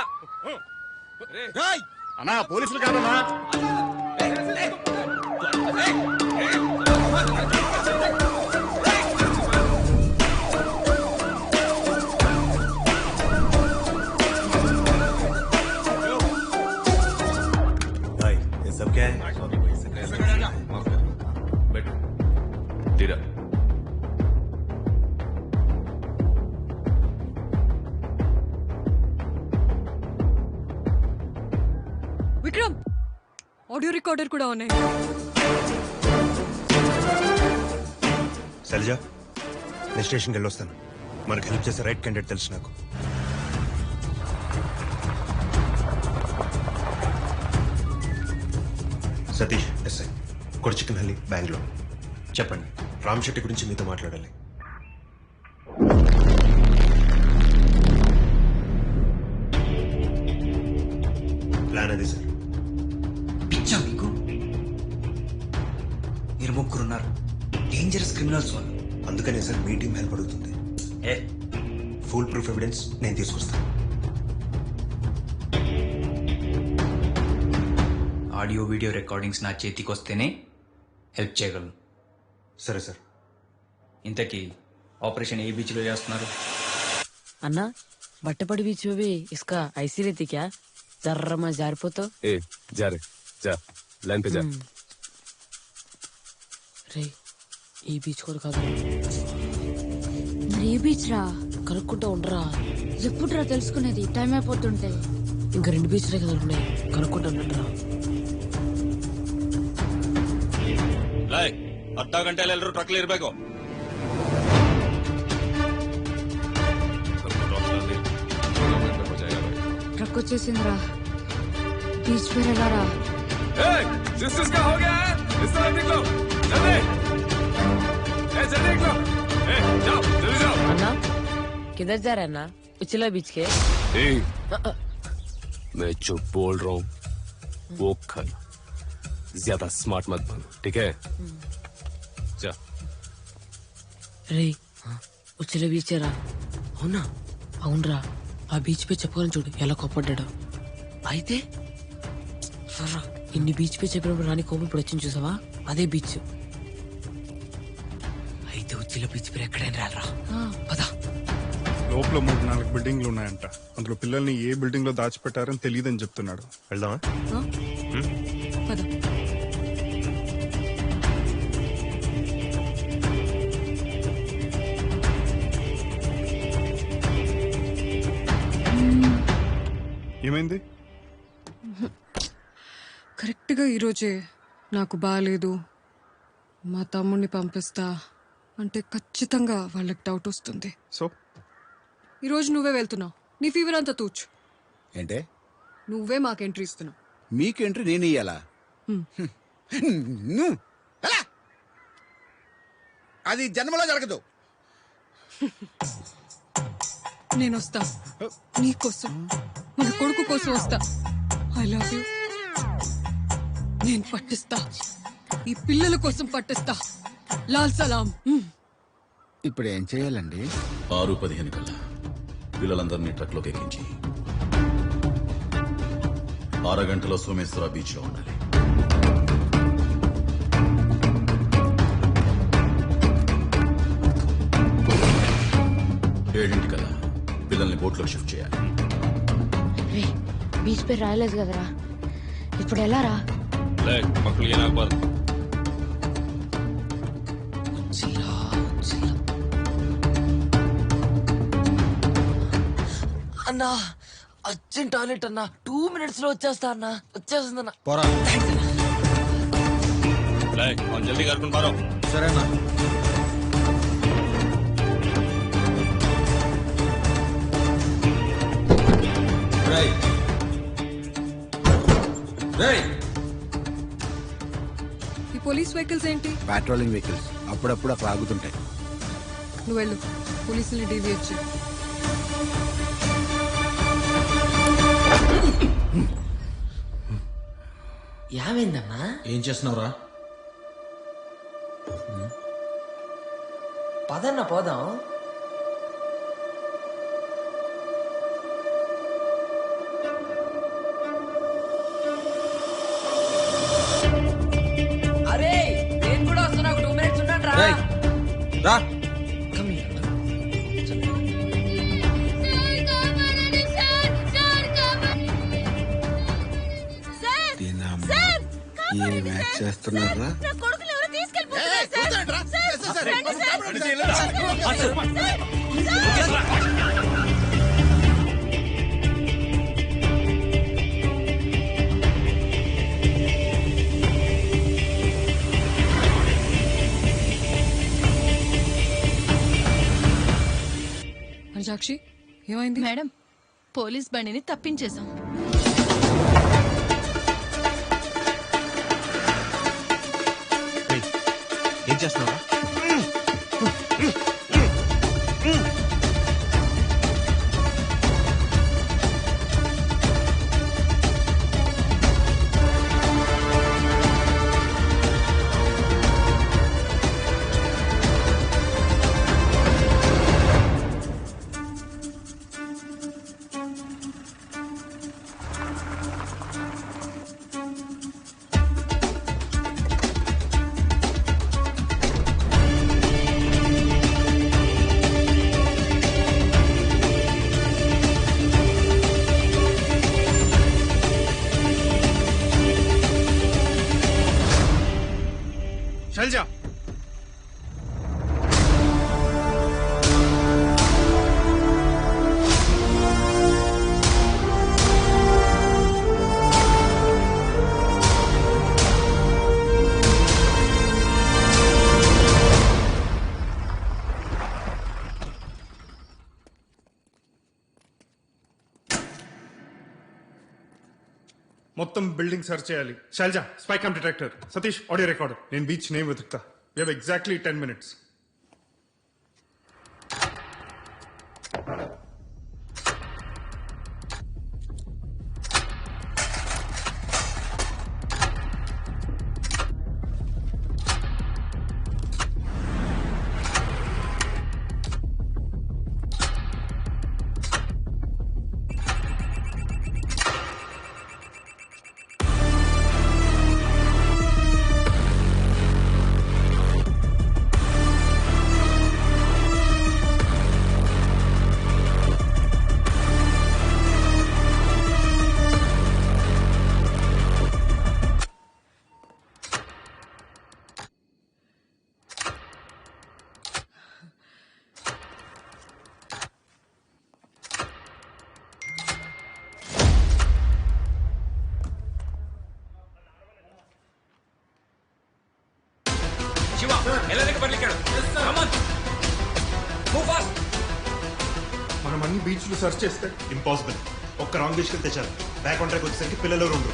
అన్నా పోలీసులు కాదన్నా. भाई ये सब क्या है? बैठ तीरा. విక్రమ్ ఆడియో రికార్డర్ కూడా ఉన్నాయి. శైలజ నేను స్టేషన్కి వెళ్ళొస్తాను. మనకు హెల్ప్ చేసే రైట్ క్యాండిడేట్ తెలుసు నాకు. సతీష్ ఎస్ఐ కొడిచికనహల్లి బెంగళూరు. చెప్పండి. రామ్ శెట్టి గురించి మీతో మాట్లాడాలి. ప్లాన్ అది సార్. పిచ్చా మీకు? మీరు ముగ్గురున్నారు డేంజరస్ క్రిమినల్స్ వాళ్ళు. అందుకనే సార్ మీ టీం హెల్ప్ అడుగుతుంది. ఫుల్ ప్రూఫ్ ఎవిడెన్స్ నేను తీసుకొస్తాను. ఆడియో వీడియో రికార్డింగ్స్ నా చేతికి వస్తేనే హెల్ప్ చేయగలను. సరే సార్. ఇంతకీ ఆపరేషన్ ఏ బీచ్లో చేస్తున్నారు? అన్నా బట్టపడి బీచ్ में इसका ऐसी रहती क्या? जर्रा मैं जारिपोतो. ए जा रे जा लाइन पे जा. రే ఈ బీచ్ కూడా కాదు. మరి ఏ బీచ్ రా? కనుక్కుంటా ఉండరా. ఎప్పుడురా తెలుసుకునేది? టైం అయిపోతుంటే. ఇంకా 2 బీచ్లే కదా ఉన్నాయి. కనుక్కుంటా ఉండరా. ಲೈ ಅರ್ಧ ಗಂಟೆಯಲ್ಲಿ ಎಲ್ಲರೂ ಟ್ರಕ್ಲಿ ಇರಬೇಕು. ట్రక్ వచ్చేసిందిరా. బీచ్ పేరు ఎలారా? जिसका हो गया है इस तरफ निकलो जल्दी. जल्दी निकलो. जाओ जल्दी जाओ. अन्ना किधर जा रहे हैं? अन्ना उचला बीच के. मैं जो बोल रहा हूँ वो कर. ज्यादा स्मार्ट मत बनो ठीक है. जा. రే ఉచ్చల బీచ్ రా. అవునా? అవునరా. ఆ బీచ్ పై చెప్పుకొని చూడు ఎలా కోపడ్డాడు. అయితే ఇన్ని బీచ్ పై చెప్పినప్పుడు రాని కోపం ఇప్పుడు వచ్చింది చూసావా? అదే బీచ్. అయితే ఉచ్చిల బీచ్ పేరు ఎక్కడైనా రాలరా. పదా లోపల 3-4 బిల్డింగ్లు ఉన్నాయంట. అందులో పిల్లల్ని ఏ బిల్డింగ్ లో దాచిపెట్టారని తెలియదని చెప్తున్నాడు. వెళ్దామా? పద. ఏమైంది? కరెక్ట్గా ఈరోజే నాకు బాగాలేదు, మా తమ్ముడిని పంపిస్తా అంటే ఖచ్చితంగా వాళ్ళకి డౌట్ వస్తుంది. సో ఈరోజు నువ్వే వెళ్తున్నావు, నీ ఫీవర్ అంతా తూచు. ఏంటే నువ్వే మాకు ఎంట్రీ ఇస్తున్నావు. మీకు ఎంట్రీ నేను ఇయ్యాలా? ఎలా? అది జన్మలో జరగదు. నేను వస్తా, నీకోసం, మన కొడుకు కోసం వస్తా. I love you. నేను పట్టిస్తా, ఈ పిల్లల కోసం పట్టిస్తా. లాల్ సలాం. ఇప్పుడు ఏం చేయాలండి? 6:15 కల్లా పిల్లలందరినీ ట్రక్లోకి ఎక్కించి 6 గంటలో సోమేశ్వర బీచ్ లో ఉండాలి. కదా పిల్లల్ని బోట్లో షిఫ్ట్ చేయాలి. బీచ్ పేరు రాయలేదు కదరా, ఇప్పుడు ఎలా రా? అన్నా అర్జెంట్ టాయిలెట్ అన్నా, 2 minutes లో వచ్చేస్తా అన్నా. వచ్చేస్తుందన్నా. జల్దీ కట్టుకుని పారో. సరేనా? ఈ పోలీస్ వెహికల్స్ ఏంటి? పెట్రోలింగ్ వెహికల్స్ అప్పుడప్పుడు అక్కడ ఆగుతుంటాయి. నువ్వు వెళ్ళు, పోలీసుల్ని డీవియేట్ చేయి. ఏమైందమ్మా? ఏం చేస్తున్నావురా? పదన్న పోదాం. అరే నేను కూడా వస్తున్నా, 2 minutes ఉన్నాను రా. రా. ఏం మ్యాచ్ చేస్తున్నారా? సాక్షి ఏమైంది? మేడం, పోలీస్ బండిని తప్పించేశాం. ఏం చేస్తున్నావా? శైలజ, మొత్తం బిల్డింగ్ సర్చ్ చేయాలి. Shailaja, spy cam detector. Satish, audio recorder. నేను బీచ్ నేమ్ వెతుకుతా. We have exactly 10 minutes. మనం అన్ని బీచ్లు సెర్చ్ చేస్తే ఇంపాసిబుల్. ఒక్క రాంగ్ తీసుకెళ్తే చాలు. బ్యాక్ ఆన్ ట్రాక్ వచ్చేసరికి పిల్లలు రెండు.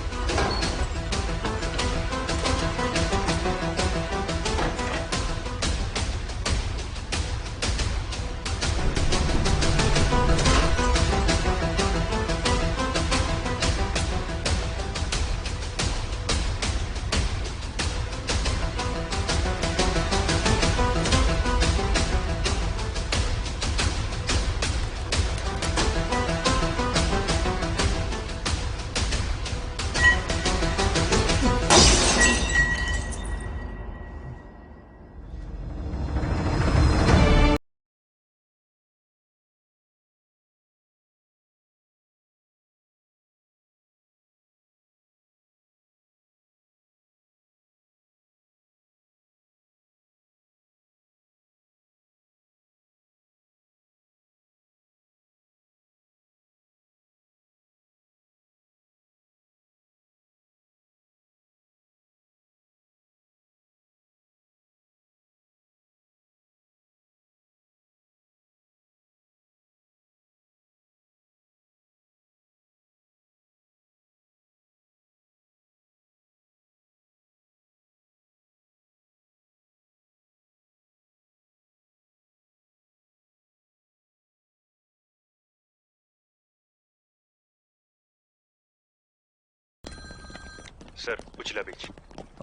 Sir Uchila beach.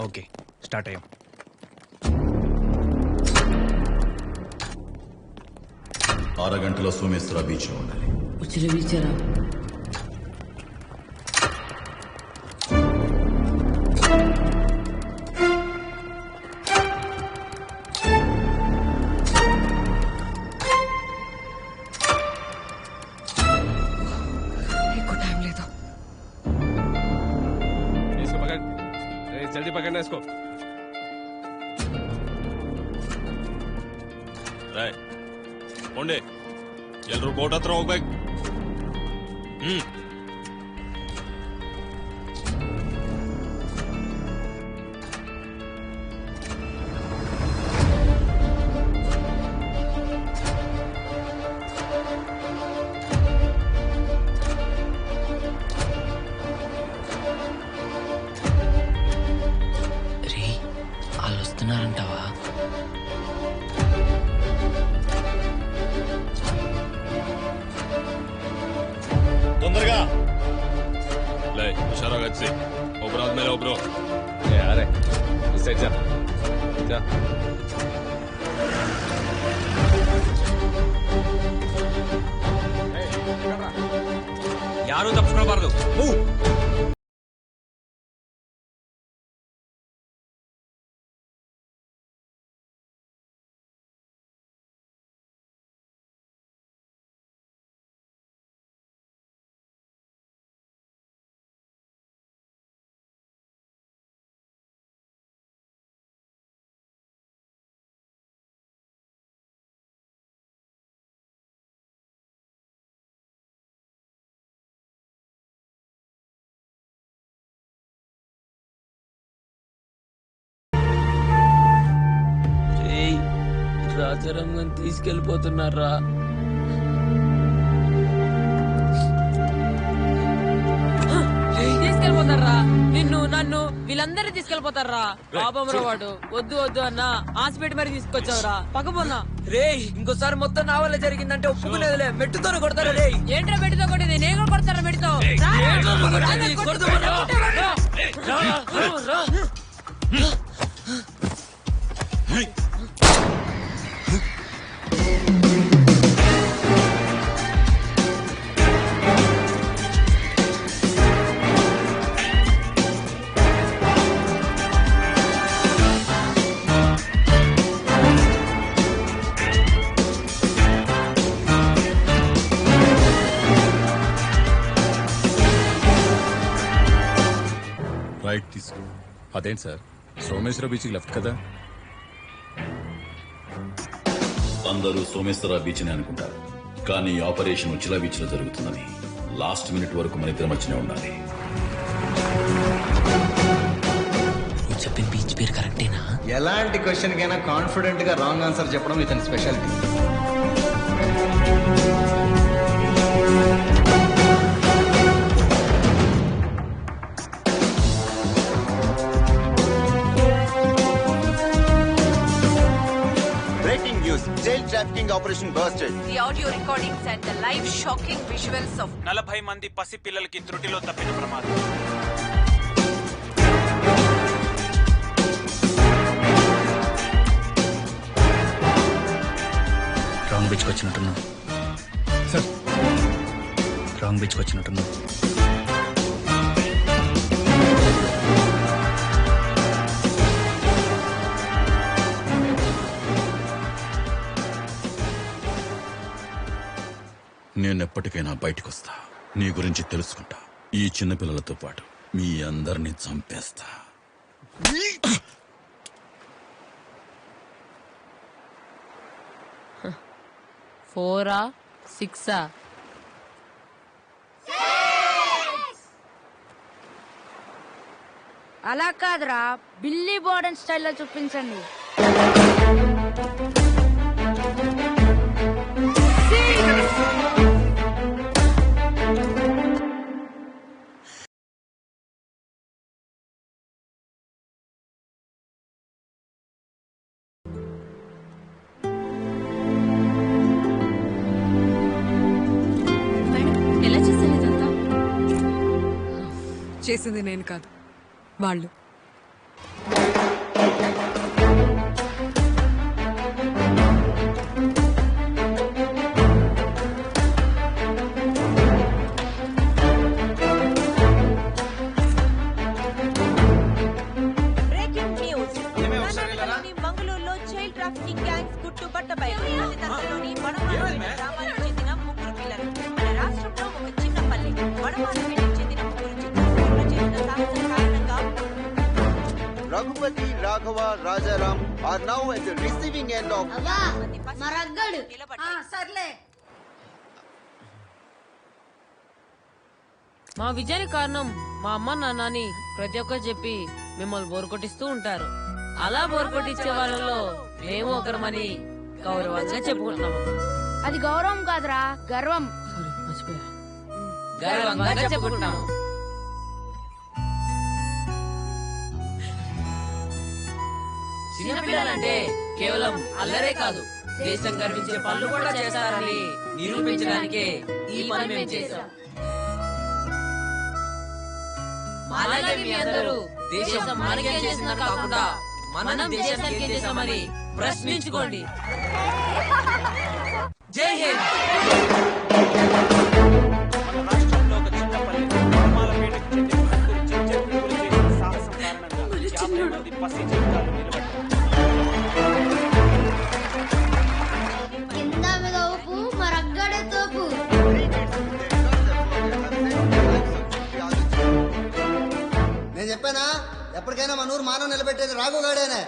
Okay, start అయ్యాం. అరగంటలో సోమేశ్వర బీచ్ లో ఉండాలి. ఉచిల బీచారా? ఎక్కువ టైం లేదు. जल्दी पकड़ना इसको. ಒಂಡೆ ಎಲ್ರು ಕೋರ್ಟ್ ಹತ್ರ ಹೋಗ್ಬೇಕು. వాళ్ళు వస్తున్నారంటావా? తొందరగా లే, హుషారాగా వచ్చి ఒబ్బరు ఆద్ಮೇಲೆ ఒబ్బరు. अरे इस साइड जा जा. ಯಾರು ತಪ್ಪಿಸ್ಕೊಳ್ಬಾರ್ದು. రాజారాం తీసుకెళ్లిపోతున్నారా? తీసుకెళ్లిపోతారా? నిన్ను నన్ను వీళ్ళందరూ తీసుకెళ్లిపోతారా? పాపం రా వాడు. వద్దు వద్దు అన్న హాస్పిటల్ మరి తీసుకొచ్చావురా. పక్కపోన్నా రే. ఇంకోసారి మొత్తం నా వల్ల జరిగిందంటే ఒప్పుకునేదిలే. మెట్టుతోనే కొడతారా రే? ఏంట్రా మెట్టుతో కొట్టేది? నేను కూడా కొడతారా మెట్టుతో? రైట్ తీసుకో. అదేంటి సార్, సోమేశ్వర బీచ్కి లెఫ్ట్ కదా? అందరూ సోమేశ్వర బీచ్ అని అనుకుంటారు, కానీ ఆపరేషన్ ఉచిలా బీచ్ లో జరుగుతుందని లాస్ట్ మినిట్ వరకు మన ఇద్దరి మధ్యనే ఉండాలి. నువ్వు చెప్పిన బీచ్ పేరు కరెక్టేనా? ఎలాంటి క్వశ్చన్ కైనా కాన్ఫిడెంట్ గా రాంగ్ ఆన్సర్ చెప్పడం ఇతని speciality. Breaking news. Jail trafficking operation busted. The audio recordings and the live shocking visuals of 40 మంది పసి పిల్లలకి త్రుటిలో తప్పిన ప్రమాదం. రాంగ్ బీచ్కి వచ్చినట్టున్నాం సార్. రాంగ్ బీచ్కి వచ్చినట్టున్నాం. నేనెప్పటికైనా బయటకొస్తా, నీ గురించి తెలుసుకుంటా. ఈ చిన్నపిల్లలతో పాటు మీ అందరినీ చంపేస్తా. ఫోరా 6ఆ? అలా కాదురా, బిల్లీ బోర్డన్ స్టైల్లో చూపించండి. ఎలా చేశాను ఇదంతా? చేసింది నేను కాదు, వాళ్ళు. Breaking news. కర్ణాటకలోని మంగళూరులో చైల్డ్ ట్రాఫికింగ్ గ్యాంగ్స్ గుట్టుబట్టపై తల్లిదండ్రులోని వడమాలపేట గ్రామానికి చెందిన 3 పిల్లలు. మన రాష్ట్రంలో ఒక చిన్న పల్లె వడమాలపేటకు చెందిన 3 చిన్న చేసిన సాహసం కారణంగా Raghupati, Raghava, Rajaram are now at the receiving end of. సర్లే. మా విజయానికి కారణం మా అమ్మ నాన్నని ప్రతి ఒక్కరు చెప్పి మిమ్మల్ని బోరు కొట్టిస్తూ ఉంటారు. అలా బోరు కొట్టించే వాళ్ళలో మేము ఒకరమని గౌరవంగా చెప్పుకుంటున్నాము. అది గౌరవం కాదురా, గర్వం. గర్వంగా చెప్పుకుంటున్నాము. చిన్నపిల్లలంటే కేవలం అల్లరే కాదు, దేశం గర్వించే పనులు కూడా చేస్తారని నిరూపించడానికే ఈ పని మేము చేశాం. అలాగే మీ అందరూ దేశం మనకే చేసిందని కాకుండా మనం దేశానికి ఏం చేశామని ప్రశ్నించుకోండి. జై హింద్. రాష్ట్రంలో ఒక చిన్న పల్లె వడమాలపేటకు చెందిన 3 చిన్న చేసిన సాహసం కారణంగా 50 మంది పసి జీవితాలు నిలబడ్డాయి. కింద మీద ఊపు, మరగ్గడే తోపు. నేను చెప్పానా ఎప్పటికైనా మన ఊరు మానవ నిలబెట్టేది రాఘుగాడేనే.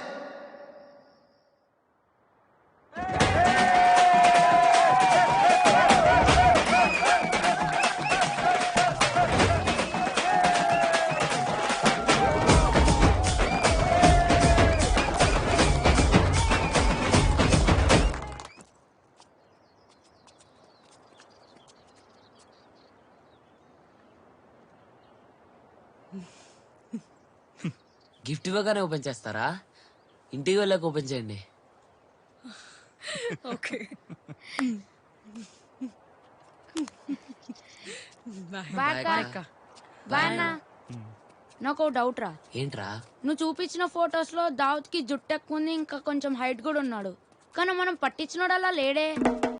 గిఫ్ట్ ఇవ్వగానే ఓపెన్ చేస్తారా? ఇంటికి వెళ్ళాక ఓపెన్ చేయండి. ఓకే. బాయ్ అన్న. నాకు డౌట్ రా. ఏంట్రా? నువ్వు చూపించిన ఫొటోస్ లో దావుద్ కి జుట్టు ఎక్కువ ఉంది, ఇంకా కొంచెం హైట్ కూడా ఉన్నాడు. కానీ మనం పట్టించినోడల్లా లేడే.